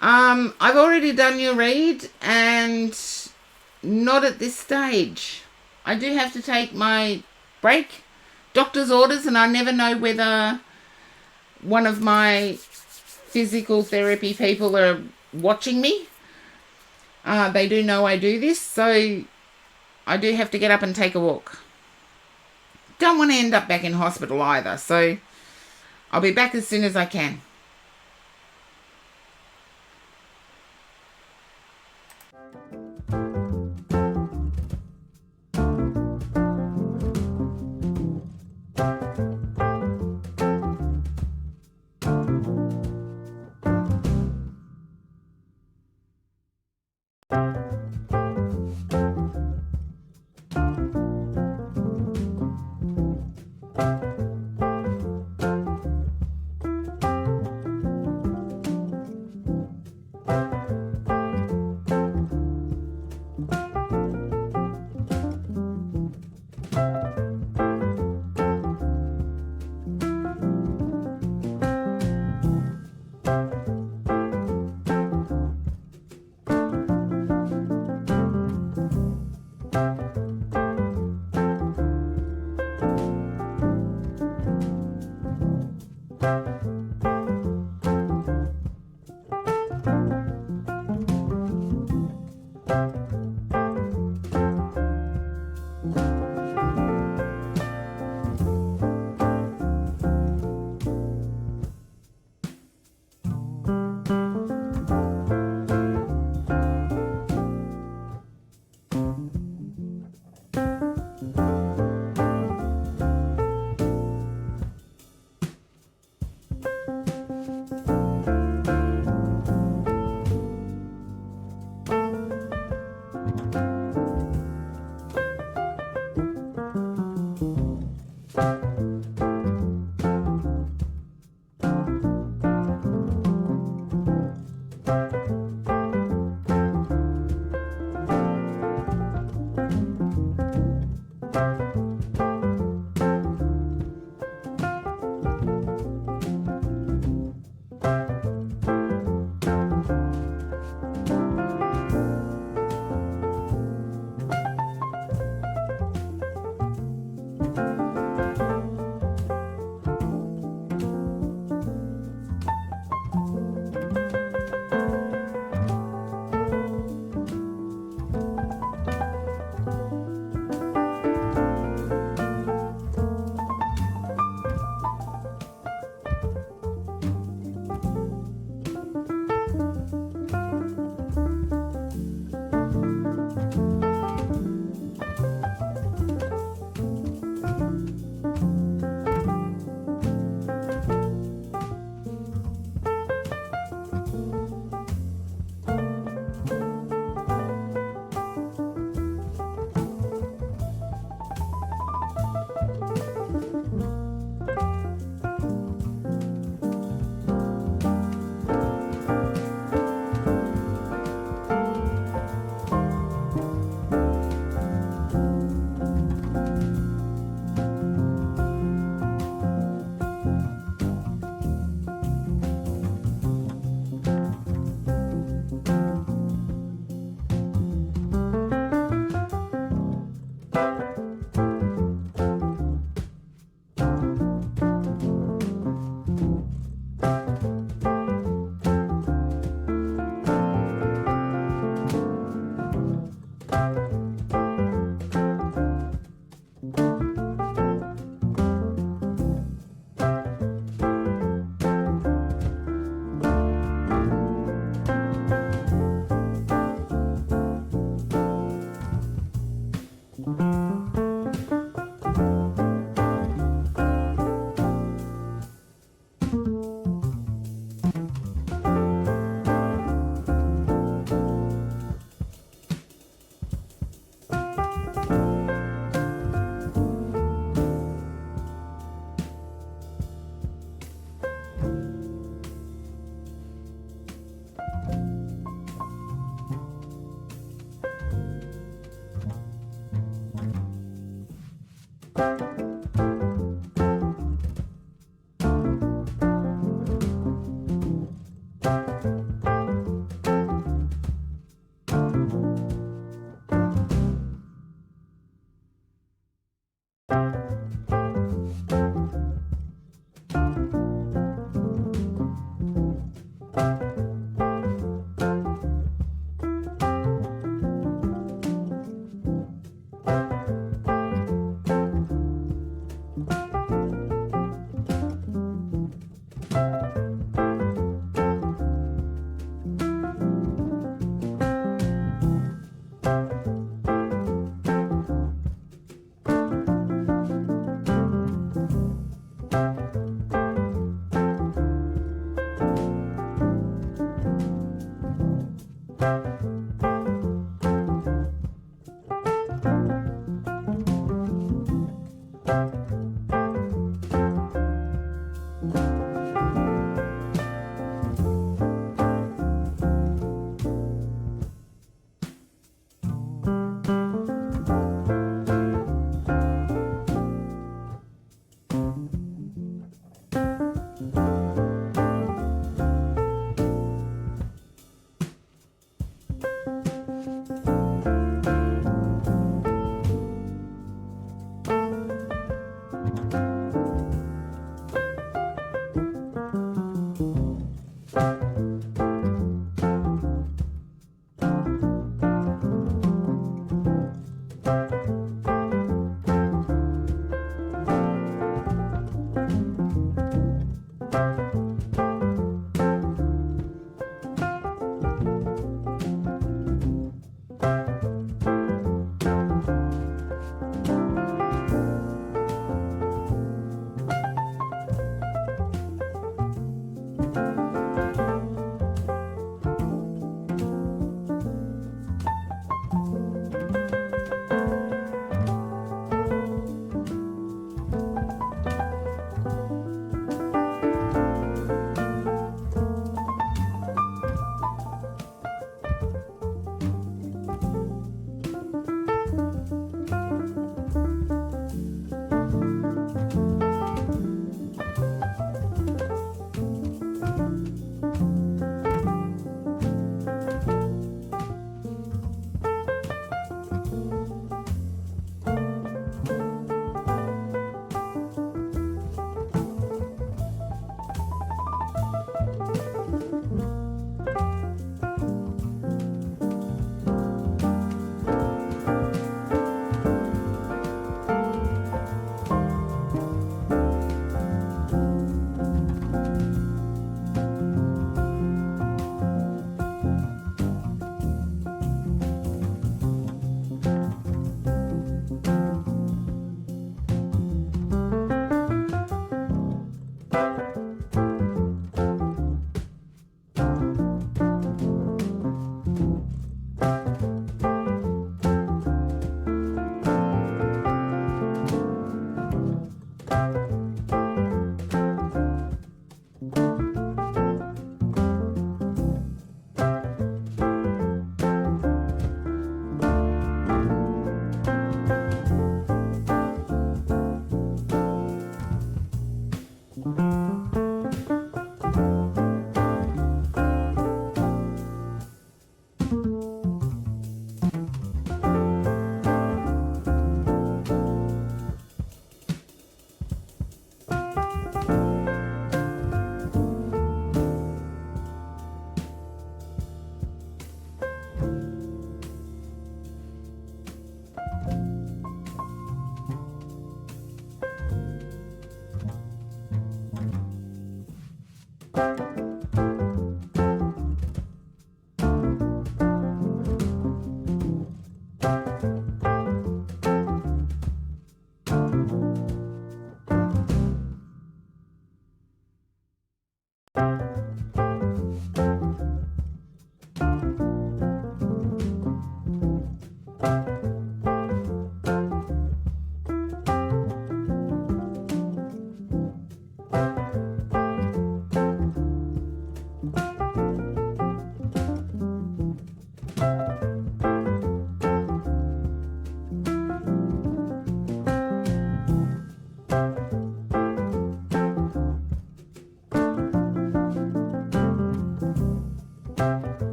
I've already done your read and not at this stage. I do have to take my break, doctor's orders, and I never know whether one of my physical therapy people are watching me. They do know I do this, so I do have to get up and take a walk. Don't want to end up back in hospital either, so I'll be back as soon as I can.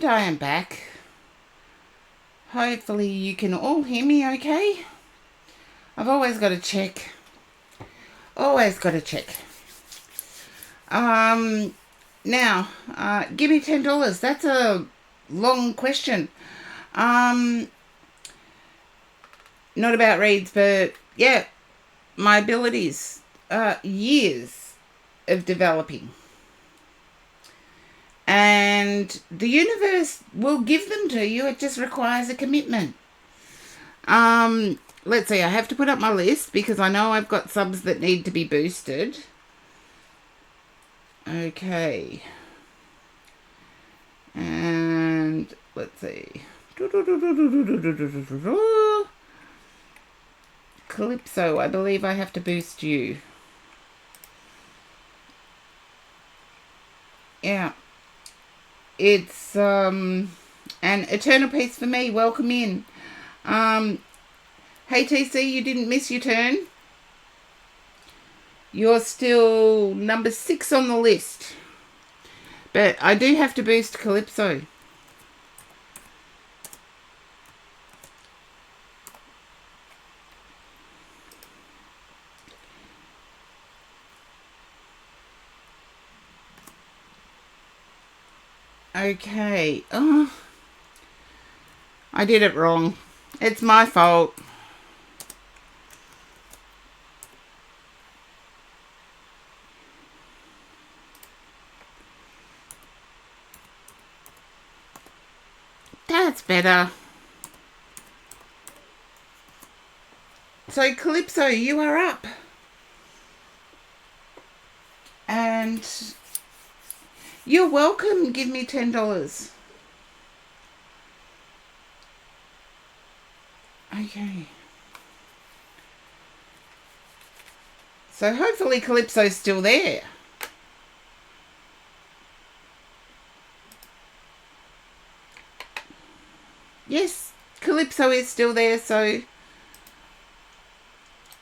I am back. Hopefully you can all hear me okay. I've always got to check. Always got to check. Now, give me $10. That's a long question. Not about reads, but yeah, my abilities. Years of developing. And the universe will give them to you. It just requires a commitment. Let's see. I have to put up my list because I know I've got subs that need to be boosted. Okay. And let's see. Calypso, I believe I have to boost you. Yeah. It's an eternal peace for me. Welcome in. Hey TC, you didn't miss your turn. You're still number 6 on the list. But I do have to boost Calypso. Okay. Oh, I did it wrong. It's my fault. That's better. So, Calypso, you are up. And you're welcome. Give me $10. Okay. So hopefully Calypso's still there. Yes, Calypso is still there, so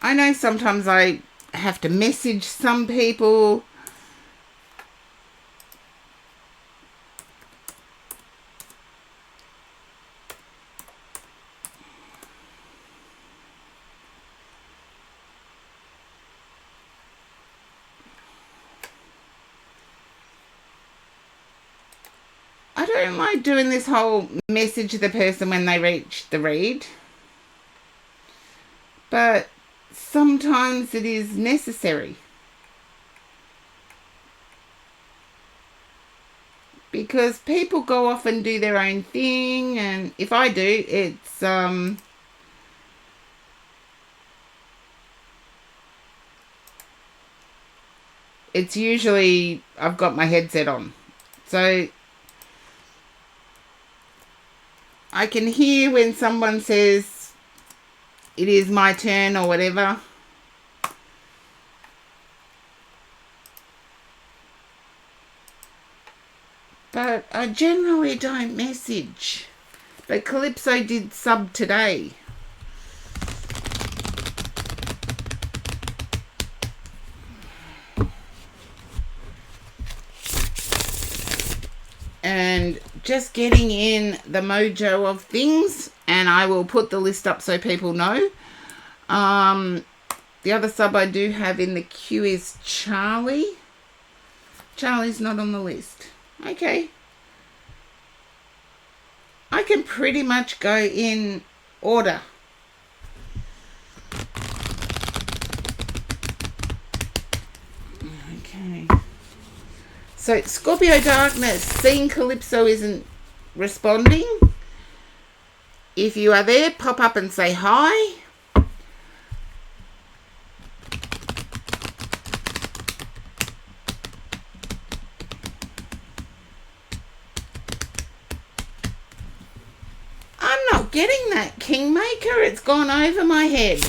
I know sometimes I have to message some people. I don't like doing this whole message the person when they reach the read. But sometimes it is necessary. Because people go off and do their own thing, and if I do, it's usually I've got my headset on. So I can hear when someone says it is my turn or whatever. But I generally don't message. But Calypso did sub today. And just getting in the mojo of things, and I will put the list up so people know. The other sub I do have in the queue is Charlie. Charlie's not on the list. Okay. I can pretty much go in order. Okay. So, Scorpio Darkness, seeing Calypso isn't responding. If you are there, pop up and say hi. I'm not getting that, Kingmaker. It's gone over my head.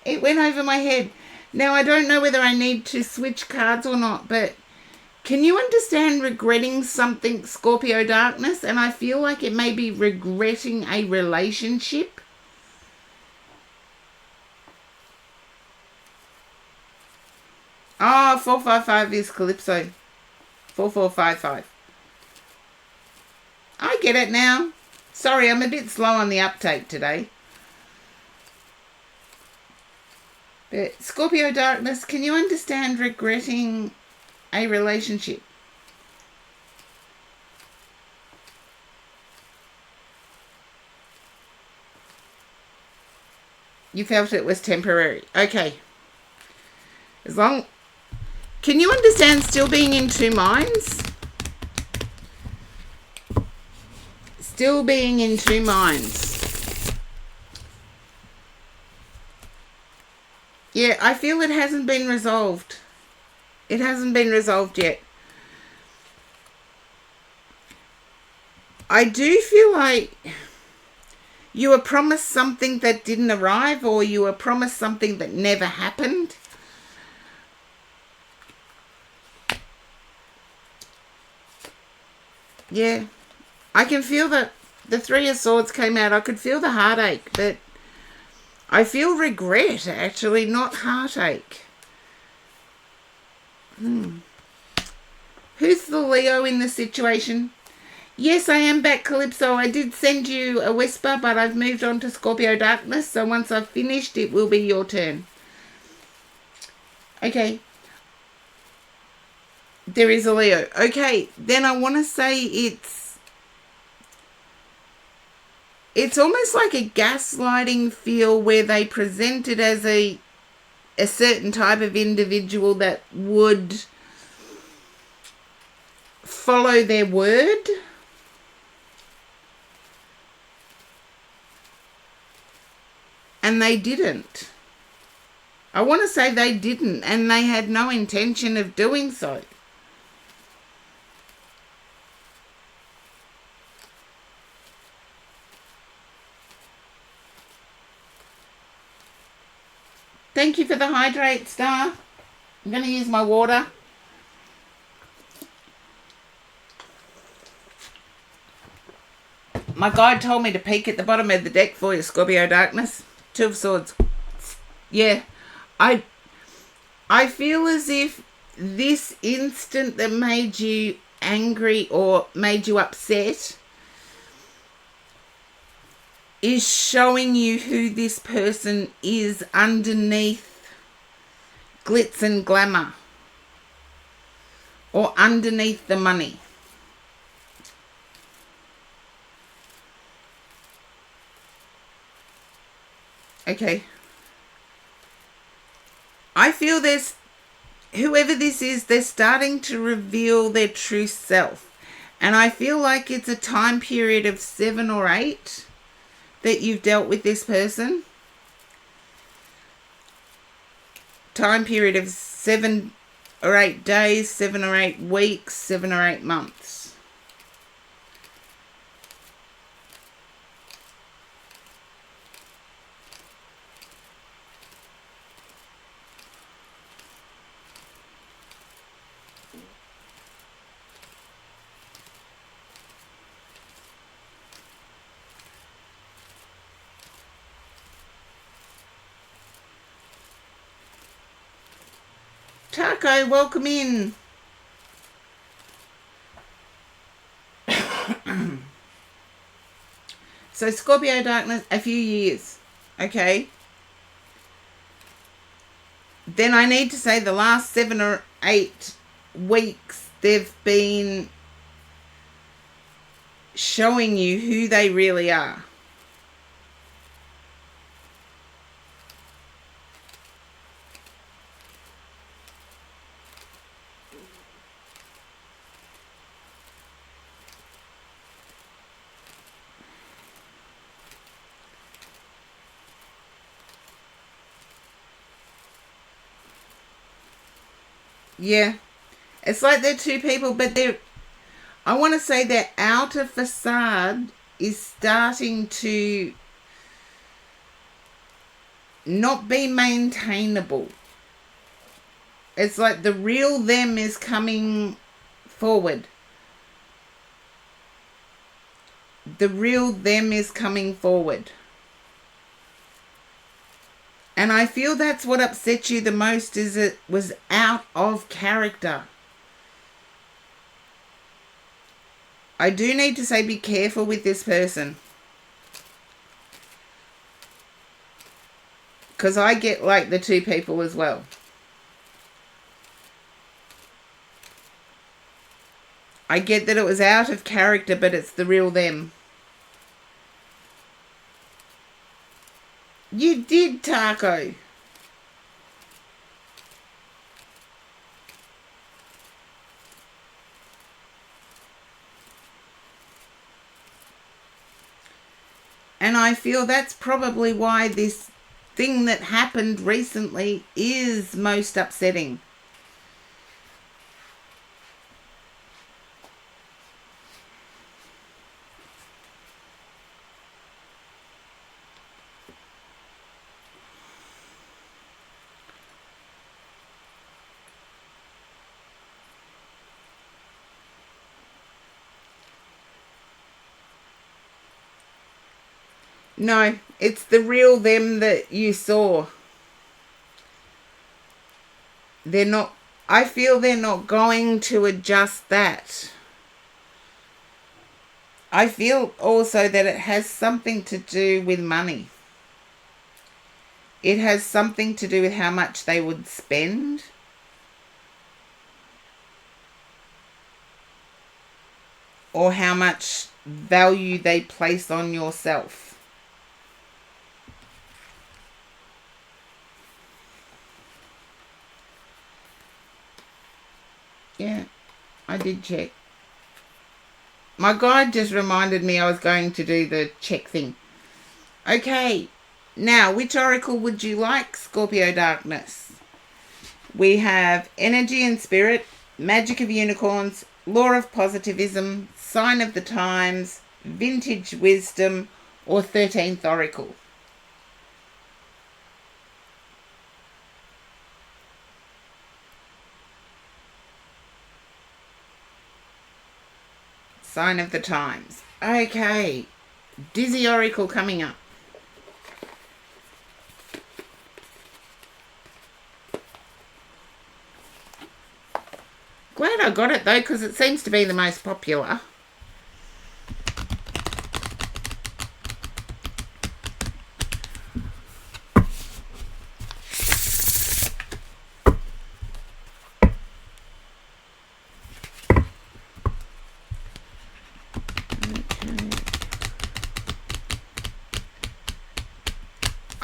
It went over my head. Now, I don't know whether I need to switch cards or not, but can you understand regretting something, Scorpio Darkness? And I feel like it may be regretting a relationship. Oh, 455 is Calypso. 4455. I get it now. Sorry, I'm a bit slow on the uptake today. But Scorpio Darkness, can you understand regretting a relationship? You felt it was temporary. Okay. Can you understand still being in two minds? Still being in two minds. Yeah, I feel it hasn't been resolved. It hasn't been resolved yet. I do feel like you were promised something that didn't arrive, or you were promised something that never happened. Yeah, I can feel that the Three of Swords came out. I could feel the heartache, but I feel regret, actually, not heartache. Who's the Leo in the situation? Yes, I am back, Calypso. I did send you a whisper, but I've moved on to Scorpio Darkness, so once I've finished, it will be your turn. Okay. There is a Leo. Okay, then I want to say it's almost like a gaslighting feel where they present it as a certain type of individual that would follow their word. And they didn't. I want to say they didn't, and they had no intention of doing so. Thank you for the hydrate, Star. I'm going to use my water. My guide told me to peek at the bottom of the deck for you, Scorpio Darkness. Two of Swords. Yeah. I feel as if this instant that made you angry or made you upset is showing you who this person is underneath glitz and glamour, or underneath the money. Okay. I feel there's, whoever this is, they're starting to reveal their true self. And I feel like it's a time period of 7 or 8 that you've dealt with this person. Time period of 7 or 8 days, 7 or 8 weeks, 7 or 8 months. Taco, welcome in. So Scorpio Darkness, a few years. Okay. Then I need to say the last 7 or 8 weeks, they've been showing you who they really are. Yeah. It's like they're two people, but I want to say their outer facade is starting to not be maintainable. It's like the real them is coming forward. The real them is coming forward. And I feel that's what upset you the most, is it was out of character. I do need to say be careful with this person. Because I get like the two people as well. I get that it was out of character, but it's the real them. You did, Taco. And I feel that's probably why this thing that happened recently is most upsetting. No, it's the real them that you saw. They're not, I feel they're not going to adjust that. I feel also that it has something to do with money. It has something to do with how much they would spend. Or how much value they place on yourself. Yeah, I did check. My guide just reminded me I was going to do the check thing. Okay, now which oracle would you like, Scorpio Darkness? We have Energy and Spirit, Magic of Unicorns, Law of Positivism, Sign of the Times, Vintage Wisdom, or 13th Oracle. Sign of the Times. Okay. Dizzy Oracle coming up. Glad I got it though, because it seems to be the most popular.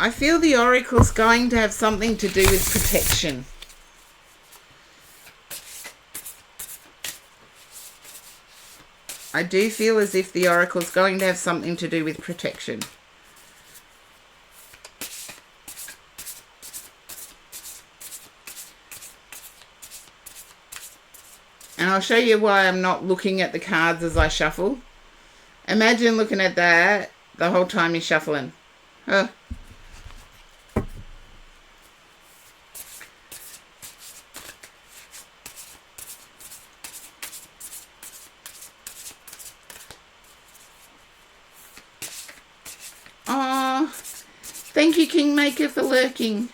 I feel the oracle's going to have something to do with protection. I do feel as if the oracle's going to have something to do with protection. And I'll show you why I'm not looking at the cards as I shuffle. Imagine looking at that the whole time you're shuffling. Oh. Oh, thank you, Kingmaker, for lurking.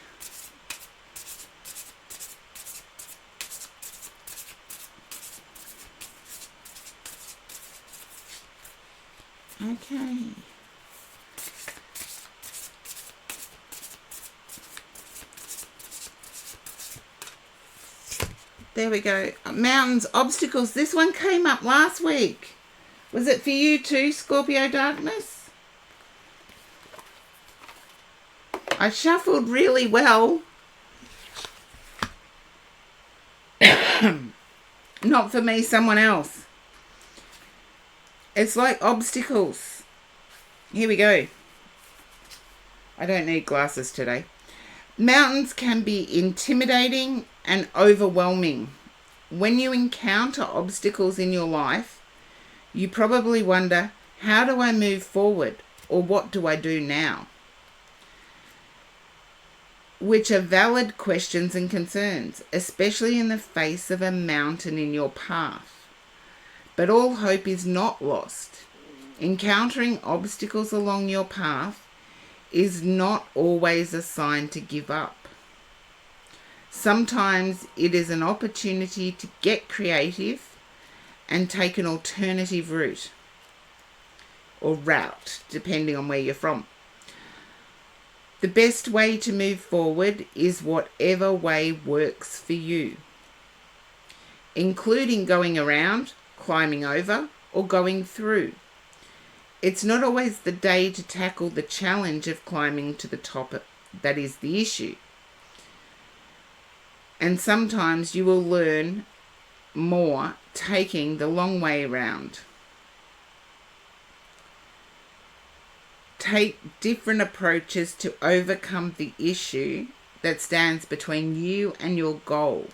Okay. There we go. Mountains, obstacles. This one came up last week. Was it for you too, Scorpio Darkness? I shuffled really well. Not for me, someone else. It's like obstacles. Here we go. I don't need glasses today. Mountains can be intimidating and overwhelming. When you encounter obstacles in your life, you probably wonder, how do I move forward? Or what do I do now? Which are valid questions and concerns, especially in the face of a mountain in your path. But all hope is not lost. Encountering obstacles along your path is not always a sign to give up. Sometimes it is an opportunity to get creative and take an alternative route or route, depending on where you're from. The best way to move forward is whatever way works for you, including going around, climbing over, or going through. It's not always the day to tackle the challenge of climbing to the top that is the issue. And sometimes you will learn more taking the long way around. Take different approaches to overcome the issue that stands between you and your goal.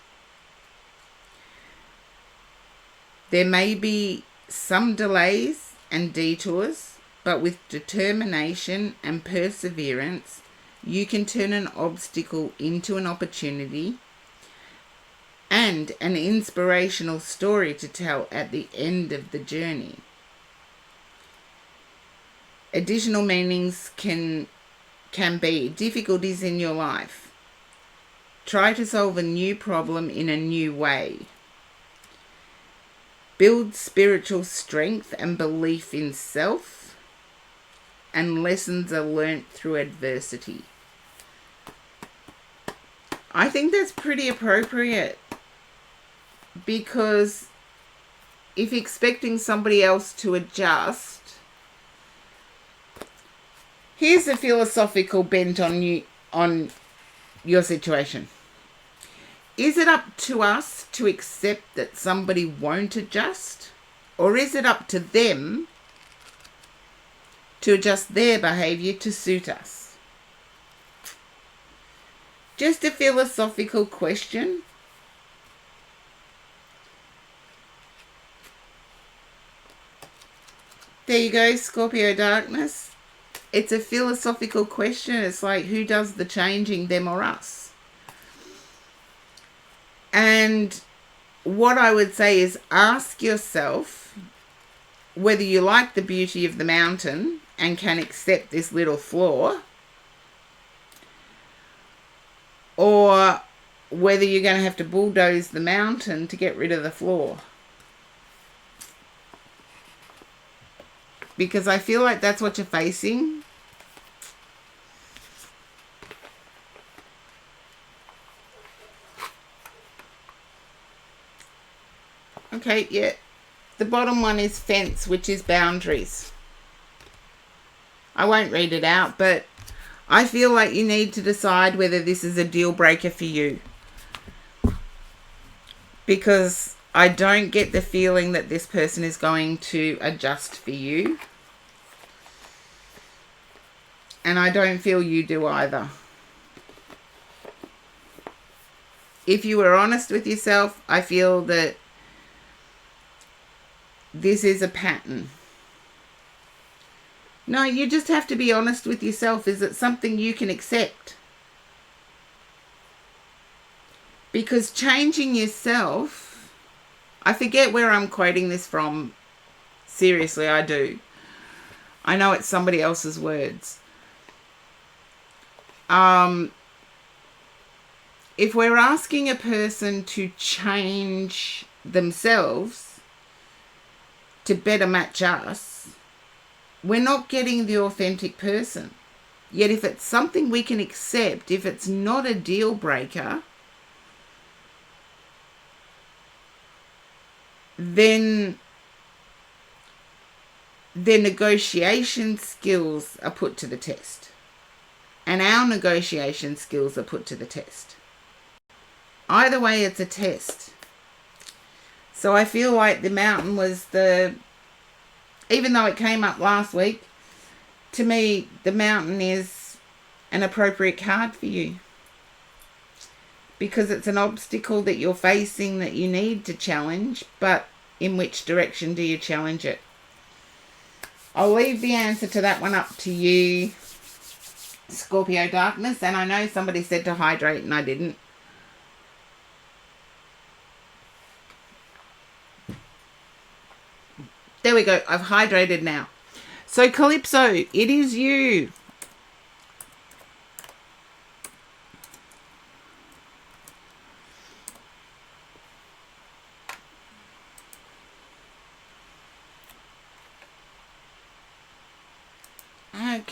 There may be some delays and detours, but with determination and perseverance, you can turn an obstacle into an opportunity and an inspirational story to tell at the end of the journey. Additional meanings can be difficulties in your life. Try to solve a new problem in a new way. Build spiritual strength and belief in self, and lessons are learnt through adversity. I think that's pretty appropriate, because if expecting somebody else to adjust, here's a philosophical bent on your situation. Is it up to us to accept that somebody won't adjust? Or is it up to them to adjust their behaviour to suit us? Just a philosophical question. There you go, Scorpio Darkness. It's a philosophical question. It's like, who does the changing, them or us? And what I would say is, ask yourself whether you like the beauty of the mountain and can accept this little flaw, or whether you're going to have to bulldoze the mountain to get rid of the flaw. Because I feel like that's what you're facing. Okay, yeah. The bottom one is fence, which is boundaries. I won't read it out, but I feel like you need to decide whether this is a deal breaker for you. Because I don't get the feeling that this person is going to adjust for you. And I don't feel you do either. If you were honest with yourself, I feel that this is a pattern. No, you just have to be honest with yourself. Is it something you can accept? Because changing yourself, I forget where I'm quoting this from. Seriously, I do. I know it's somebody else's words. If we're asking a person to change themselves to better match us, we're not getting the authentic person. Yet if it's something we can accept, if it's not a deal breaker, then their negotiation skills are put to the test. And our negotiation skills are put to the test. Either way, it's a test. So I feel like the mountain was even though it came up last week, to me, the mountain is an appropriate card for you. Because it's an obstacle that you're facing that you need to challenge, but in which direction do you challenge it? I'll leave the answer to that one up to you, Scorpio Darkness. And I know somebody said to hydrate and I didn't. There we go. I've hydrated now. So Calypso, it is you.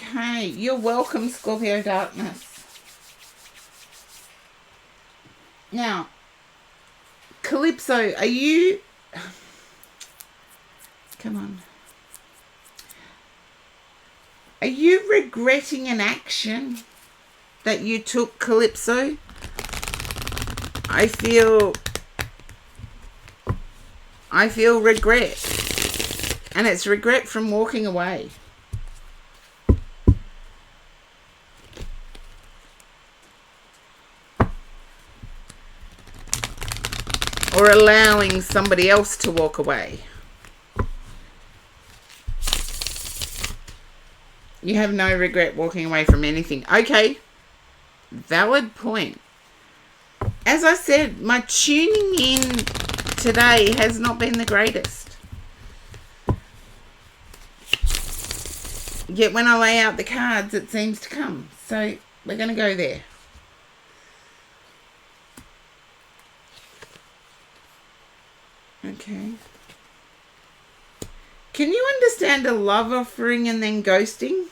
Okay, you're welcome, Scorpio Darkness. Now, Calypso, are you... Come on. Are you regretting an action that you took, Calypso? I feel regret. And it's regret from walking away. Or allowing somebody else to walk away. You have no regret walking away from anything. Okay. Valid point. As I said, my tuning in today has not been the greatest. Yet when I lay out the cards, it seems to come. So we're going to go there. Okay. Can you understand a love offering and then ghosting?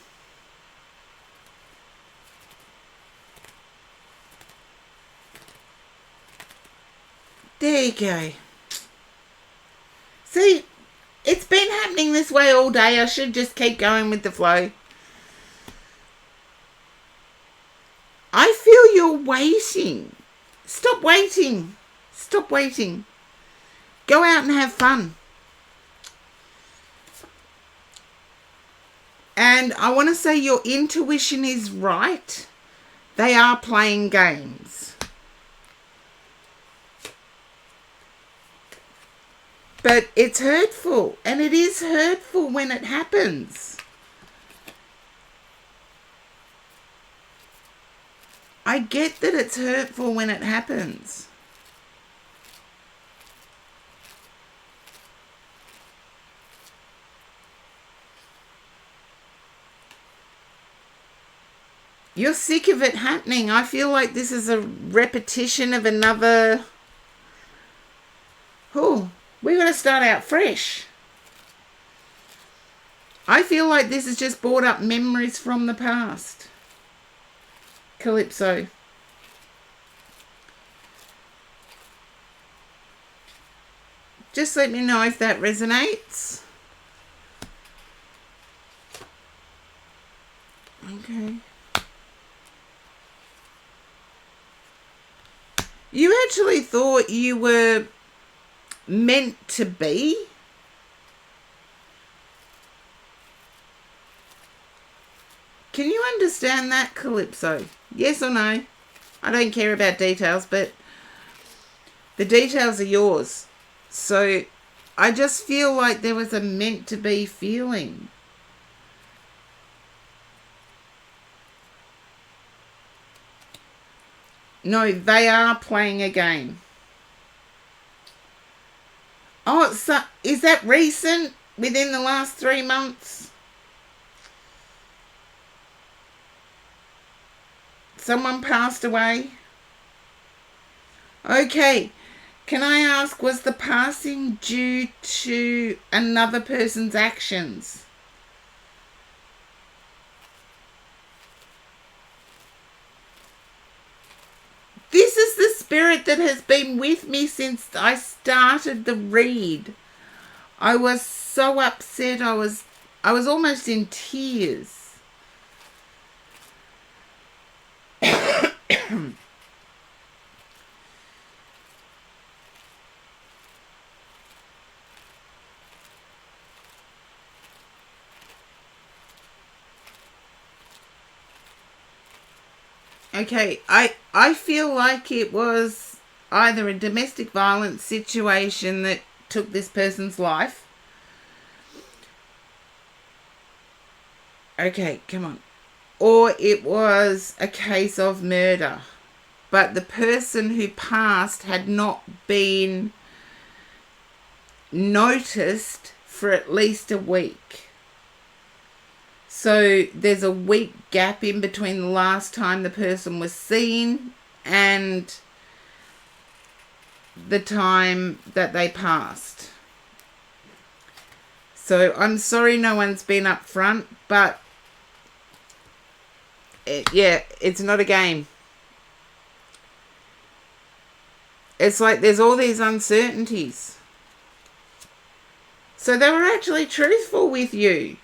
There you go. See, it's been happening this way all day. I should just keep going with the flow. I feel you're waiting. Stop waiting. Stop waiting. Go out and have fun. And I want to say your intuition is right. They are playing games. But it's hurtful. And it is hurtful when it happens. I get that it's hurtful when it happens. You're sick of it happening. I feel like this is a repetition of another... Oh, we're going to start out fresh. I feel like this has just brought up memories from the past. Calypso. Just let me know if that resonates. Okay. You actually thought you were meant to be? Can you understand that, Calypso? Yes or no? I don't care about details, but the details are yours. So I just feel like there was a meant to be feeling. No, they are playing a game. Oh, so is that recent? Within the last 3 months? Someone passed away? Okay. Can I ask, was the passing due to another person's actions? This is the spirit that has been with me since I started the read. I was so upset. I was almost in tears. Okay, I feel like it was either a domestic violence situation that took this person's life. Okay, come on. Or it was a case of murder. But the person who passed had not been noticed for at least a week. So there's a week gap in between the last time the person was seen and the time that they passed. So I'm sorry no one's been up front, but Yeah, it's not a game. It's like there's all these uncertainties. So they were actually truthful with you.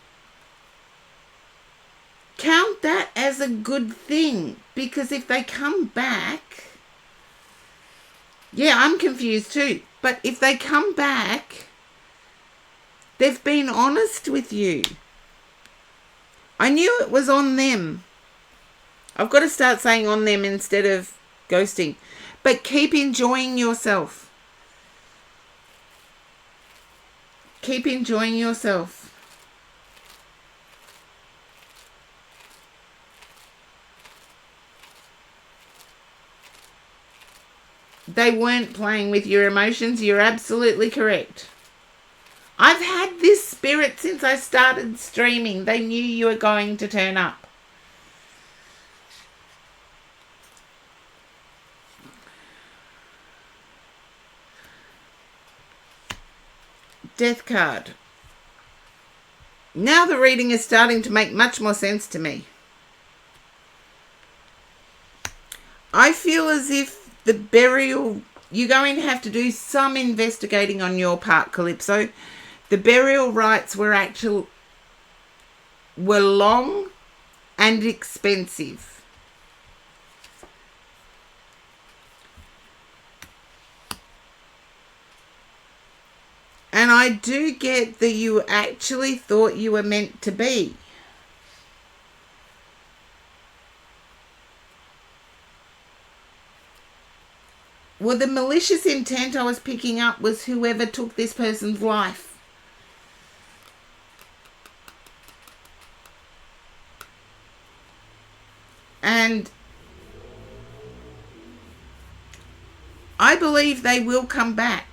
Count that as a good thing, because if they come back, yeah, I'm confused too, but if they come back, they've been honest with you. I knew it was on them. I've got to start saying on them instead of ghosting. But keep enjoying yourself. Keep enjoying yourself. They weren't playing with your emotions. You're absolutely correct. I've had this spirit since I started streaming. They knew you were going to turn up. Death card. Now the reading is starting to make much more sense to me. I feel as if the burial, you're going to have to do some investigating on your part, Calypso. The burial rites were long and expensive. And I do get that you actually thought you were meant to be. Well, the malicious intent I was picking up was whoever took this person's life. And I believe they will come back.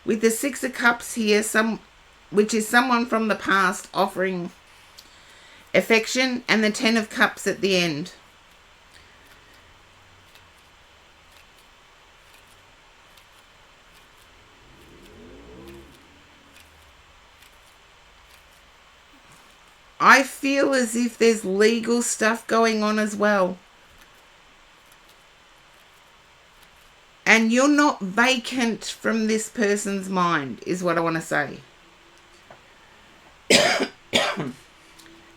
With the Six of Cups here, which is someone from the past offering affection, and the Ten of Cups at the end. I feel as if there's legal stuff going on as well. And you're not vacant from this person's mind, is what I want to say.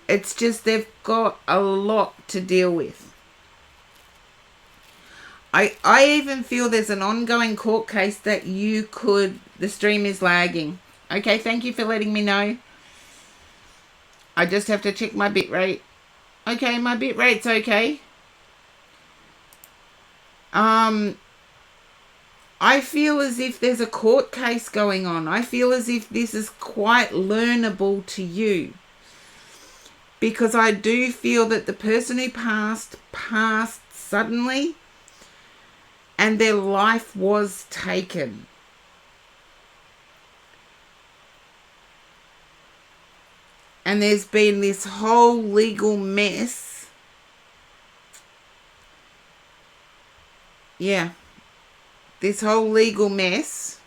It's just they've got a lot to deal with. I even feel there's an ongoing court case that you could... The stream is lagging. Okay, thank you for letting me know. I just have to check my bitrate. Okay, my bitrate's okay. I feel as if there's a court case going on. I feel as if this is quite learnable to you. Because I do feel that the person who passed suddenly and their life was taken. And there's been this whole legal mess. Yeah. This whole legal mess,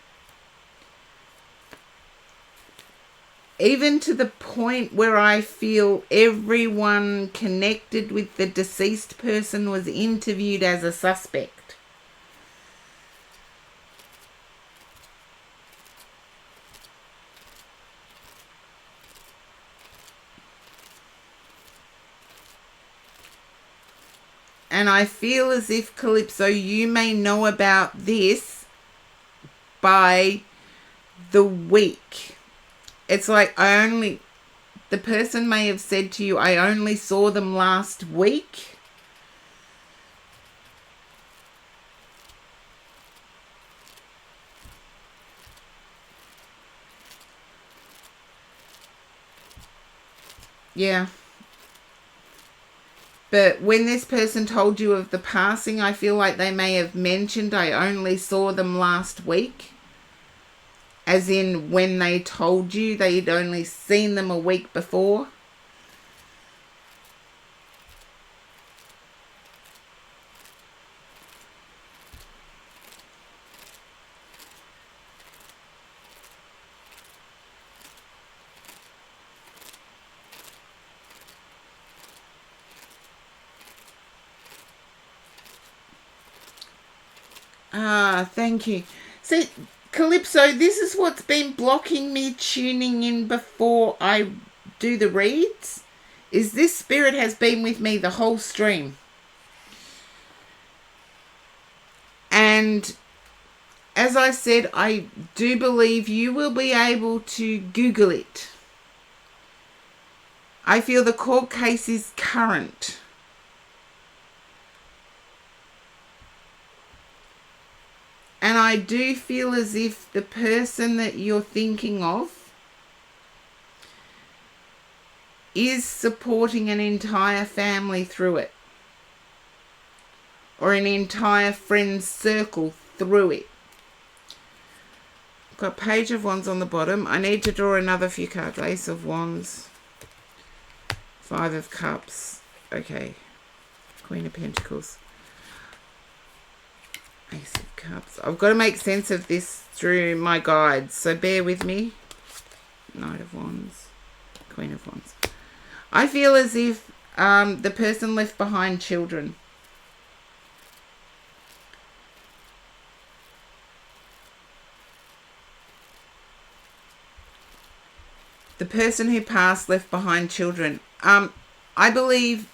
even to the point where I feel everyone connected with the deceased person was interviewed as a suspect. And I feel as if, Calypso, you may know about this by the week. It's like the person may have said to you, I only saw them last week. Yeah. But when this person told you of the passing, I feel like they may have mentioned, I only saw them last week. As in when they told you they'd only seen them a week before. Thank you. See, Calypso, this is what's been blocking me tuning in before I do the reads, is this spirit has been with me the whole stream. And as I said, I do believe you will be able to Google it. I feel the court case is current. And I do feel as if the person that you're thinking of is supporting an entire family through it. Or an entire friend circle through it. I've got Page of Wands on the bottom. I need to draw another few cards. Ace of Wands. Five of Cups. Okay. Queen of Pentacles. Ace of Cups. I've got to make sense of this through my guides, so bear with me. Knight of Wands. Queen of Wands. I feel as if the person left behind children. The person who passed left behind children. I believe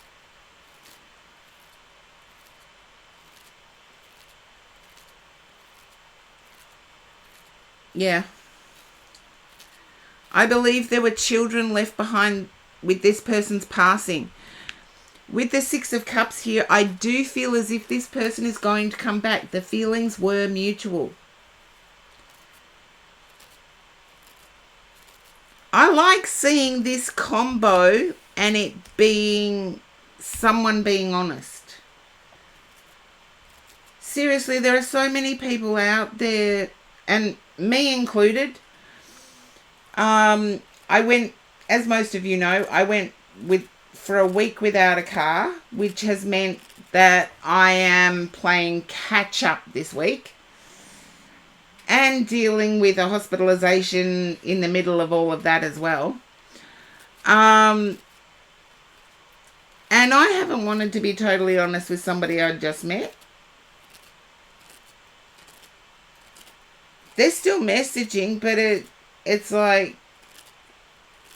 I believe there were children left behind with this person's passing. With the Six of Cups here, I do feel as if this person is going to come back. The feelings were mutual. I like seeing this combo and it being someone being honest. Seriously, there are so many people out there, and me included. I went, as most of you know, I went for a week without a car, which has meant that I am playing catch up this week. And dealing with a hospitalisation in the middle of all of that as well. And I haven't wanted to be totally honest with somebody I just met. They're still messaging, but it's like,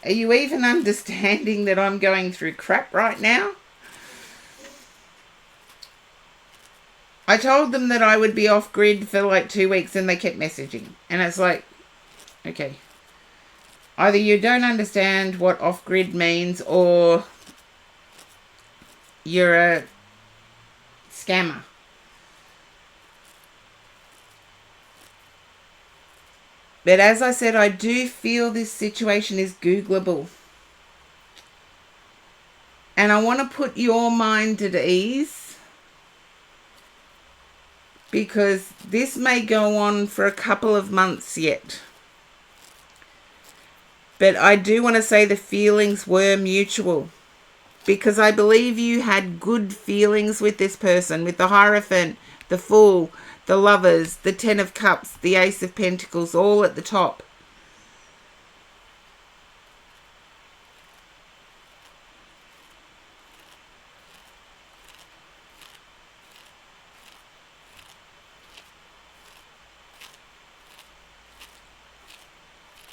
are you even understanding that I'm going through crap right now? I told them that I would be off grid for like 2 weeks and they kept messaging. And it's like, okay. Either you don't understand what off grid means or you're a scammer. But as I said, I do feel this situation is Googleable. And I want to put your mind at ease. Because this may go on for a couple of months yet. But I do want to say the feelings were mutual. Because I believe you had good feelings with this person. With the Hierophant, the Fool, the Lovers, the Ten of Cups, the Ace of Pentacles, all at the top.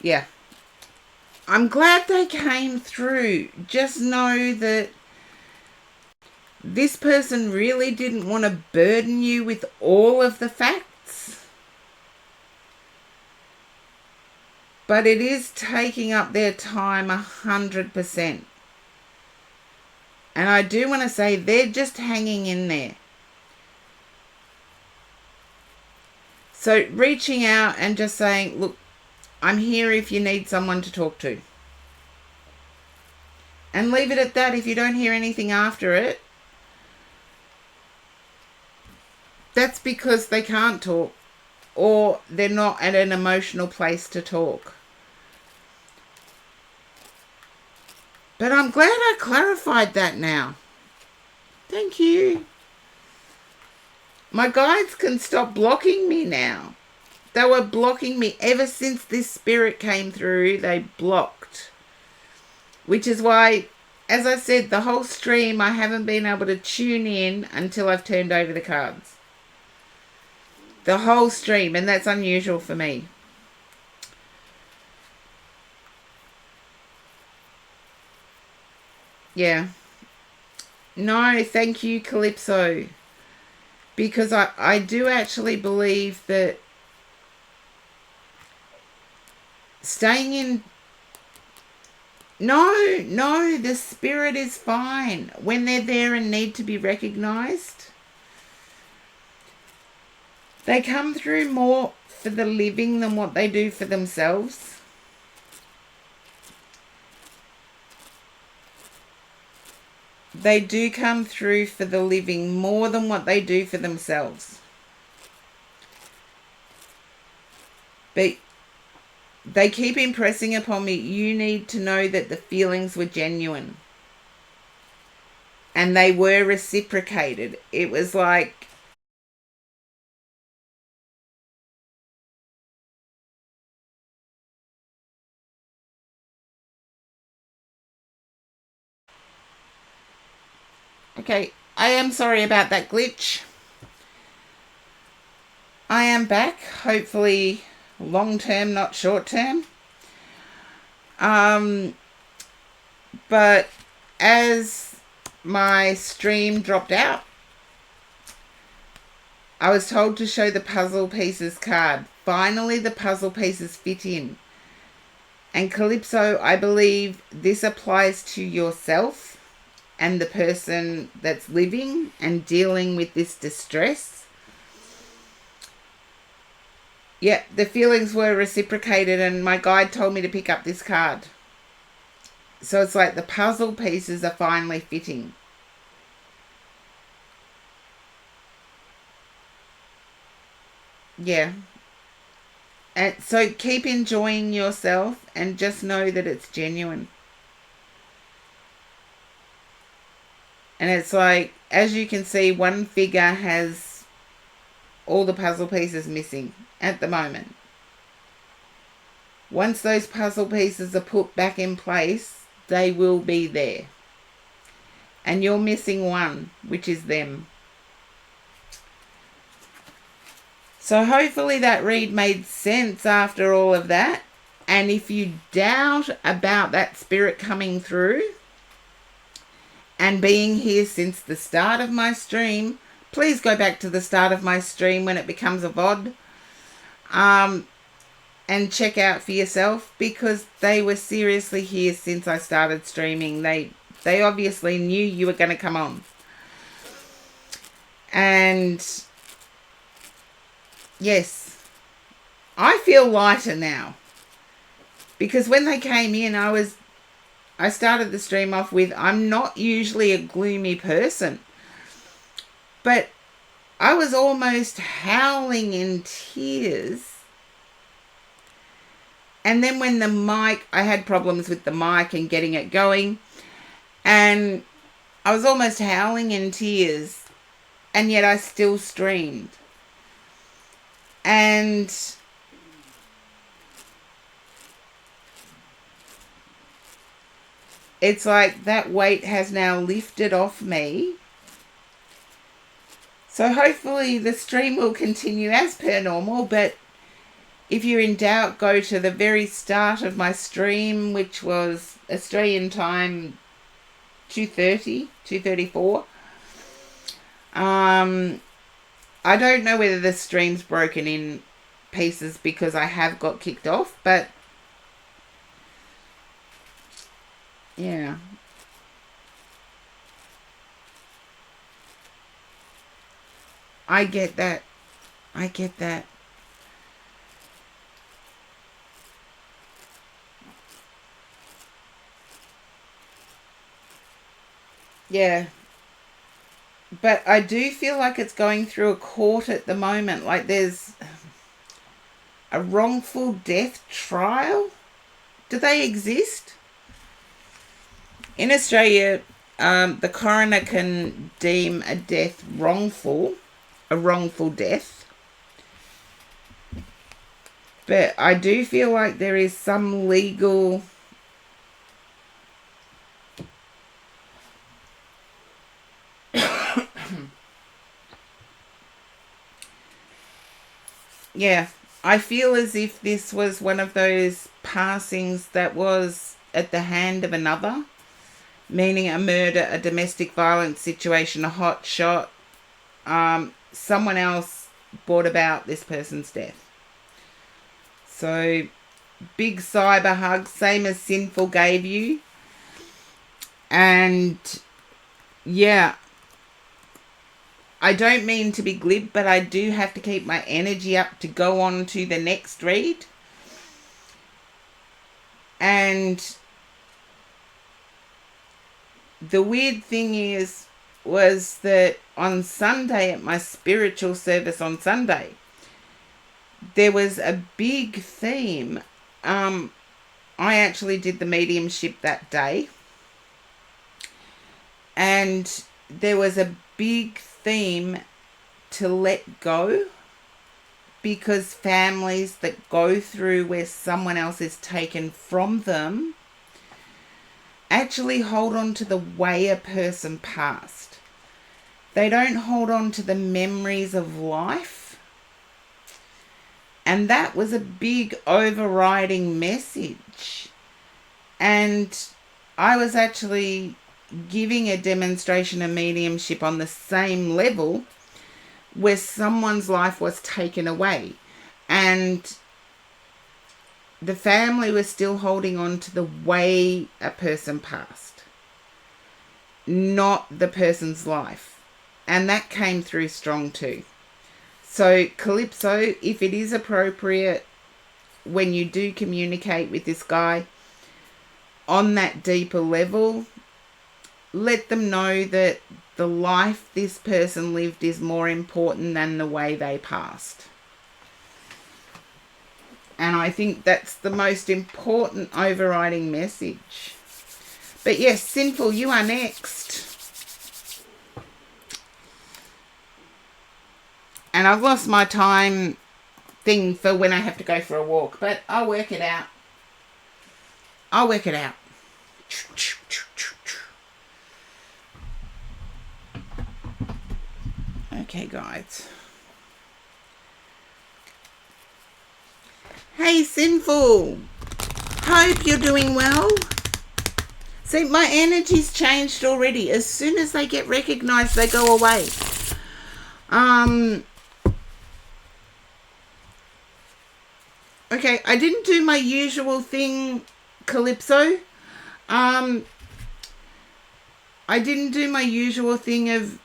Yeah. I'm glad they came through. Just know that this person really didn't want to burden you with all of the facts. But it is taking up their time 100%. And I do want to say they're just hanging in there. So reaching out and just saying, look, I'm here if you need someone to talk to. And leave it at that. If you don't hear anything after it, that's because they can't talk or they're not at an emotional place to talk. But I'm glad I clarified that now. Thank you. My guides can stop blocking me now. They were blocking me ever since this spirit came through. They blocked. Which is why, as I said, the whole stream I haven't been able to tune in until I've turned over the cards. The whole stream, and that's unusual for me. Yeah. No, thank you, Calypso. Because I do actually believe that staying in... No, the spirit is fine. When they're there and need to be recognized, they come through more for the living than what they do for themselves. They do come through for the living more than what they do for themselves. But they keep impressing upon me, you need to know that the feelings were genuine. And they were reciprocated. It was like... Okay, I am sorry about that glitch. I am back, hopefully long term, not short term. But as my stream dropped out, I was told to show the puzzle pieces card. Finally, the puzzle pieces fit in. And Calypso, I believe this applies to yourself and the person that's living and dealing with this distress. Yeah, the feelings were reciprocated, and my guide told me to pick up this card. So it's like the puzzle pieces are finally fitting. Yeah. And so keep enjoying yourself and just know that it's genuine. And it's like, as you can see, one figure has all the puzzle pieces missing at the moment. Once those puzzle pieces are put back in place, they will be there. And you're missing one, which is them. So hopefully that read made sense after all of that. And if you doubt about that spirit coming through and being here since the start of my stream, please go back to the start of my stream when it becomes a VOD. And check out for yourself, because they were seriously here since I started streaming. They obviously knew you were going to come on. And yes, I feel lighter now. Because when they came in, I started the stream off with, I'm not usually a gloomy person. But I was almost howling in tears. And then when the mic, I had problems with the mic and getting it going. And I was almost howling in tears. And yet I still streamed. And it's like that weight has now lifted off me. So hopefully the stream will continue as per normal, but if you're in doubt, go to the very start of my stream, which was Australian time 2:34. I don't know whether the stream's broken in pieces because I have got kicked off, but yeah. I get that. Yeah. But I do feel like it's going through a court at the moment. Like there's a wrongful death trial. Do they exist? In Australia, the coroner can deem a death wrongful, a wrongful death. But I do feel like there is some legal... yeah, I feel as if this was one of those passings that was at the hand of another, meaning a murder, a domestic violence situation, a hot shot. Someone else brought about this person's death. So, big cyber hug, same as Sinful gave you. And, yeah, I don't mean to be glib, but I do have to keep my energy up to go on to the next read. And the weird thing was that on Sunday, at my spiritual service on Sunday, there was a big theme. I actually did the mediumship that day. And there was a big theme to let go, because families that go through where someone else is taken from them actually hold on to the way a person passed. They don't hold on to the memories of life. And that was a big overriding message. And I was actually giving a demonstration of mediumship on the same level where someone's life was taken away. And the family was still holding on to the way a person passed, not the person's life. And that came through strong too. So, Calypso, if it is appropriate when you do communicate with this guy on that deeper level, let them know that the life this person lived is more important than the way they passed. And I think that's the most important overriding message. But yes, Sinful, you are next. And I've lost my time thing for when I have to go for a walk, but I'll work it out. Okay, guys. Hey, Sinful. Hope you're doing well. See, my energy's changed already. As soon as they get recognized, they go away. Okay, I didn't do my usual thing, Calypso. I didn't do my usual thing of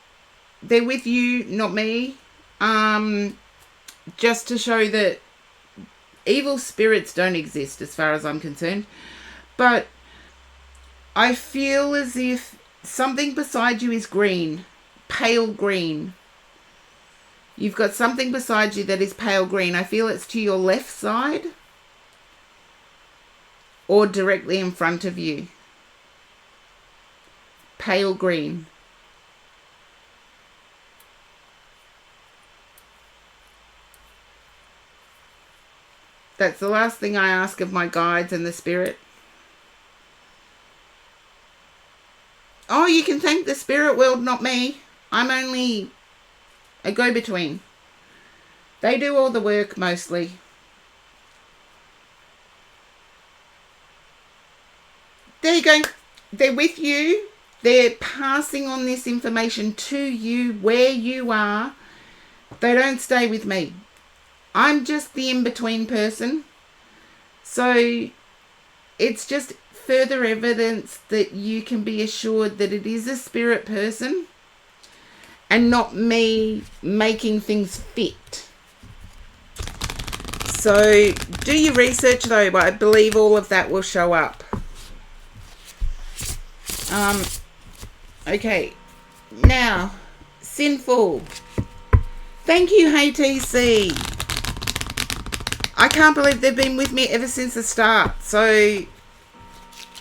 they're with you, not me. Just to show that evil spirits don't exist as far as I'm concerned. But I feel as if something beside you is green, pale green. You've got something beside you that is pale green. I feel it's to your left side or directly in front of you. Pale green. That's the last thing I ask of my guides and the spirit. Oh, you can thank the spirit world, not me. I'm only a go-between. They do all the work mostly. There you go. They're with you. They're passing on this information to you where you are. They don't stay with me. I'm just the in-between person. So it's just further evidence that you can be assured that it is a spirit person and not me making things fit. So do your research though, but I believe all of that will show up. Okay, now, Sinful. Thank you, HTC. I can't believe they've been with me ever since the start. So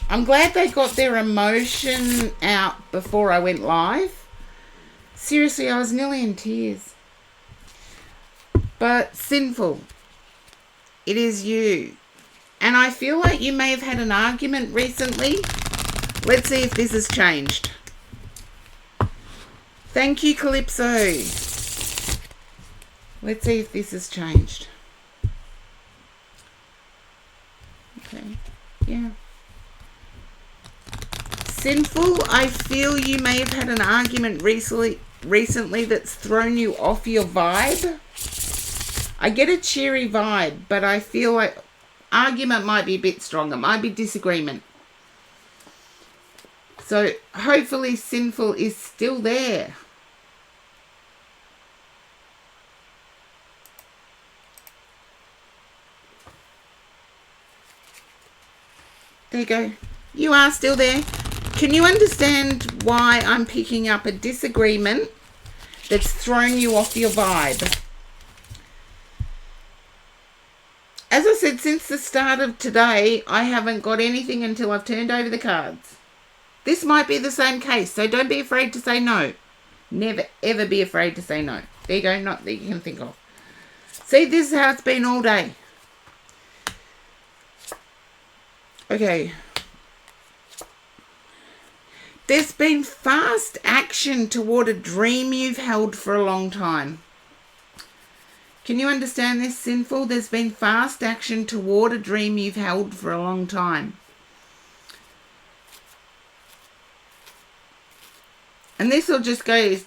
I'm glad they got their emotion out before I went live. Seriously, I was nearly in tears. But Sinful, it is you. And I feel like you may have had an argument recently. Let's see if this has changed. Thank you, Calypso. Let's see if this has changed. Okay. Yeah. Sinful, I feel you may have had an argument recently that's thrown you off your vibe. I get a cheery vibe, but I feel like argument might be a bit stronger, might be disagreement. So hopefully Sinful is still there. There you go. You are still there. Can you understand why I'm picking up a disagreement that's thrown you off your vibe? As I said, since the start of today, I haven't got anything until I've turned over the cards. This might be the same case, so don't be afraid to say no. Never, ever be afraid to say no. There you go, not that you can think of. See, this is how it's been all day. Okay. There's been fast action toward a dream you've held for a long time. Can you understand this, Sinful? There's been fast action toward a dream you've held for a long time. And this just goes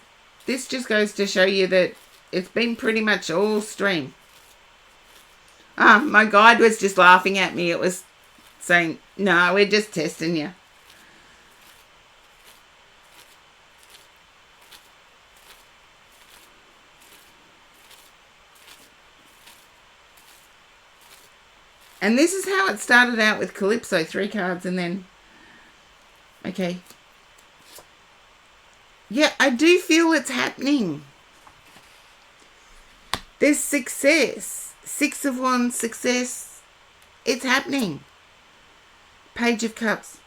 to show you that it's been pretty much all stream. My guide was just laughing at me. It was saying, no, we're just testing you. And this is how it started out with Calypso, 3 cards and then... Okay. Yeah, I do feel it's happening. There's success. 6 of Wands, success. It's happening. Page of Cups.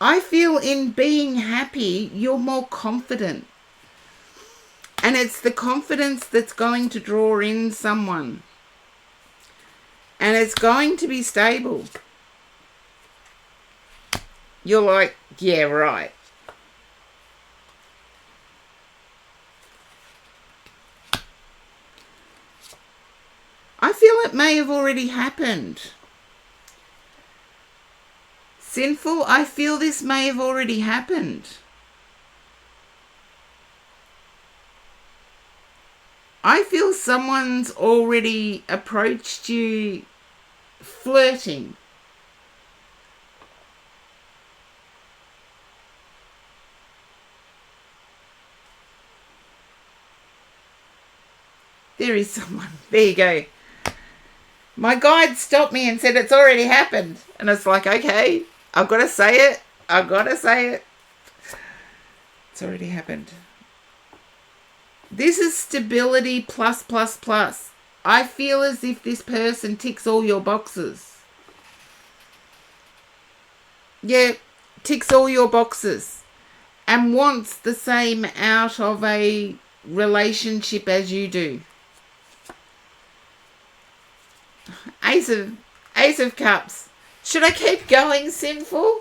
I feel in being happy, you're more confident. And it's the confidence that's going to draw in someone. And it's going to be stable. You're like, yeah, right. I feel it may have already happened. Sinful, I feel this may have already happened. I feel someone's already approached you flirting. There is someone. There you go. My guide stopped me and said it's already happened. And it's like, okay, I've got to say it. I've got to say it. It's already happened. This is stability plus, plus, plus. I feel as if this person ticks all your boxes. Yeah, ticks all your boxes. And wants the same out of a relationship as you do. Ace of Cups. Should I keep going, Sinful?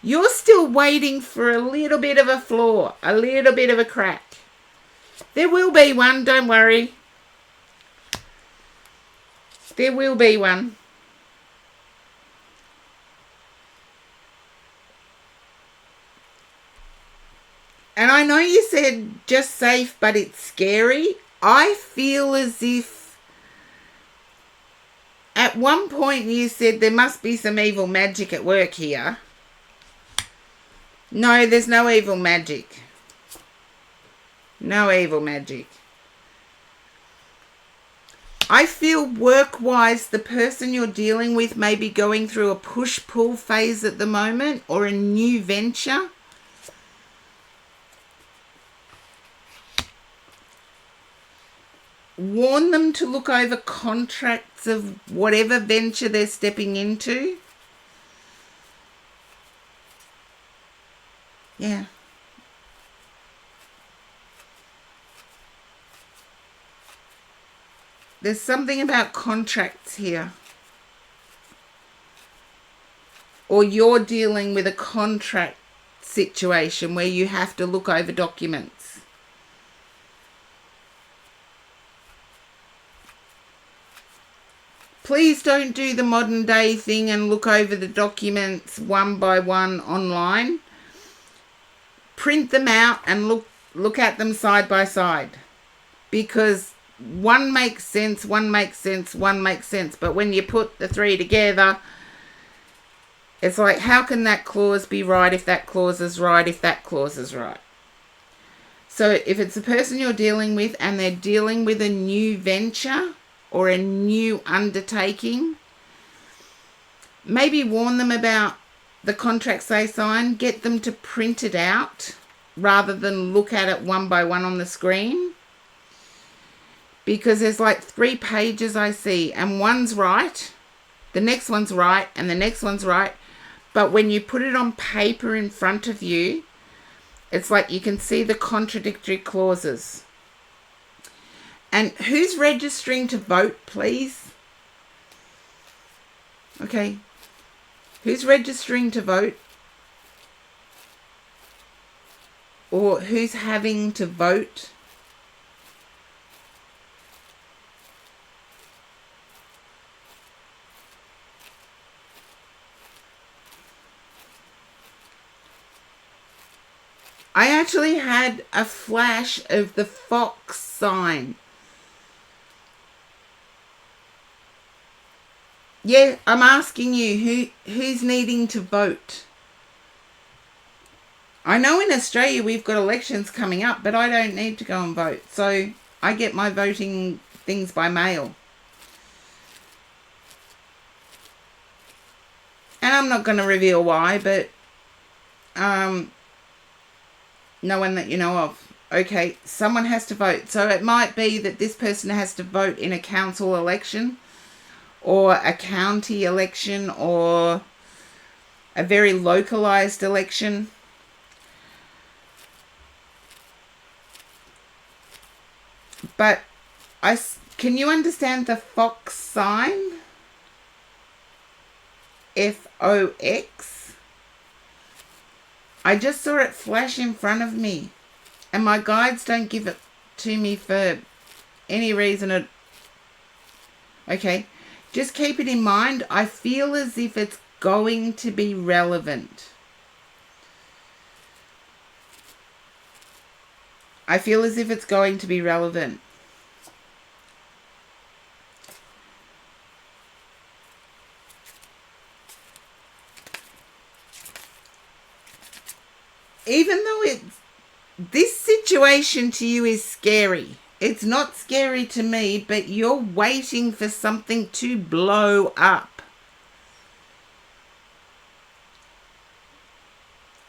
You're still waiting for a little bit of a flaw, a little bit of a crack. There will be one, don't worry. There will be one. And I know you said just safe, but it's scary. I feel as if at one point you said there must be some evil magic at work here. No, there's no evil magic. No evil magic. I feel work-wise the person you're dealing with may be going through a push-pull phase at the moment or a new venture. Warn them to look over contracts of whatever venture they're stepping into. Yeah. There's something about contracts here. Or you're dealing with a contract situation where you have to look over documents. Please don't do the modern day thing and look over the documents one by one online. Print them out and look at them side by side, because one makes sense, one makes sense, one makes sense. But when you put the three together, it's like, how can that clause be right if that clause is right, if that clause is right? So if it's a person you're dealing with and they're dealing with a new venture or a new undertaking, maybe warn them about the contracts they sign. Get them to print it out rather than look at it one by one on the screen. Because there's like 3 pages I see, and one's right, the next one's right, and the next one's right. But when you put it on paper in front of you, it's like you can see the contradictory clauses. And who's registering to vote, please? Okay. Who's registering to vote? Or who's having to vote? I actually had a flash of the fox sign. Yeah, I'm asking you, who's needing to vote? I know in Australia we've got elections coming up, but I don't need to go and vote. So I get my voting things by mail. And I'm not going to reveal why, but no one that you know of. Okay, someone has to vote. So it might be that this person has to vote in a council election or a county election or a very localized election. But can you understand the fox sign? F-O-X. I just saw it flash in front of me, and my guides don't give it to me for any reason. Okay, just keep it in mind. I feel as if it's going to be relevant. I feel as if it's going to be relevant. Even though this situation to you is scary, it's not scary to me, but you're waiting for something to blow up.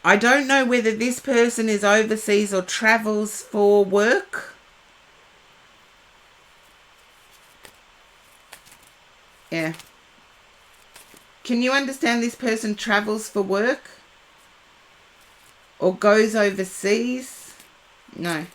I don't know whether this person is overseas or travels for work. Yeah. Can you understand this person travels for work? Or goes overseas? No.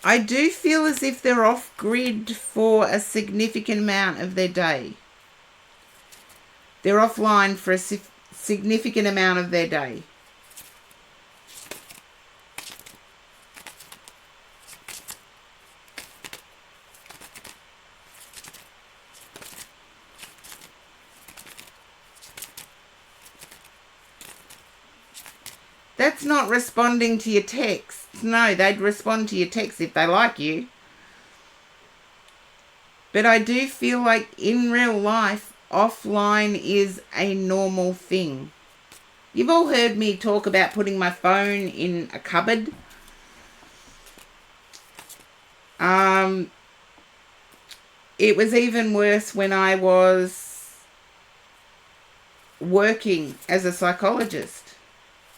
I do feel as if they're off grid for a significant amount of their day. They're offline for a significant amount of their day. That's not responding to your texts. No, they'd respond to your texts if they like you. But I do feel like in real life, offline is a normal thing. You've all heard me talk about putting my phone in a cupboard. It was even worse when I was working as a psychologist.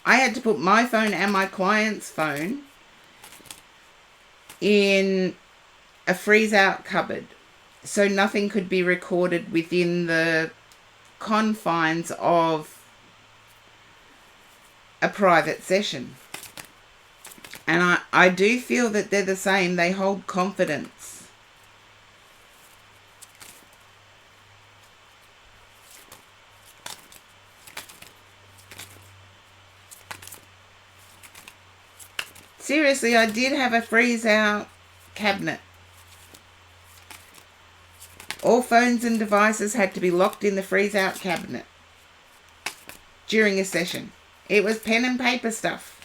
I had to put my phone and my client's phone in a freeze-out cupboard so nothing could be recorded within the confines of a private session. And I do feel that they're the same. They hold confidence. Seriously, I did have a freeze-out cabinet. All phones and devices had to be locked in the freeze-out cabinet during a session. It was pen and paper stuff.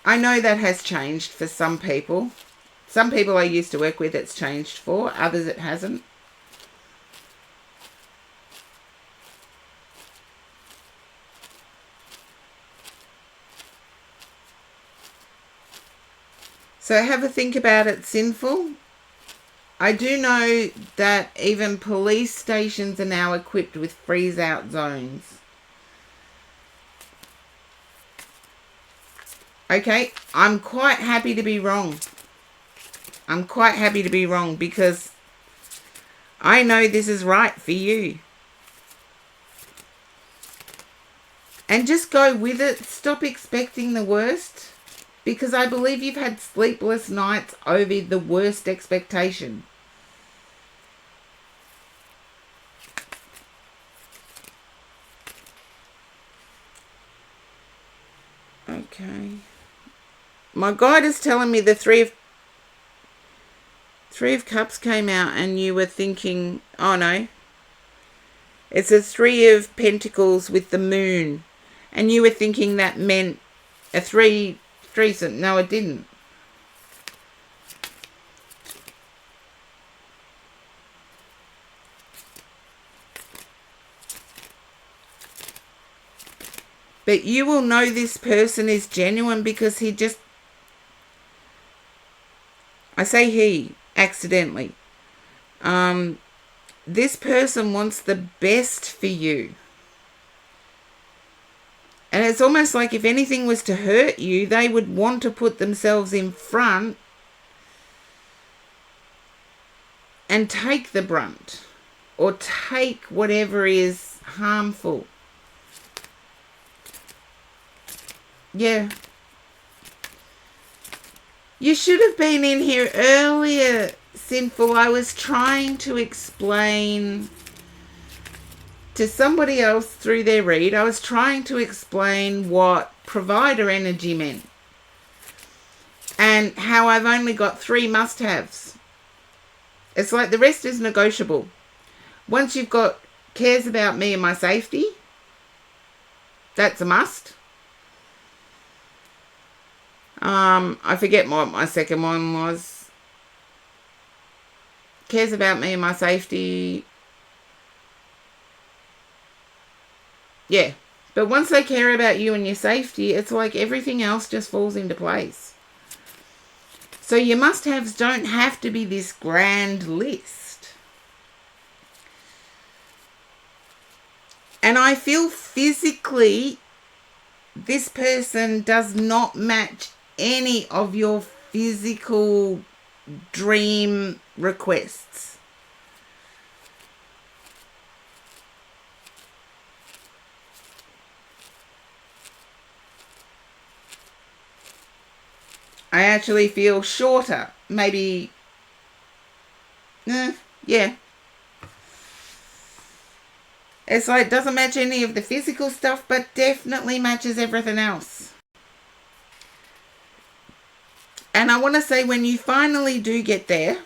I know that has changed for some people. Some people I used to work with it's changed for, others it hasn't. So have a think about it, Sinful. I do know that even police stations are now equipped with freeze-out zones. Okay, I'm quite happy to be wrong. I'm quite happy to be wrong because I know this is right for you. And just go with it. Stop expecting the worst. Because I believe you've had sleepless nights over the worst expectation. Okay. My guide is telling me the Three of Cups came out and you were thinking, oh no. It's a Three of Pentacles with the moon. And you were thinking that meant a threesome. No, it didn't. But you will know this person is genuine because he just... I say he, accidentally. This person wants the best for you. And it's almost like if anything was to hurt you, they would want to put themselves in front and take the brunt. Or take whatever is harmful. Yeah. You should have been in here earlier, Sinful. I was trying to explain to somebody else through their read. I was trying to explain what provider energy meant. And how I've only got 3 must-haves. It's like the rest is negotiable. Once you've got cares about me and my safety, that's a must. I forget what my second one was. Cares about me and my safety. Yeah. But once they care about you and your safety, it's like everything else just falls into place. So your must-haves don't have to be this grand list. And I feel physically this person does not match any of your physical dream requests. I actually feel shorter. Maybe, yeah. It's like it doesn't match any of the physical stuff, but definitely matches everything else. And I want to say when you finally do get there,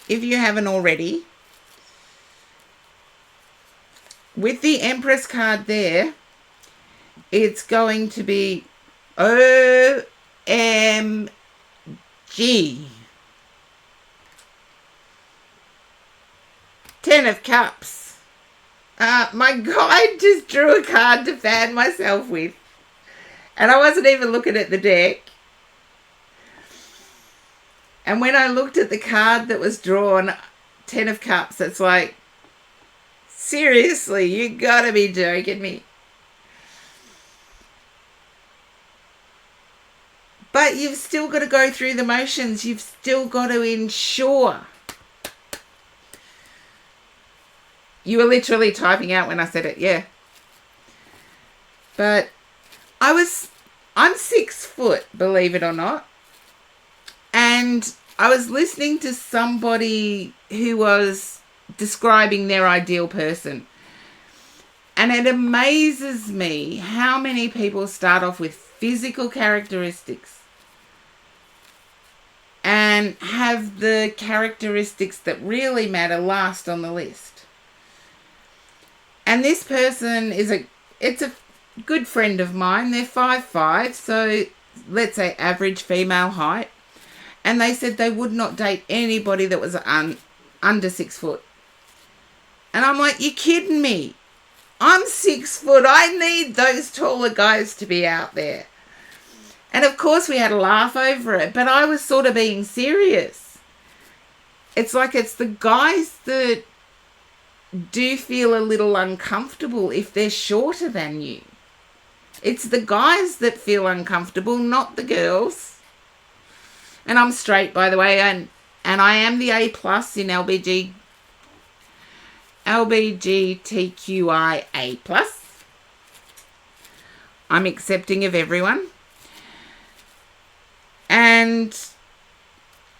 if you haven't already, with the Empress card there, it's going to be OMG. 10 of Cups. My guide just drew a card to fan myself with. And I wasn't even looking at the deck. And when I looked at the card that was drawn, 10 of Cups, it's like, seriously, you gotta be joking me. But you've still got to go through the motions. You've still got to ensure. You were literally typing out when I said it, yeah. But I'm 6 foot, believe it or not. And I was listening to somebody who was describing their ideal person. And it amazes me how many people start off with physical characteristics and have the characteristics that really matter last on the list. And this person is a good friend of mine. They're 5'5", so let's say average female height. And they said they would not date anybody that was under 6 foot. And I'm like, you're kidding me. I'm 6 foot. I need those taller guys to be out there. And of course we had a laugh over it, but I was sort of being serious. It's like it's the guys that do feel a little uncomfortable if they're shorter than you. It's the guys that feel uncomfortable, not the girls. And I'm straight, by the way, and I am the A+ in LGBTQIA+. I'm accepting of everyone. And,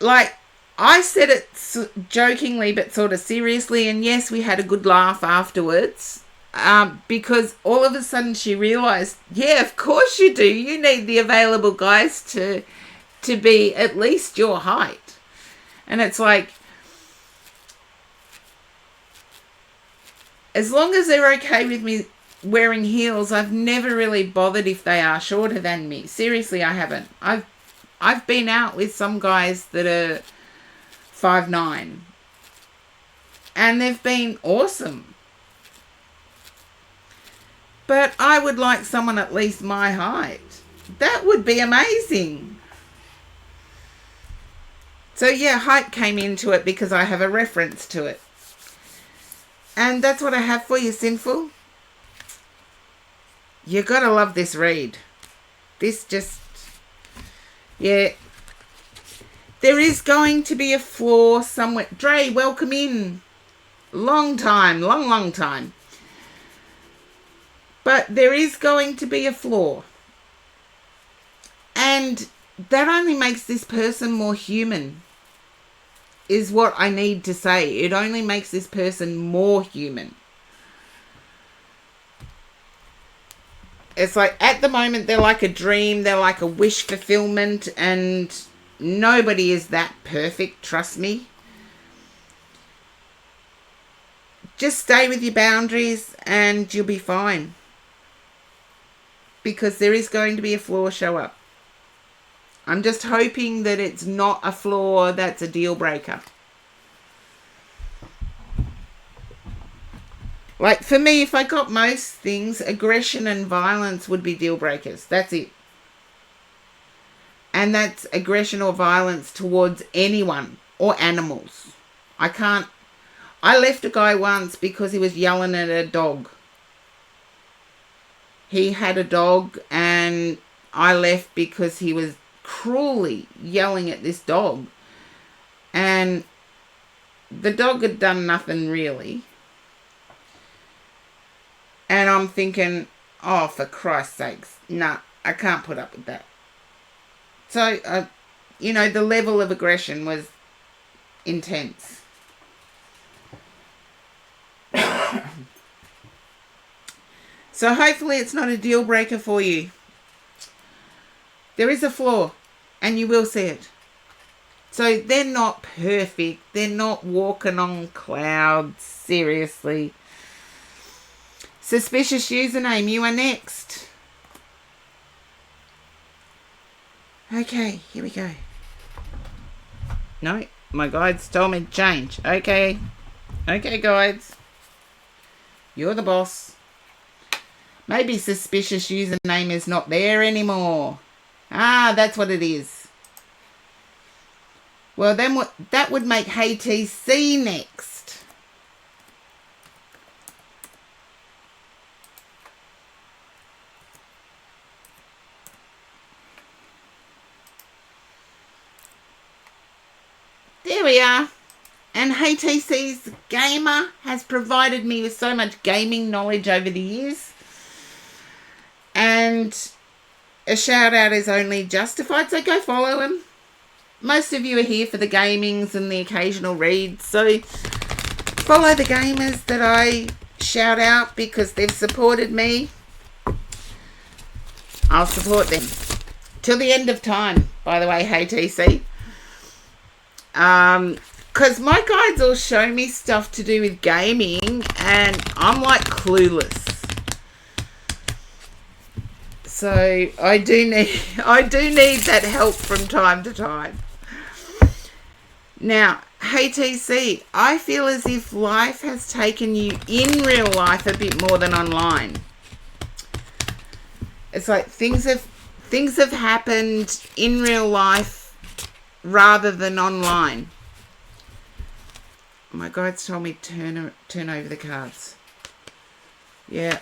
like, I said it jokingly but sort of seriously, and yes, we had a good laugh afterwards, because all of a sudden she realised, yeah, of course you do. You need the available guys to be at least your height. And it's like, as long as they're okay with me wearing heels, I've never really bothered if they are shorter than me. Seriously, I haven't. I've been out with some guys that are 5'9", and they've been awesome. But I would like someone at least my height. That would be amazing. So yeah, height came into it because I have a reference to it. And that's what I have for you, Sinful. You gotta love this read. This just... yeah. There is going to be a flaw somewhere. Dre, welcome in. Long time. Long time. But there is going to be a flaw. And that only makes this person more human, is what I need to say. It only makes this person more human. It's like, at the moment, they're like a dream. They're like a wish fulfillment. And nobody is that perfect, trust me. Just stay with your boundaries and you'll be fine. Because there is going to be a flaw show up. I'm just hoping that it's not a flaw that's a deal breaker. Like, for me, if I got most things, aggression and violence would be deal breakers. That's it. And that's aggression or violence towards anyone or animals. I left a guy once because he was yelling at a dog. He had a dog and I left because he was cruelly yelling at this dog. And the dog had done nothing really. And I'm thinking, oh, for Christ's sakes, nah, I can't put up with that. So, the level of aggression was intense. So hopefully it's not a deal breaker for you. There is a flaw, and you will see it. So they're not perfect. They're not walking on clouds, seriously. Suspicious username, you are next. Okay, here we go. No, my guides told me to change. Okay, guides. You're the boss. Maybe suspicious username is not there anymore. Ah, that's what it is. Well, then that would make Hey TC next. There we are. And Hey TC's gamer has provided me with so much gaming knowledge over the years. And a shout out is only justified, so go follow him. Most of you are here for the gamings and the occasional reads, so follow the gamers that I shout out because they've supported me. I'll support them till the end of time, by the way. Hey TC, because my guides will show me stuff to do with gaming and I'm like clueless. So I do need that help from time to time. Now, hey TC, I feel as if life has taken you in real life a bit more than online. It's like things have happened in real life rather than online. My guides told me turn over the cards. Yeah.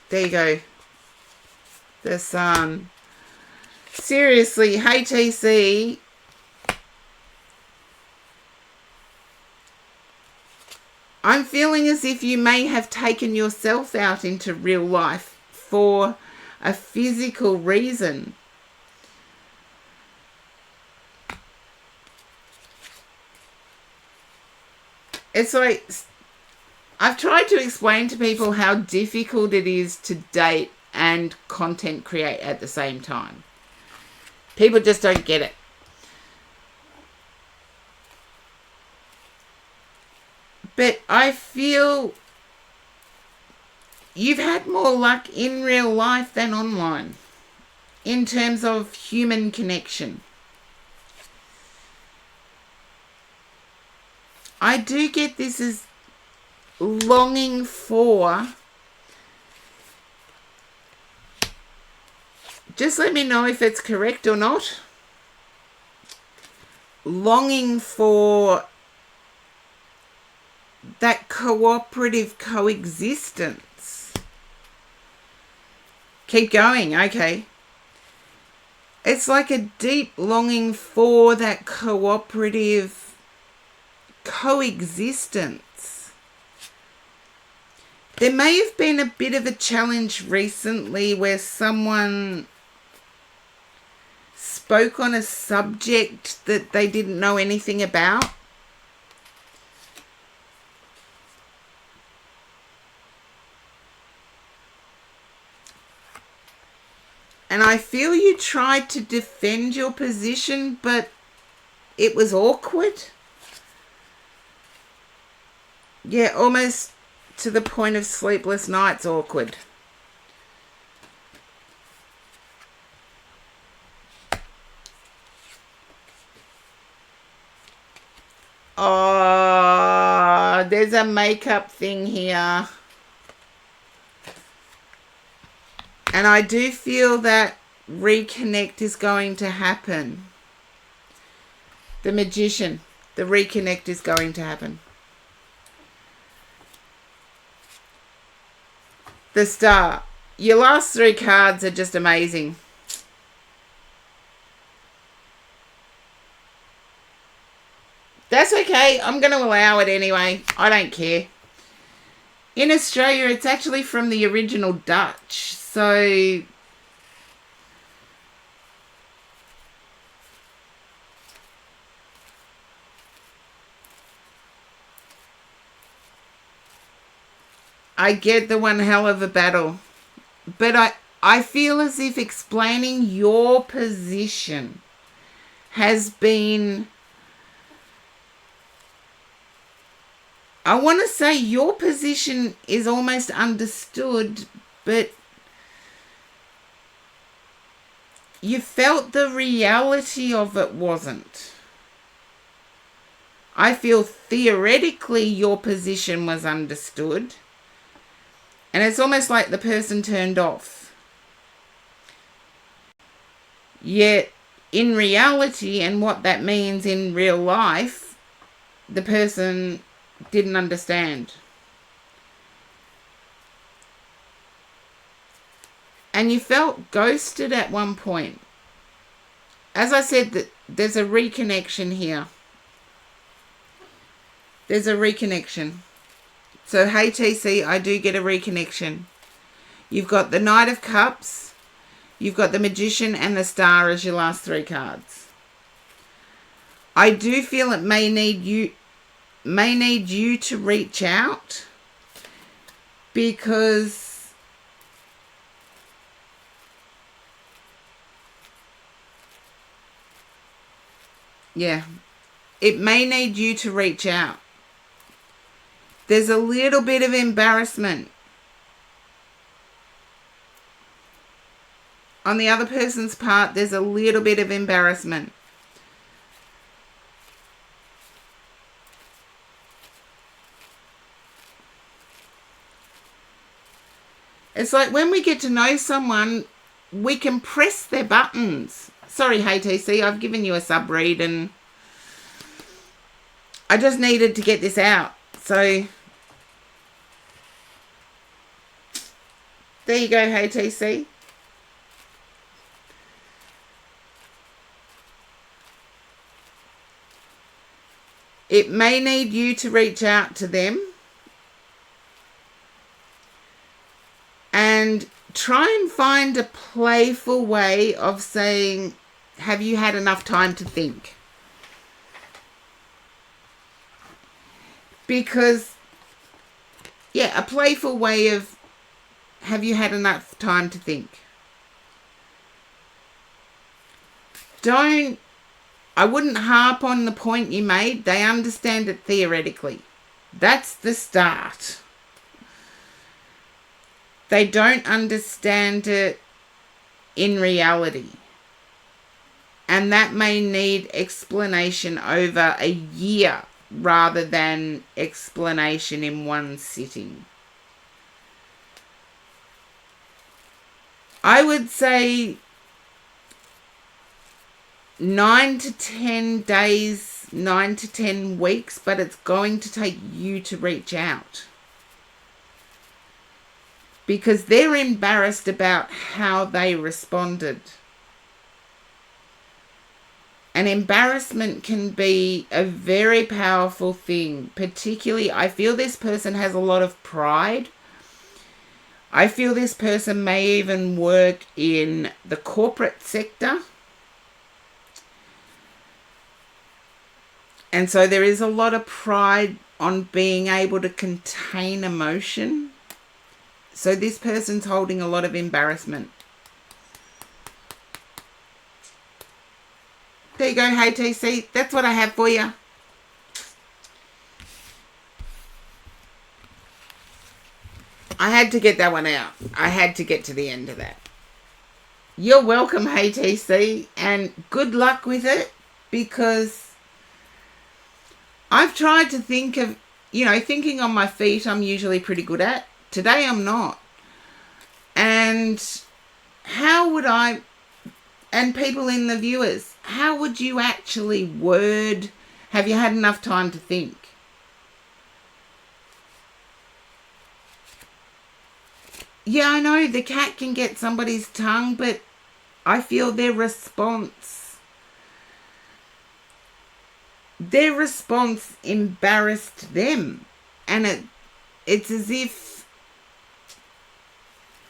There you go. The Sun. Seriously, hey TC. I'm feeling as if you may have taken yourself out into real life for a physical reason. It's like, I've tried to explain to people how difficult it is to date and content create at the same time. People just don't get it. But I feel you've had more luck in real life than online in terms of human connection. I do get this as longing for, just let me know if it's correct or not, longing for that cooperative coexistence. Keep going, okay. It's like a deep longing for that cooperative coexistence. There may have been a bit of a challenge recently where someone spoke on a subject that they didn't know anything about. And I feel you tried to defend your position, but it was awkward. Yeah, almost to the point of sleepless nights awkward. Oh, there's a makeup thing here. And I do feel that reconnect is going to happen. The Magician, the reconnect is going to happen. The Star. Your last three cards are just amazing. That's okay. I'm going to allow it anyway. I don't care. In Australia, it's actually from the original Dutch. So I get the one hell of a battle. But I feel as if explaining your position has been, I want to say your position is almost understood, but you felt the reality of it wasn't. I feel theoretically your position was understood. And it's almost like the person turned off. Yet, in reality, and what that means in real life, the person didn't understand. And you felt ghosted at one point. As I said, that there's a reconnection here. There's a reconnection. So, hey TC, I do get a reconnection. You've got the Knight of Cups, you've got the Magician and the Star as your last three cards. I do feel it may may need you to reach out because it may need you to reach out. There's a little bit of embarrassment on the other person's part. There's a little bit of embarrassment. It's like when we get to know someone, we can press their buttons. Sorry, Hey TC, I've given you a sub read and I just needed to get this out. So there you go, Hey TC. It may need you to reach out to them and try and find a playful way of saying, have you had enough time to think? Because, a playful way of, have you had enough time to think? I wouldn't harp on the point you made. They understand it theoretically. That's the start. They don't understand it in reality. And that may need explanation over a year rather than explanation in one sitting. I would say 9 to 10 days, 9 to 10 weeks, but it's going to take you to reach out. Because they're embarrassed about how they responded. And embarrassment can be a very powerful thing. Particularly, I feel this person has a lot of pride. I feel this person may even work in the corporate sector. And so there is a lot of pride on being able to contain emotion. So this person's holding a lot of embarrassment. There you go, Hey TC. That's what I have for you. I had to get that one out. I had to get to the end of that. You're welcome, Hey TC. And good luck with it. Because I've tried to think of, thinking on my feet I'm usually pretty good at. Today I'm not. And how would I, and people in the viewers, how would you actually word, have you had enough time to think? Yeah, I know the cat can get somebody's tongue, but I feel their response embarrassed them. And it's as if,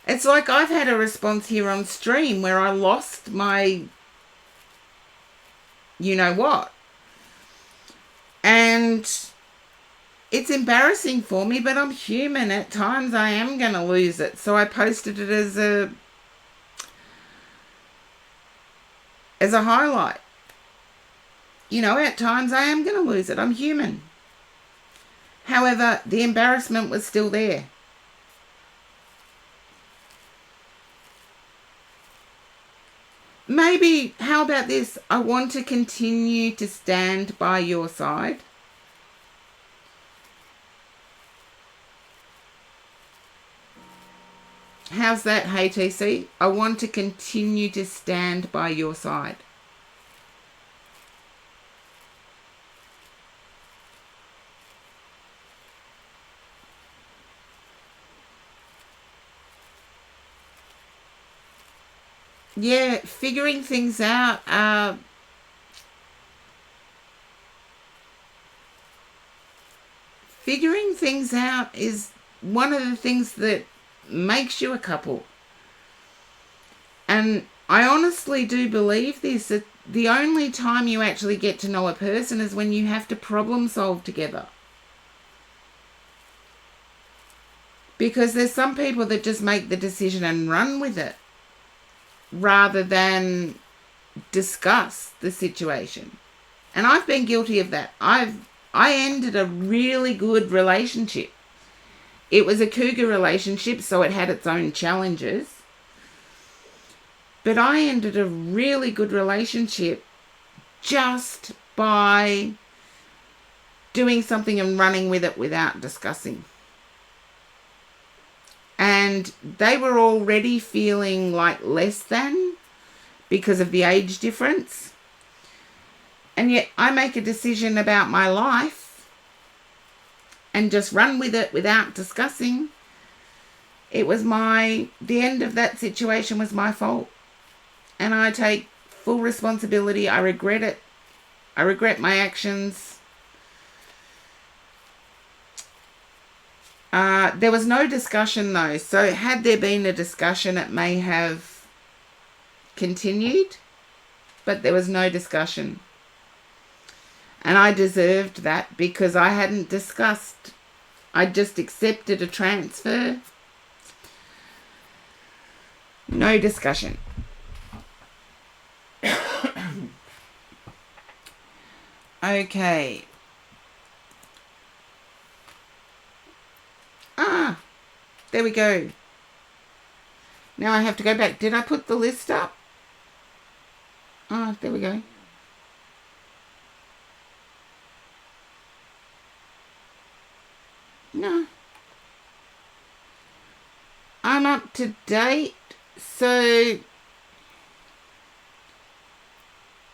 it's like I've had a response here on stream where I lost my you-know-what. And it's embarrassing for me, but I'm human. At times I am going to lose it. So I posted it as a highlight. At times I am going to lose it. I'm human. However, the embarrassment was still there. Maybe, how about this? I want to continue to stand by your side. How's that, Hey TC? I want to continue to stand by your side. Yeah, figuring things out. Figuring things out is one of the things that makes you a couple. And I honestly do believe this, that the only time you actually get to know a person is when you have to problem solve together. Because there's some people that just make the decision and run with it rather than discuss the situation. And I've been guilty of that. I ended a really good relationship. It was a cougar relationship, so it had its own challenges. But I ended a really good relationship just by doing something and running with it without discussing. And they were already feeling like less than because of the age difference. And yet I make a decision about my life and just run with it without discussing. The end of that situation was my fault. And I take full responsibility. I regret it. I regret my actions. There was no discussion though. So had there been a discussion, it may have continued. But there was no discussion. And I deserved that because I hadn't discussed. I just accepted a transfer. No discussion. Okay. There we go. Now I have to go back. Did I put the list up? There we go. No. I'm up to date. So,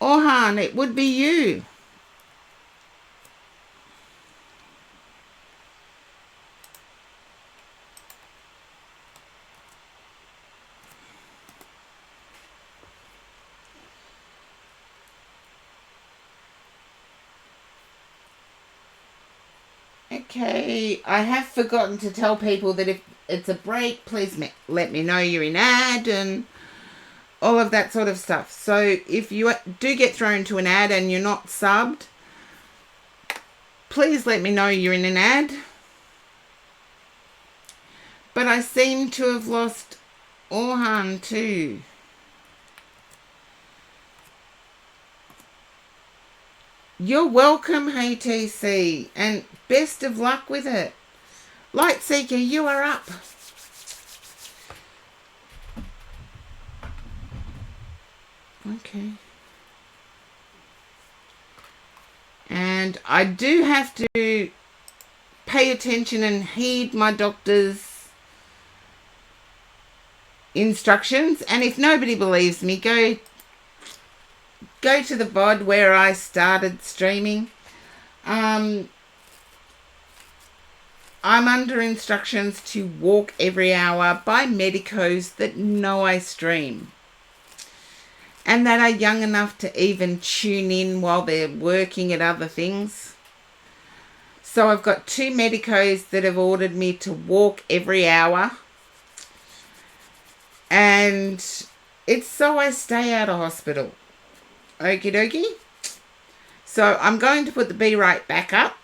Orhan, it would be you. Okay, I have forgotten to tell people that if it's a break, please let me know you're in ad and all of that sort of stuff. So if you do get thrown to an ad and you're not subbed, please let me know you're in an ad. But I seem to have lost Orhan too. You're welcome, HTC, and best of luck with it. Lightseeker, you are up. Okay. And I do have to pay attention and heed my doctor's instructions. And if nobody believes me, go to the VOD where I started streaming. I'm under instructions to walk every hour by medicos that know I stream and that are young enough to even tune in while they're working at other things. So I've got 2 medicos that have ordered me to walk every hour, and it's so I stay out of hospital. Okie dokie. So I'm going to put the Be Right back up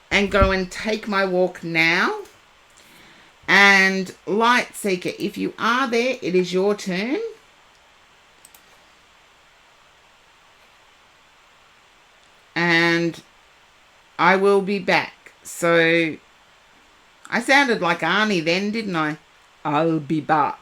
and go and take my walk now. And Lightseeker, if you are there, it is your turn. And I will be back. So I sounded like Arnie then, didn't I? I'll be back.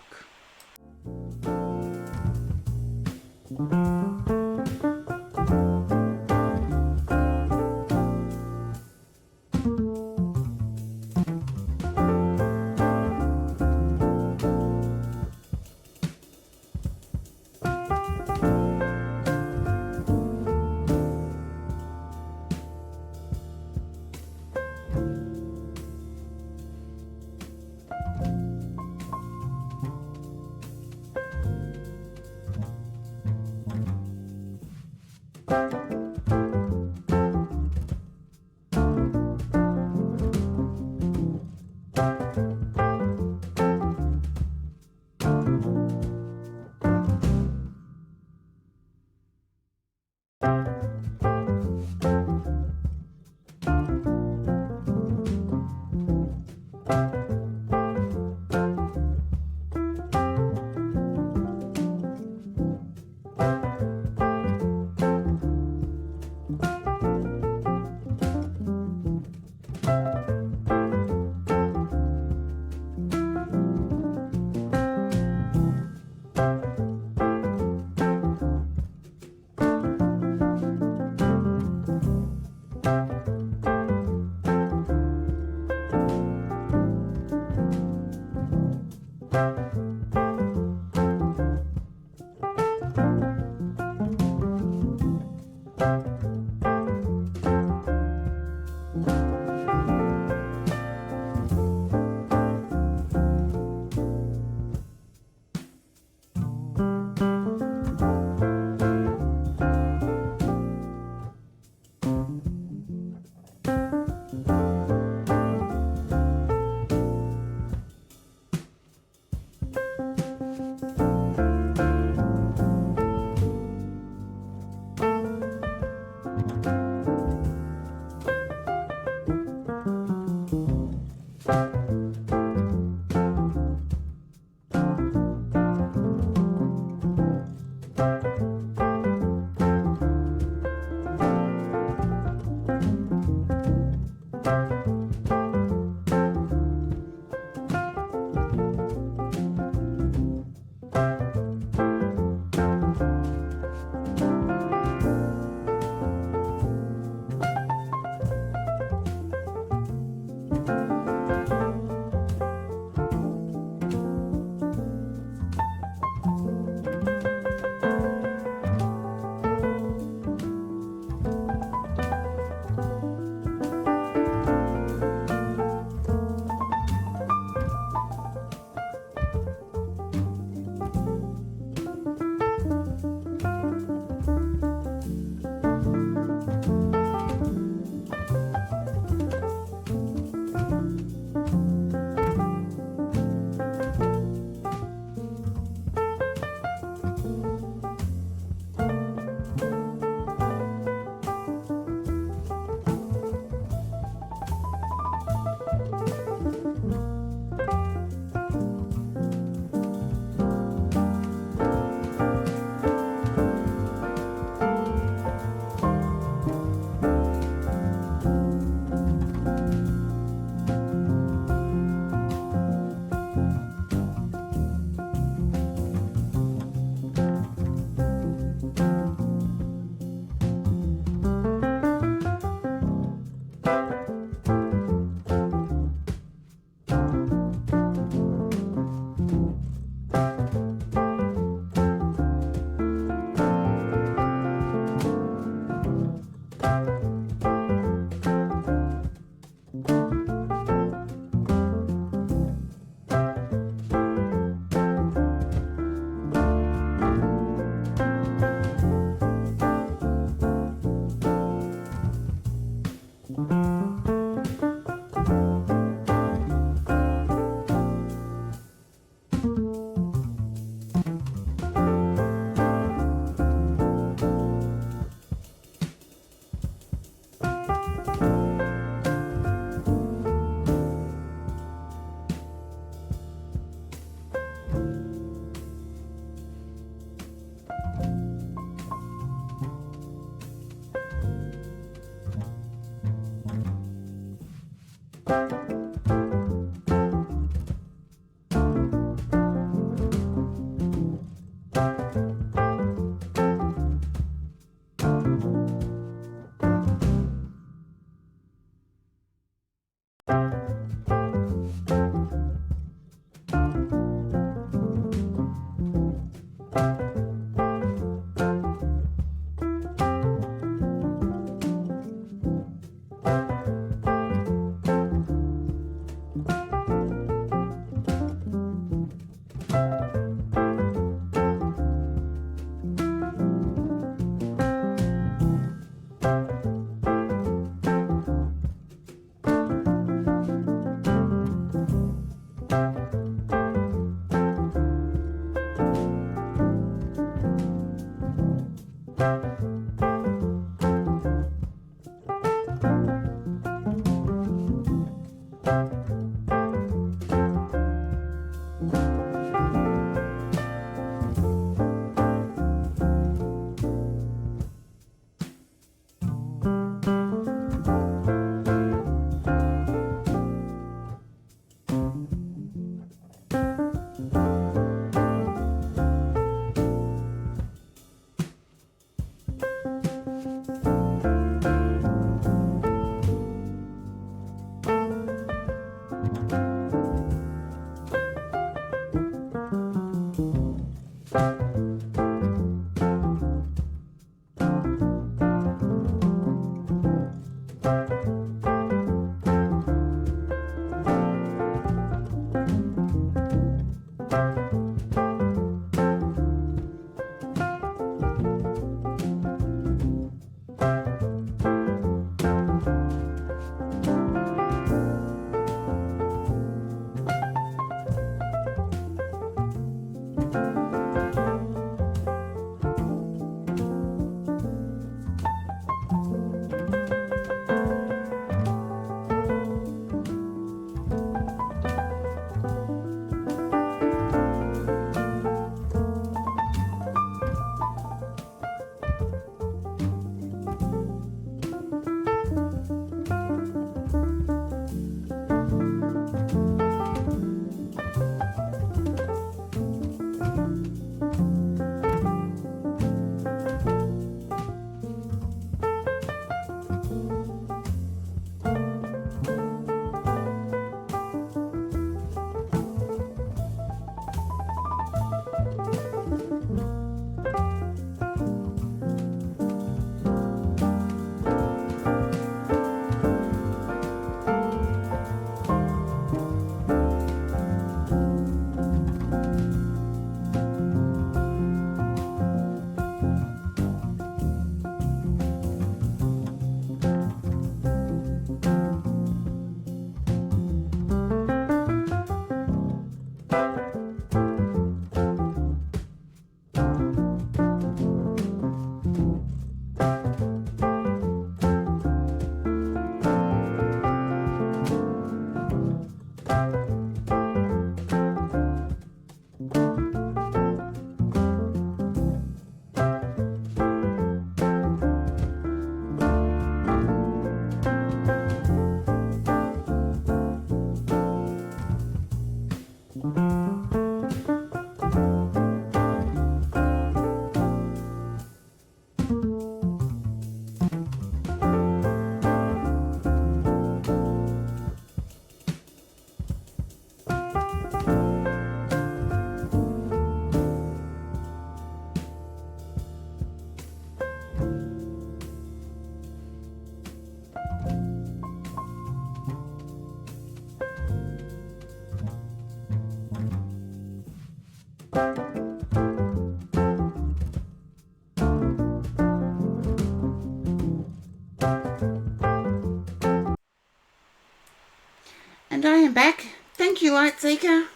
Lightseeker?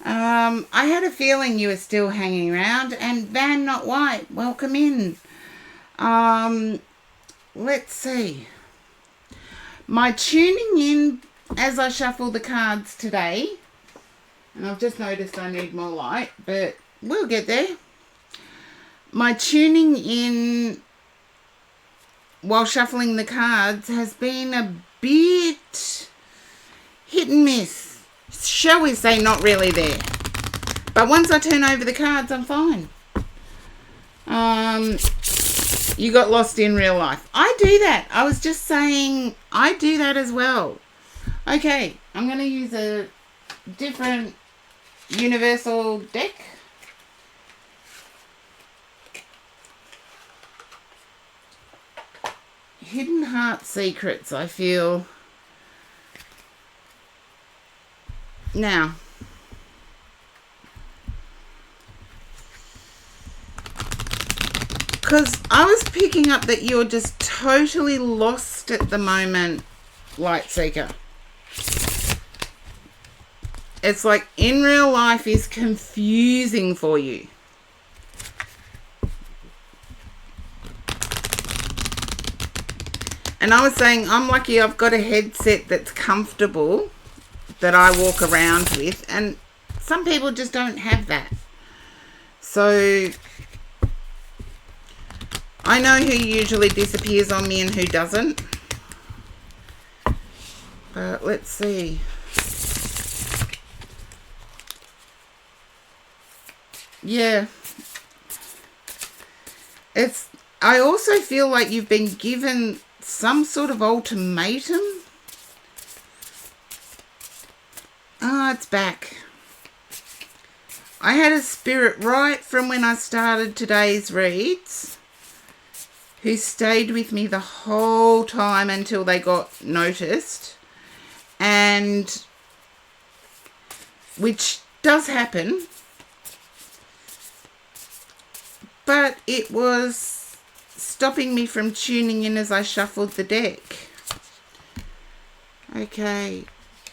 I had a feeling you were still hanging around. And Van Not White, welcome in. Let's see. My tuning in as I shuffle the cards today, and I've just noticed I need more light, but we'll get there. My tuning in while shuffling the cards has been a bit hit and miss. Shall we say not really there. But once I turn over the cards, I'm fine. You got lost in real life. I do that. I was just saying I do that as well. Okay, I'm going to use a different universal deck. Hidden Heart Secrets, I feel. Now, because I was picking up that you're just totally lost at the moment, Lightseeker. It's like in real life is confusing for you. And I was saying I'm lucky I've got a headset that's comfortable that I walk around with, and some people just don't have that. So I know who usually disappears on me and who doesn't. But let's see. Yeah. I also feel like you've been given some sort of ultimatum. Ah, it's back. I had a spirit right from when I started today's reads who stayed with me the whole time until they got noticed, and which does happen, but it was stopping me from tuning in as I shuffled the deck. Okay.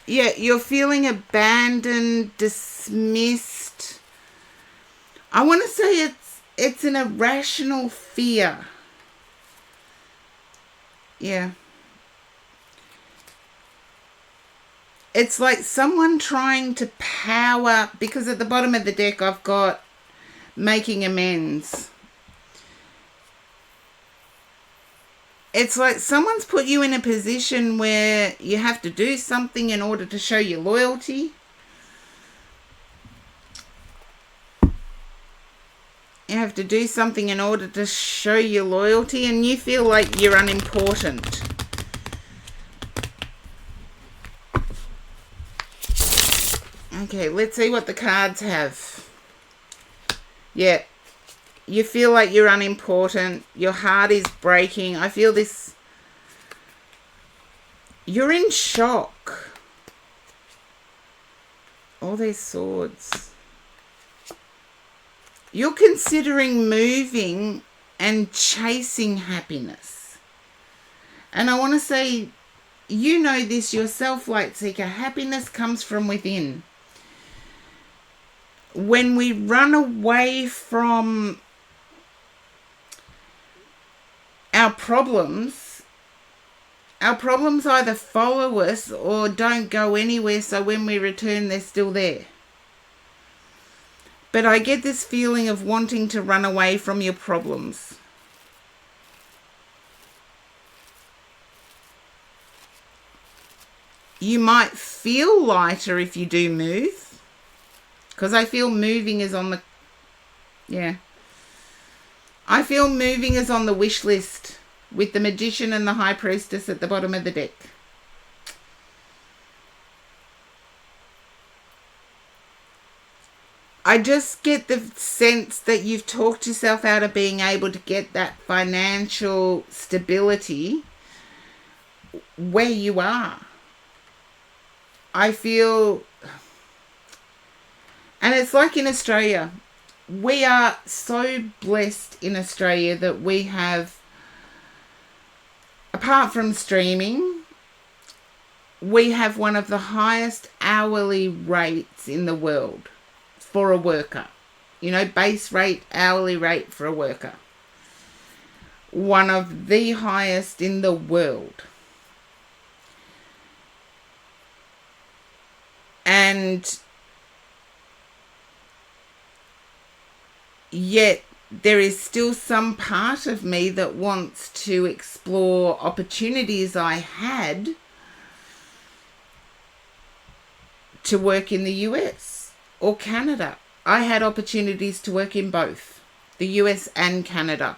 Yeah, you're feeling abandoned, dismissed. I want to say it's an irrational fear. Yeah. It's like someone trying to power, because at the bottom of the deck I've got making amends. It's like someone's put you in a position where you have to do something in order to show your loyalty. You have to do something in order to show your loyalty, and you feel like you're unimportant. Okay, let's see what the cards have. Yeah. You feel like you're unimportant. Your heart is breaking. I feel this. You're in shock. All these swords. You're considering moving and chasing happiness. And I want to say, you know this yourself, Lightseeker. Happiness comes from within. When we run away from our problems either follow us or don't go anywhere, so when we return they're still there. But I get this feeling of wanting to run away from your problems. You might feel lighter if you do move, because I feel moving is on the... Yeah. I feel moving is on the wish list with the Magician and the High Priestess at the bottom of the deck. I just get the sense that you've talked yourself out of being able to get that financial stability where you are. I feel... And it's like in Australia. We are so blessed in Australia that we have, apart from streaming, we have one of the highest hourly rates in the world for a worker. You know, base rate, hourly rate for a worker. One of the highest in the world. And yet there is still some part of me that wants to explore opportunities I had to work in the US or Canada. I had opportunities to work in both the US and Canada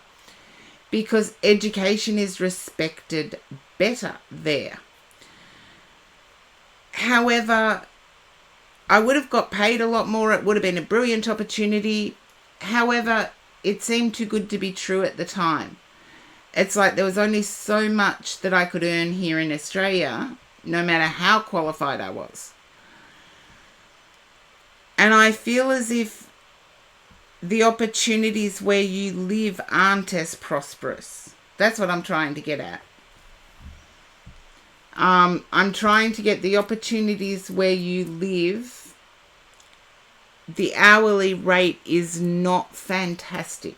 because education is respected better there. However, I would have got paid a lot more. It would have been a brilliant opportunity. However, it seemed too good to be true at the time. It's like there was only so much that I could earn here in Australia, no matter how qualified I was. And I feel as if the opportunities where you live aren't as prosperous. That's what I'm trying to get at. I'm trying to get the opportunities where you live. The hourly rate is not fantastic.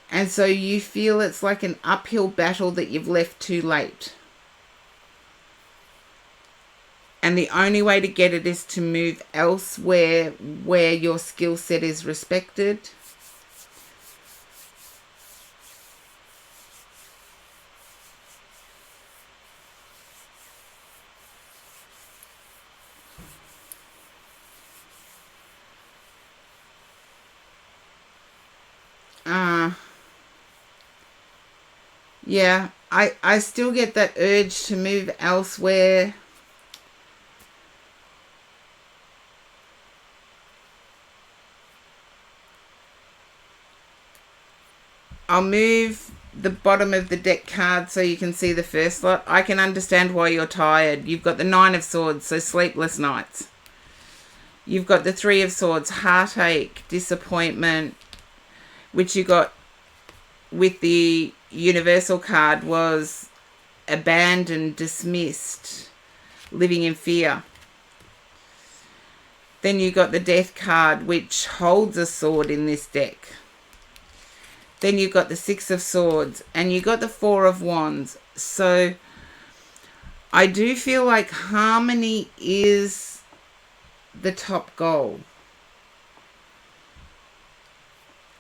And so you feel it's like an uphill battle that you've left too late. And the only way to get it is to move elsewhere where your skill set is respected. Yeah, I still get that urge to move elsewhere. I'll move the bottom of the deck card so you can see the first lot. I can understand why you're tired. You've got the Nine of Swords, so sleepless nights. You've got the Three of Swords, heartache, disappointment, which you got with the Universal card was abandoned, dismissed, living in fear. Then you got the Death card, which holds a sword in this deck. Then you got the Six of Swords, and you got the Four of Wands. So I do feel like harmony is the top goal.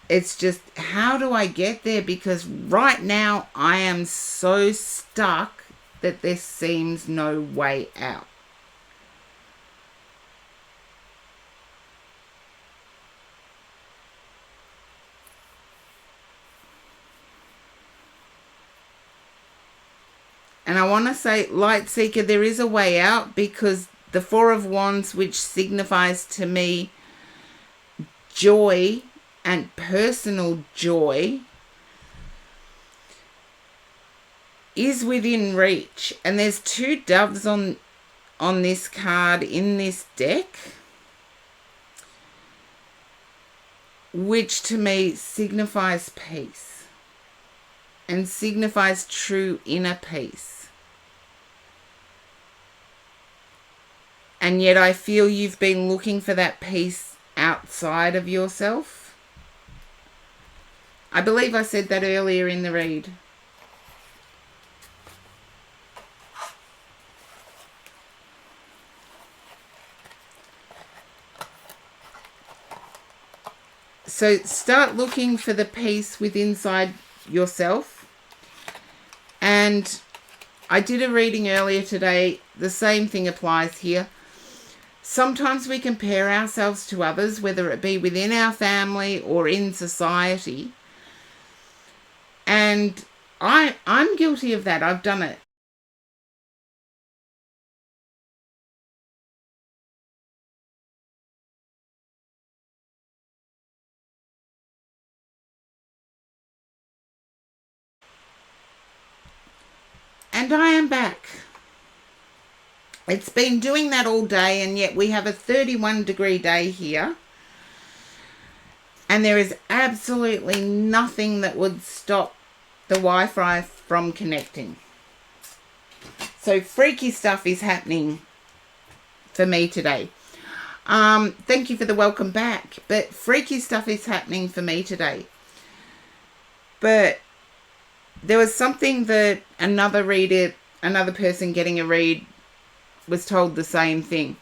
It's just, how do I get there? Because right now I am so stuck that there seems no way out. And I want to say, Light Seeker, there is a way out, because the Four of Wands, which signifies to me joy and personal joy, is within reach. And there's two doves on this card in this deck, which to me signifies peace and signifies true inner peace. And yet I feel you've been looking for that peace outside of yourself. I believe I said that earlier in the read. So start looking for the peace within inside yourself. And I did a reading earlier today. The same thing applies here. Sometimes we compare ourselves to others, whether it be within our family or in society. And I'm guilty of that. I've done it. And I am back. It's been doing that all day, and yet we have a 31-degree day here. And there is absolutely nothing that would stop the Wi-Fi from connecting. So freaky stuff is happening for me today. Thank you for the welcome back. But freaky stuff is happening for me today. But there was something that another person getting a read was told the same thing.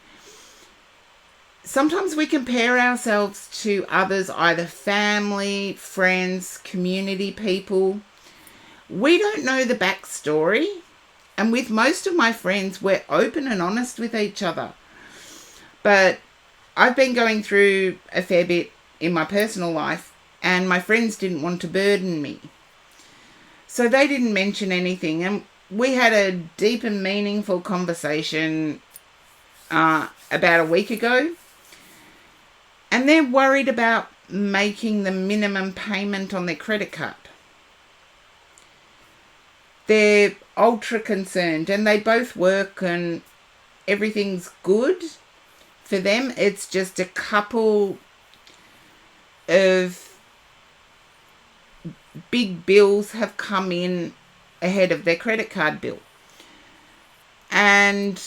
Sometimes we compare ourselves to others, either family, friends, community people. We don't know the backstory. And with most of my friends, we're open and honest with each other. But I've been going through a fair bit in my personal life, and my friends didn't want to burden me. So they didn't mention anything. And we had a deep and meaningful conversation about a week ago. And they're worried about making the minimum payment on their credit card. They're ultra concerned, and they both work and everything's good for them. It's just a couple of big bills have come in ahead of their credit card bill. And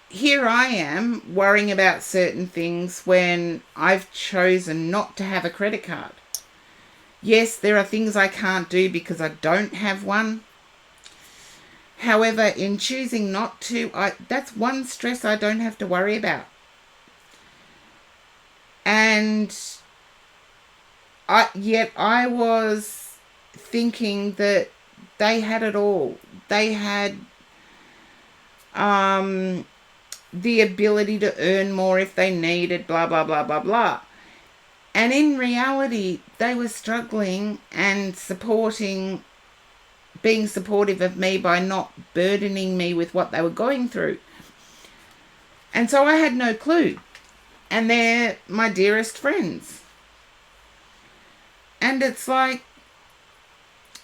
here I am worrying about certain things when I've chosen not to have a credit card. Yes, there are things I can't do because I don't have one. However, in choosing not to, that's one stress I don't have to worry about. And yet I was thinking that they had it all. They had the ability to earn more if they needed, blah, blah, blah, blah, blah. And in reality, they were struggling and being supportive of me by not burdening me with what they were going through. And so I had no clue. And they're my dearest friends. And it's like,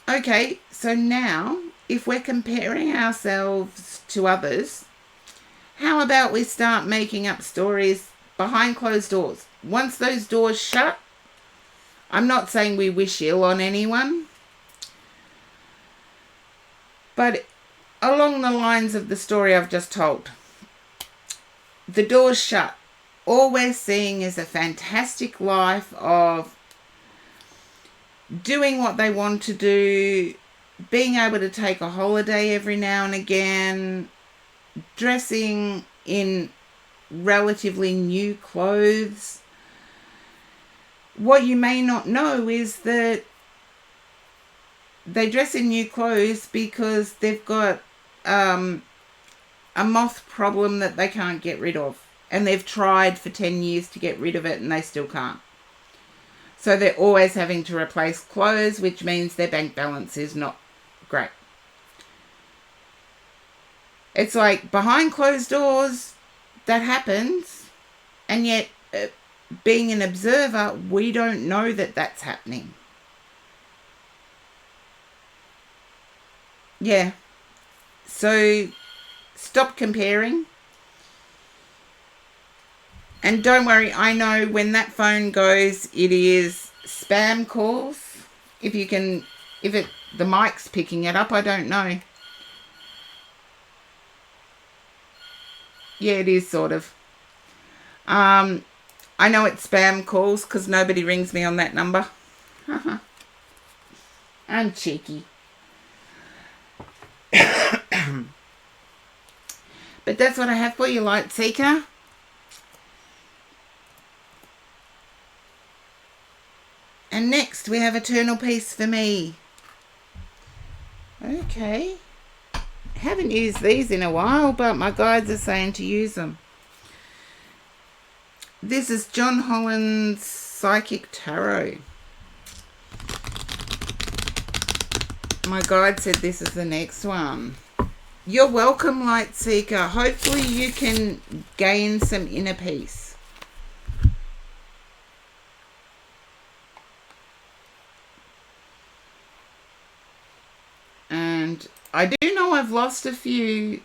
okay, so now if we're comparing ourselves to others, how about we start making up stories behind closed doors? Once those doors shut, I'm not saying we wish ill on anyone, but along the lines of the story I've just told, the door's shut. All we're seeing is a fantastic life of doing what they want to do, being able to take a holiday every now and again, dressing in relatively new clothes. What you may not know is that they dress in new clothes because they've got a moth problem that they can't get rid of. And they've tried for 10 years to get rid of it and they still can't. So they're always having to replace clothes, which means their bank balance is not great. It's like behind closed doors, that happens. And yet, being an observer, we don't know that that's happening. Yeah. So stop comparing. And don't worry, I know when that phone goes, it is spam calls. If the mic's picking it up, I don't know. Yeah, it is sort of. I know it's spam calls because nobody rings me on that number. I'm cheeky. But that's what I have for you, Light Seeker. And next we have Eternal Peace for me. Okay. Haven't used these in a while, but my guides are saying to use them. This is John Holland's Psychic Tarot. My guide said this is the next one. You're welcome, Light Seeker. Hopefully you can gain some inner peace. And I do know I've lost a few.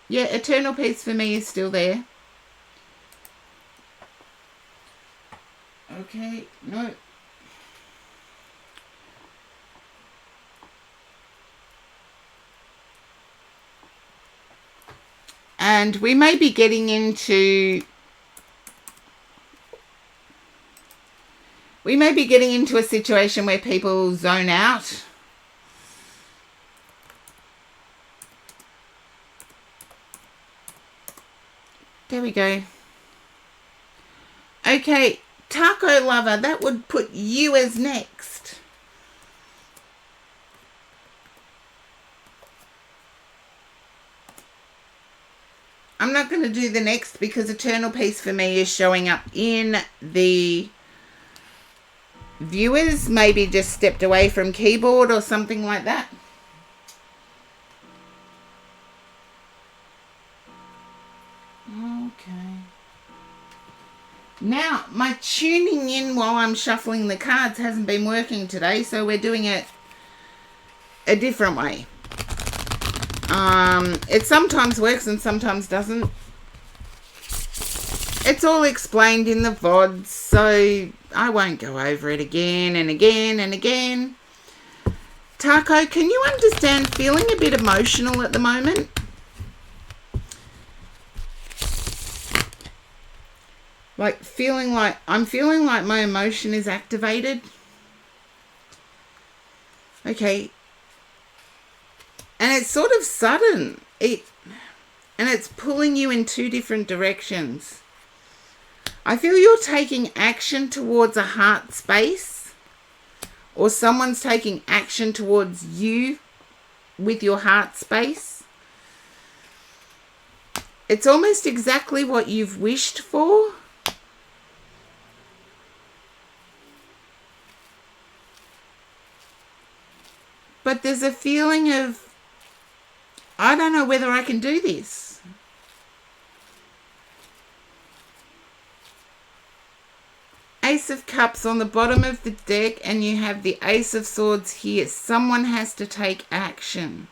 Yeah, Eternal Peace for me is still there. Okay, no. And we may be getting into a situation where people zone out. There we go. Okay, taco lover, that would put you as next. I'm not going to do the next because Eternal Peace for me is showing up in the viewers. Maybe just stepped away from keyboard or something like that. Okay. Now, my tuning in while I'm shuffling the cards hasn't been working today, so we're doing it a different way. It sometimes works and sometimes doesn't. It's all explained in the VODs, so I won't go over it again and again and again. Taco, can you understand feeling a bit emotional at the moment? I'm feeling like my emotion is activated. Okay. And it's sort of sudden. And it's pulling you in two different directions. I feel you're taking action towards a heart space, or someone's taking action towards you with your heart space. It's almost exactly what you've wished for. But there's a feeling of, I don't know whether I can do this. Ace of Cups on the bottom of the deck, and you have the Ace of Swords here. Someone has to take action.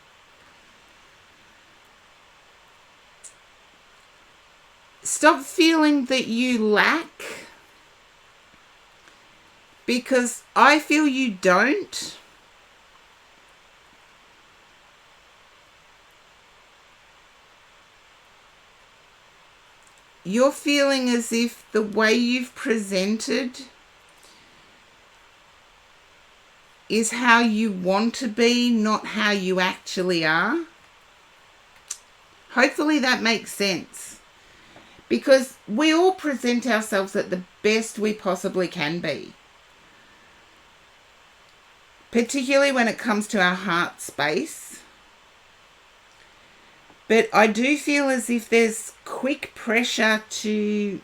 Stop feeling that you lack, because I feel you don't. You're feeling as if the way you've presented is how you want to be, not how you actually are. Hopefully that makes sense. Because we all present ourselves at the best we possibly can be. Particularly when it comes to our heart space. But I do feel as if there's quick pressure to...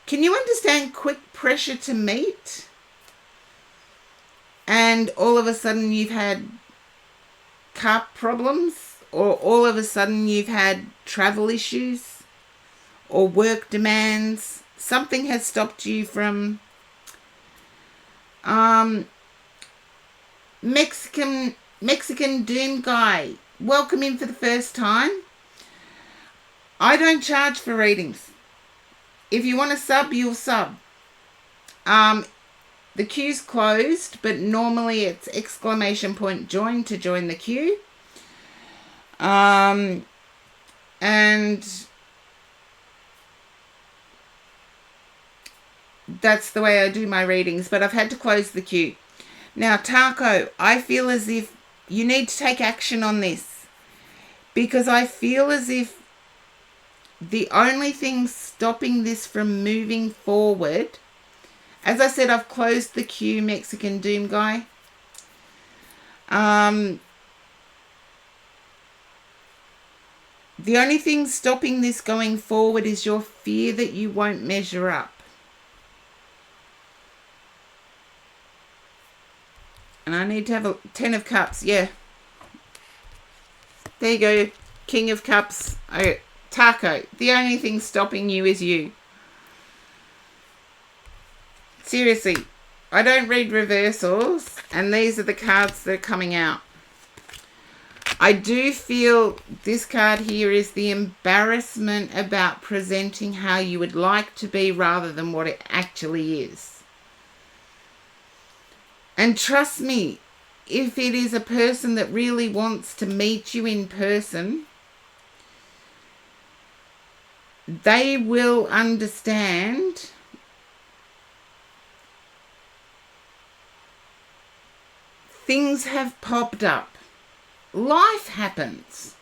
Can you understand quick pressure to meet? And all of a sudden you've had car problems, or all of a sudden you've had travel issues or work demands. Something has stopped you from... Mexican Doom Guy. Welcome in for the first time. I don't charge for readings. If you want to sub, you'll sub. The queue's closed, but normally it's !join to join the queue. And that's the way I do my readings, but I've had to close the queue. Now, Taco, I feel as if you need to take action on this, because I feel as if the only thing stopping this from moving forward, as I said, I've closed the queue, Mexican Doom Guy. The only thing stopping this going forward is your fear that you won't measure up. And I need to have a 10 of Cups. Yeah. There you go. King of Cups. Oh, Taco. The only thing stopping you is you. Seriously. I don't read reversals. And these are the cards that are coming out. I do feel this card here is the embarrassment about presenting how you would like to be rather than what it actually is. And trust me, if it is a person that really wants to meet you in person, they will understand things have popped up. Life happens.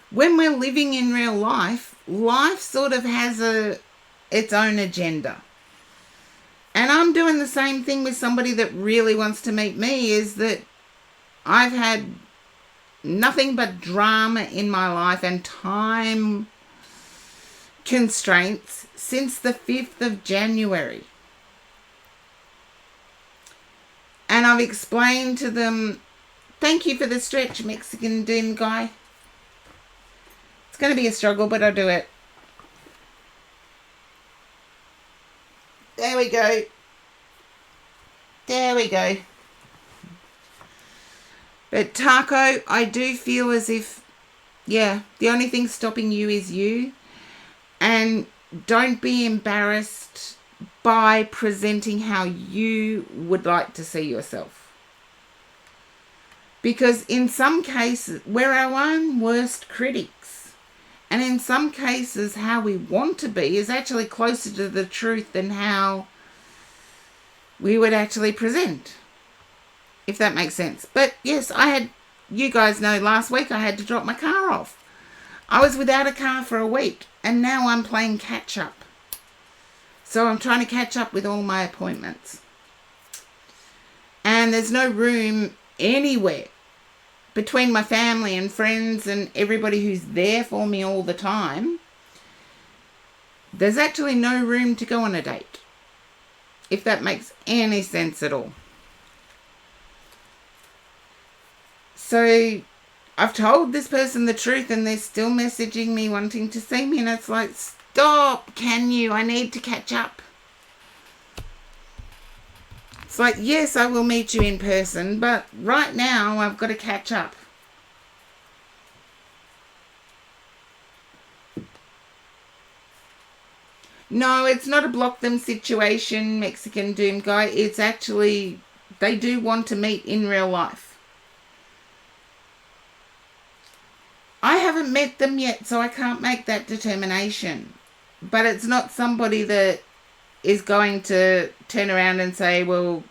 When we're living in real life, life sort of has its own agenda. And I'm doing the same thing with somebody that really wants to meet me, is that I've had nothing but drama in my life and time constraints since the 5th of January. And I've explained to them, thank you for the stretch, Mexican Doom Guy. It's going to be a struggle, but I'll do it. There we go. There we go. But Taco, I do feel as if, the only thing stopping you is you. And don't be embarrassed by presenting how you would like to see yourself. Because in some cases, we're our own worst critics. And in some cases, how we want to be is actually closer to the truth than how we would actually present. If that makes sense. But yes, you guys know last week I had to drop my car off. I was without a car for a week. And now I'm playing catch up. So I'm trying to catch up with all my appointments. And there's no room anywhere between my family and friends and everybody who's there for me all the time. There's actually no room to go on a date. If that makes any sense at all. So I've told this person the truth and they're still messaging me wanting to see me. And it's like, stop, can you? I need to catch up. It's like, yes, I will meet you in person, but right now I've got to catch up. No, it's not a block them situation, Mexican Doom Guy. It's actually, they do want to meet in real life. I haven't met them yet, so I can't make that determination. But it's not somebody that is going to turn around and say, well,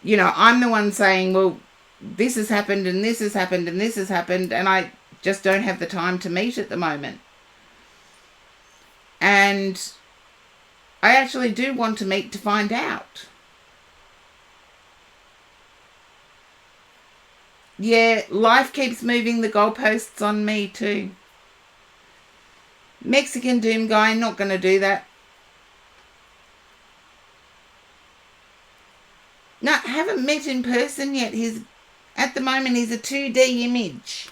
I'm the one saying, well, this has happened and this has happened and this has happened, and I just don't have the time to meet at the moment. And I actually do want to meet to find out. Yeah, life keeps moving the goalposts on me too. Mexican Doom Guy, not going to do that. No, haven't met in person yet. At the moment, he's a 2D image.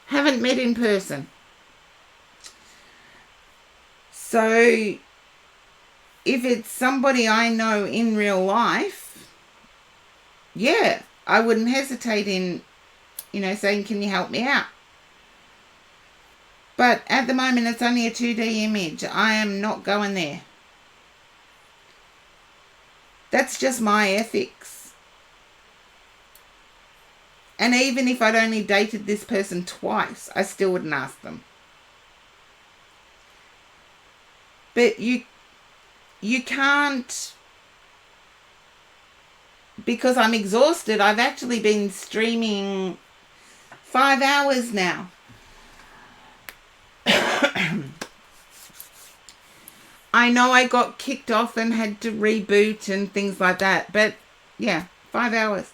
Haven't met in person. So, if it's somebody I know in real life, yeah, I wouldn't hesitate in, saying, can you help me out? But at the moment, it's only a 2D image. I am not going there. That's just my ethics. And even if I'd only dated this person twice, I still wouldn't ask them. But you can't, because I'm exhausted. I've actually been streaming 5 hours now. I know I got kicked off and had to reboot and things like that. But yeah, 5 hours.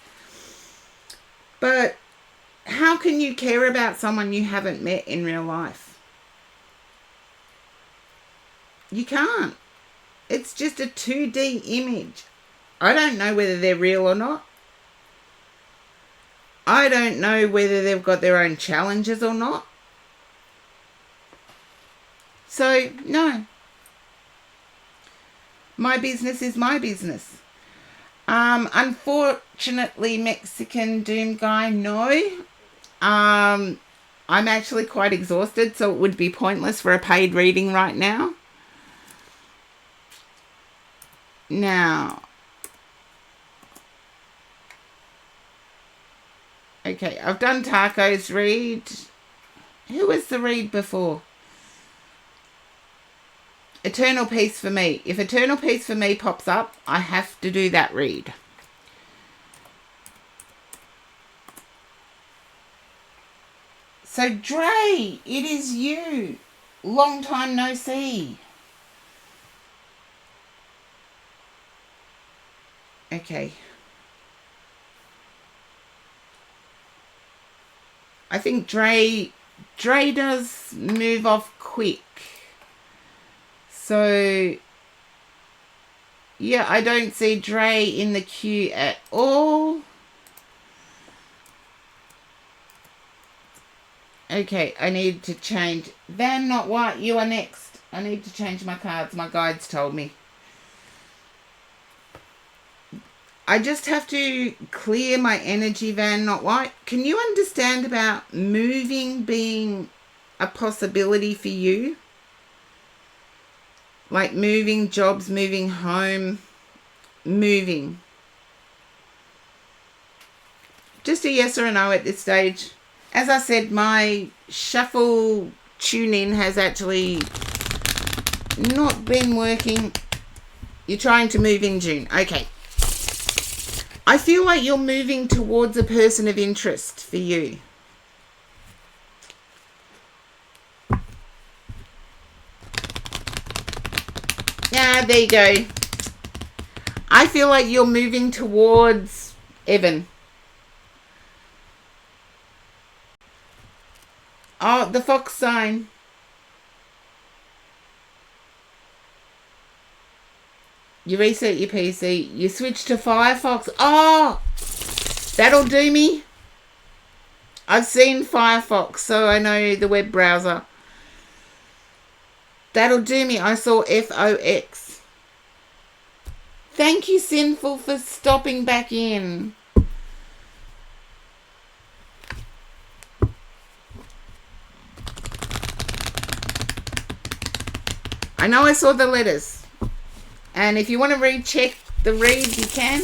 But how can you care about someone you haven't met in real life? You can't. It's just a 2D image. I don't know whether they're real or not. I don't know whether they've got their own challenges or not. So, no. My business is my business. Unfortunately, Mexican Doom Guy, no. I'm actually quite exhausted, so it would be pointless for a paid reading right now. Now, okay, I've done Taco's read. Who was the read before? Eternal Peace for Me. If Eternal Peace for Me pops up, I have to do that read. So, Dre, it is you. Long time no see. Okay. I think Dre does move off quick. So, yeah, I don't see Dre in the queue at all. Okay, I need to change. Van Not White, you are next. I need to change my cards. My guides told me. I just have to clear my energy, Van Not White. Can you understand about moving being a possibility for you? Like moving jobs, moving home, moving. Just a yes or a no at this stage. As I said, my shuffle tune-in has actually not been working. You're trying to move in June. Okay. I feel like you're moving towards a person of interest for you. Yeah, there you go. I feel like you're moving towards Evan. Oh, the fox sign. You reset your PC. You switch to Firefox. Oh, that'll do me. I've seen Firefox, so I know the web browser. That'll do me. I saw FOX. Thank you, Sinful, for stopping back in. I know I saw the letters. And if you want to recheck the read, you can.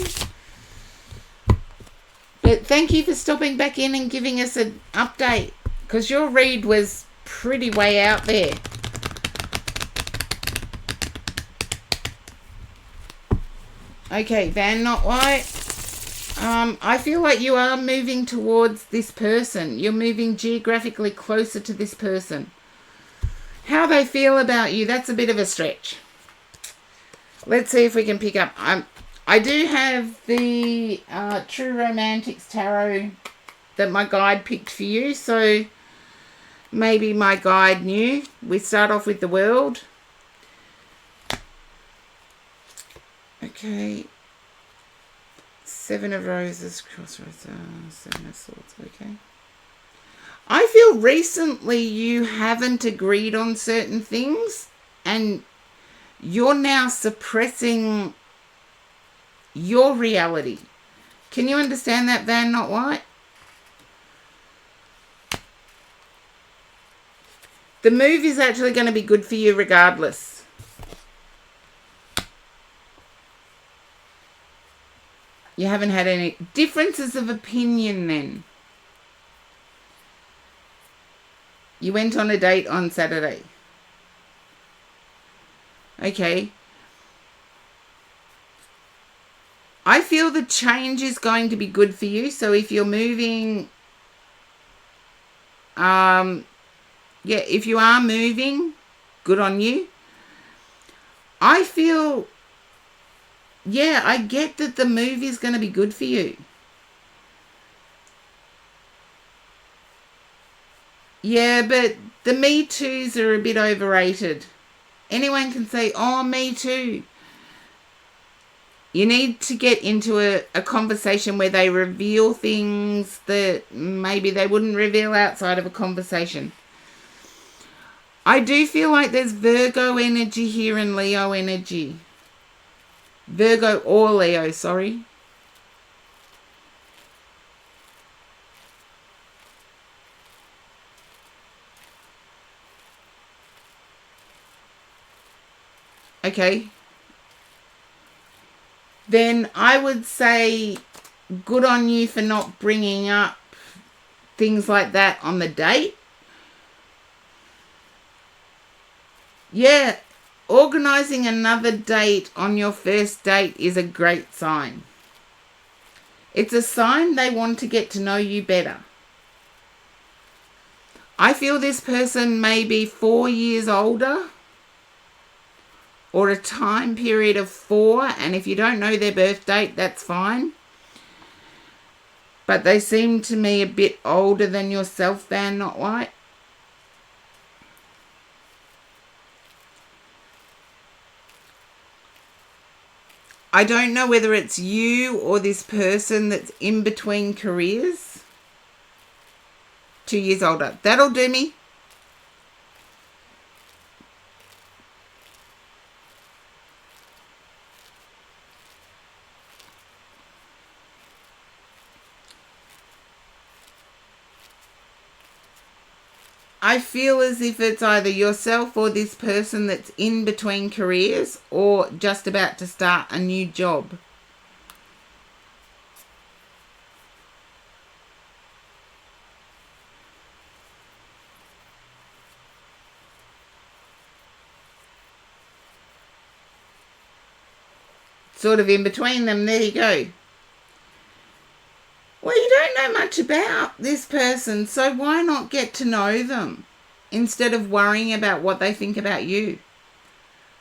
But thank you for stopping back in and giving us an update. Because your read was pretty way out there. Okay, Van Not White. I feel like you are moving towards this person. You're moving geographically closer to this person. How they feel about you, that's a bit of a stretch. Let's see if we can pick up. I do have the True Romantics Tarot that my guide picked for you. So maybe my guide knew. We start off with the World. Okay. Seven of Roses, Crossroads, Seven of Swords, okay. I feel recently you haven't agreed on certain things and you're now suppressing your reality. Can you understand that, Van Not White? The move is actually going to be good for you regardless. You haven't had any differences of opinion then. You went on a date on Saturday. Okay. I feel the change is going to be good for you. So if you're moving, if you are moving, good on you. I feel, I get that the move is going to be good for you. Yeah, but the Me Toos are a bit overrated. Anyone can say, oh, me too. You need to get into a conversation where they reveal things that maybe they wouldn't reveal outside of a conversation. I do feel like there's Virgo energy here and Leo energy. Virgo or Leo, sorry. Okay. Then I would say good on you for not bringing up things like that on the date. Yeah, organising another date on your first date is a great sign. It's a sign they want to get to know you better. I feel this person may be 4 years older or a time period of 4, and if you don't know their birth date, that's fine. But they seem to me a bit older than yourself, Van Not White. I don't know whether it's you or this person that's in between careers. 2 years older. That'll do me. I feel as if it's either yourself or this person that's in between careers or just about to start a new job. Sort of in between them, there you go. Well, you don't know much about this person, so why not get to know them instead of worrying about what they think about you?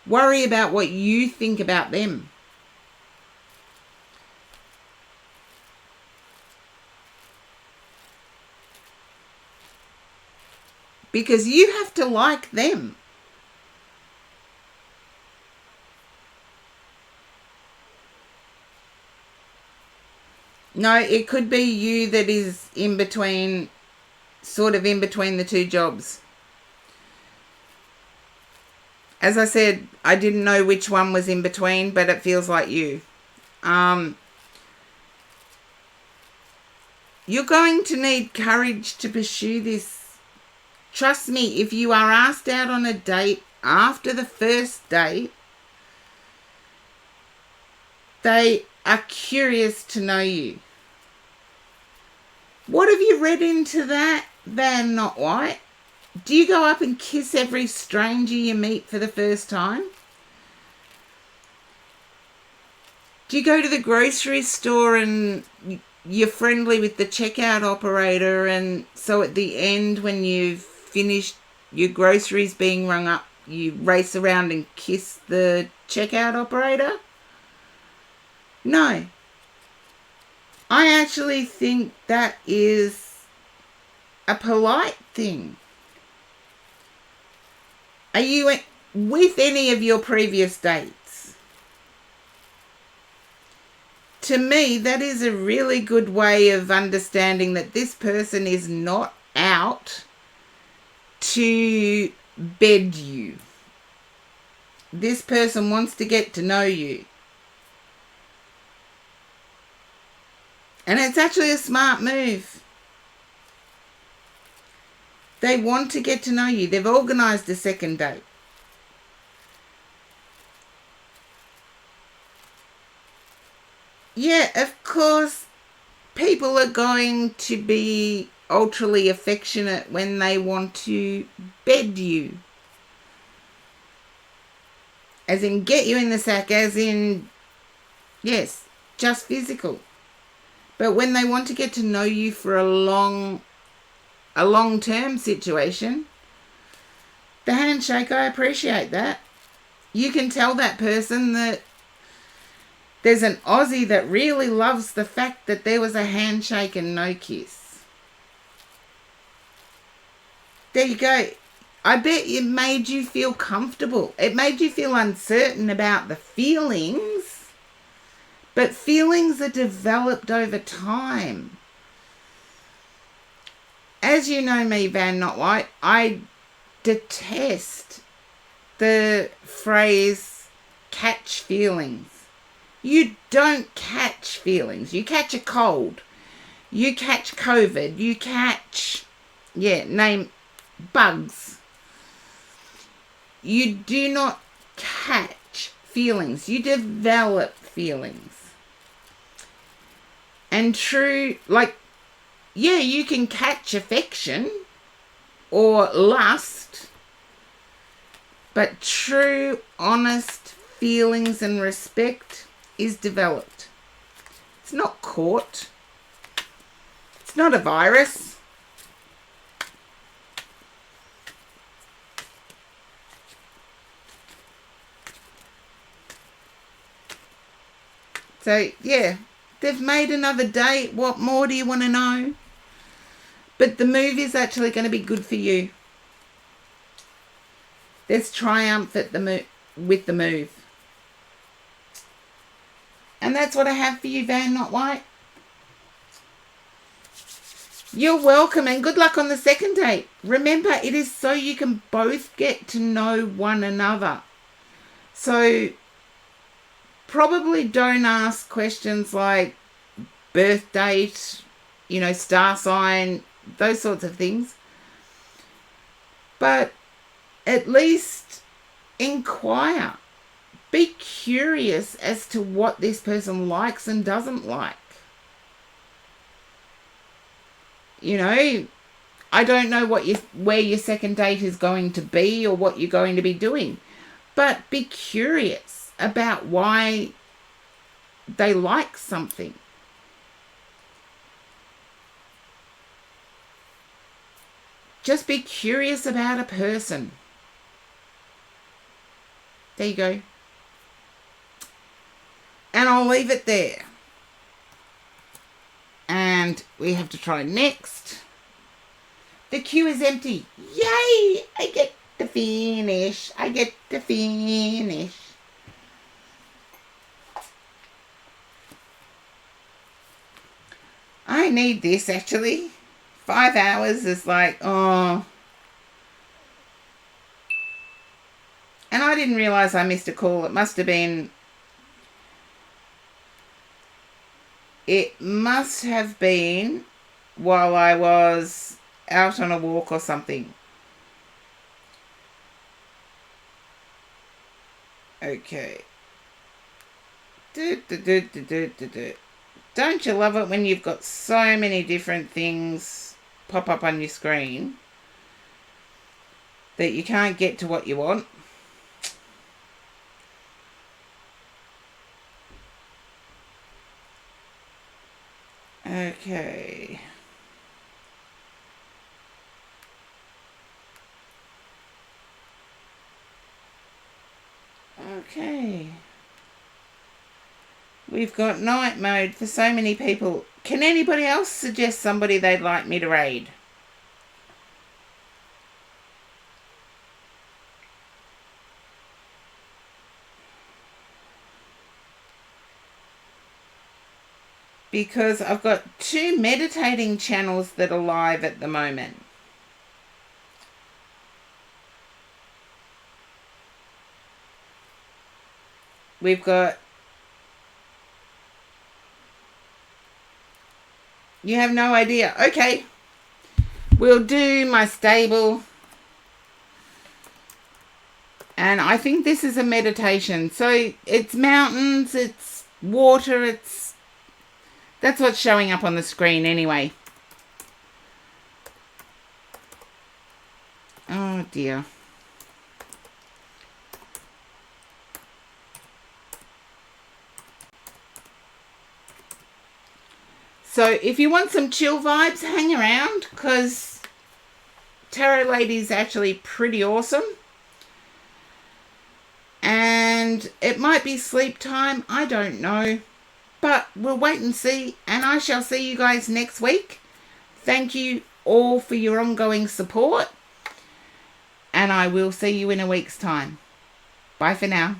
Worry about what you think about them. Because you have to like them. No, it could be you that is in between, sort of in between the two jobs. As I said, I didn't know which one was in between, but it feels like you. You're going to need courage to pursue this. Trust me, if you are asked out on a date after the first date, they are curious to know you. What have you read into that, Van Not White? Do you go up and kiss every stranger you meet for the first time? Do you go to the grocery store and you're friendly with the checkout operator, and so at the end when you've finished your groceries being rung up, you race around and kiss the checkout operator? No. I actually think that is a polite thing. Are you with any of your previous dates? To me, that is a really good way of understanding that this person is not out to bed you. This person wants to get to know you. And it's actually a smart move. They want to get to know you. They've organised a second date. Yeah, of course, people are going to be ultrally affectionate when they want to bed you. As in get you in the sack, as in, yes, just physical. But when they want to get to know you for a long-term situation, the handshake, I appreciate that. You can tell that person that there's an Aussie that really loves the fact that there was a handshake and no kiss. There you go. I bet it made you feel comfortable. It made you feel uncertain about the feelings. But feelings are developed over time. As you know me, Van Not White, I detest the phrase catch feelings. You don't catch feelings. You catch a cold. You catch COVID. You catch, name bugs. You do not catch feelings. You develop feelings. And true, you can catch affection or lust, But true, honest feelings and respect is developed. It's not caught. It's not a virus. So, yeah, they've made another date. What more do you want to know? But the move is actually going to be good for you. There's triumph at with the move. And that's what I have for you, Van Not White. You're welcome, and good luck on the second date. Remember, it is so you can both get to know one another. So probably don't ask questions like birth date, star sign, those sorts of things. But at least inquire. Be curious as to what this person likes and doesn't like. I don't know where your second date is going to be or what you're going to be doing. But be curious about why they like something. Just be curious about a person. There you go. And I'll leave it there. And we have to try next. The queue is empty. Yay! I get to finish. I need this actually. 5 hours is like, oh. And I didn't realise I missed a call. It must have been while I was out on a walk or something. Okay. Don't you love it when you've got so many different things pop up on your screen that you can't get to what you want? Okay. Okay. We've got night mode for so many people. Can anybody else suggest somebody they'd like me to raid? Because I've got 2 meditating channels that are live at the moment. We've got... You have no idea. Okay. We'll do my stable. And I think this is a meditation. So it's mountains, it's water, that's what's showing up on the screen anyway. Oh dear. So if you want some chill vibes, hang around, because Tarot Lady is actually pretty awesome. And it might be sleep time, I don't know. But we'll wait and see, and I shall see you guys next week. Thank you all for your ongoing support, and I will see you in a week's time. Bye for now.